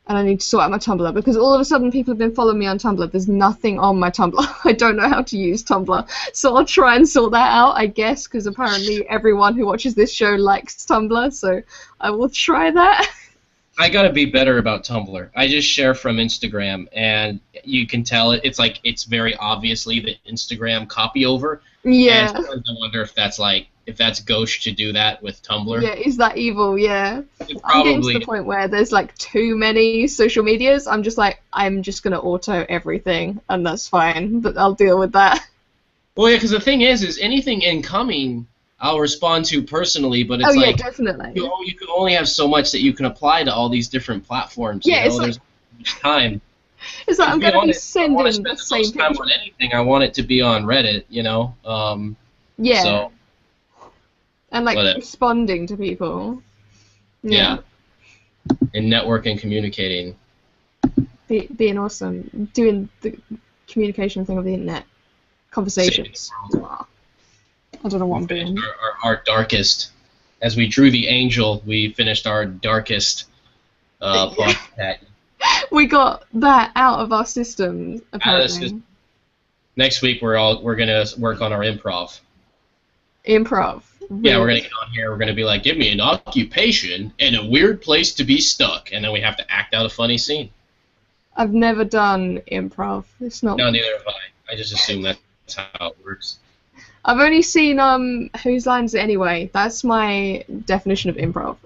And I need to sort out my Tumblr because all of a sudden people have been following me on Tumblr. There's nothing on my Tumblr. I don't know how to use Tumblr. So I'll try and sort that out, I guess, because apparently everyone who watches this show likes Tumblr. So I will try that. I gotta be better about Tumblr. I just share from Instagram, and you can tell it's very obviously the Instagram copy over. Yeah. And sometimes I wonder if that's gauche to do that with Tumblr. Yeah, is that evil? Yeah. It I'm getting probably to the point where there's like too many social medias. I'm just gonna auto everything, and that's fine. But I'll deal with that. Well, yeah, because the thing is anything incoming I'll respond to personally, but it's yeah, definitely. You can only have so much that you can apply to all these different platforms. Yeah, there's not much time. It's like I'm going to be sending the same time on anything. I want it to be on Reddit, Yeah. So, and responding to people. Yeah. And networking, communicating. Being awesome. Doing the communication thing of the internet. Conversations. I don't know what I'm doing. Our darkest. As we drew the angel, we finished our darkest plot. We got that out of our system, apparently. Next week we're gonna work on our improv. Improv. Really? Yeah, we're gonna get on here. We're gonna be like, give me an occupation and a weird place to be stuck, and then we have to act out a funny scene. I've never done improv. It's not. No, neither have I. I just assume that's how it works. I've only seen Whose Line Is It Anyway? That's my definition of improv.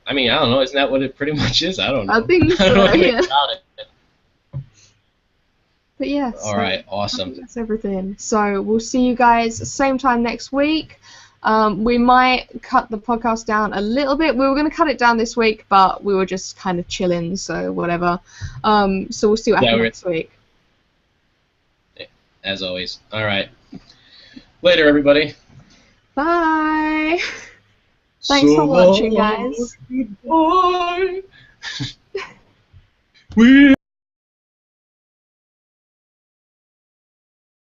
I mean, I don't know. Isn't that what it pretty much is? I don't know. I think so. I don't know anything Yeah. about it. But yeah. All right, awesome. That's everything. So we'll see you guys same time next week. We might cut the podcast down a little bit. We were going to cut it down this week, but we were just kind of chilling, so whatever. So we'll see what happens next week. As always. All right. Later, everybody. Bye. Thanks for watching, guys. Goodbye. We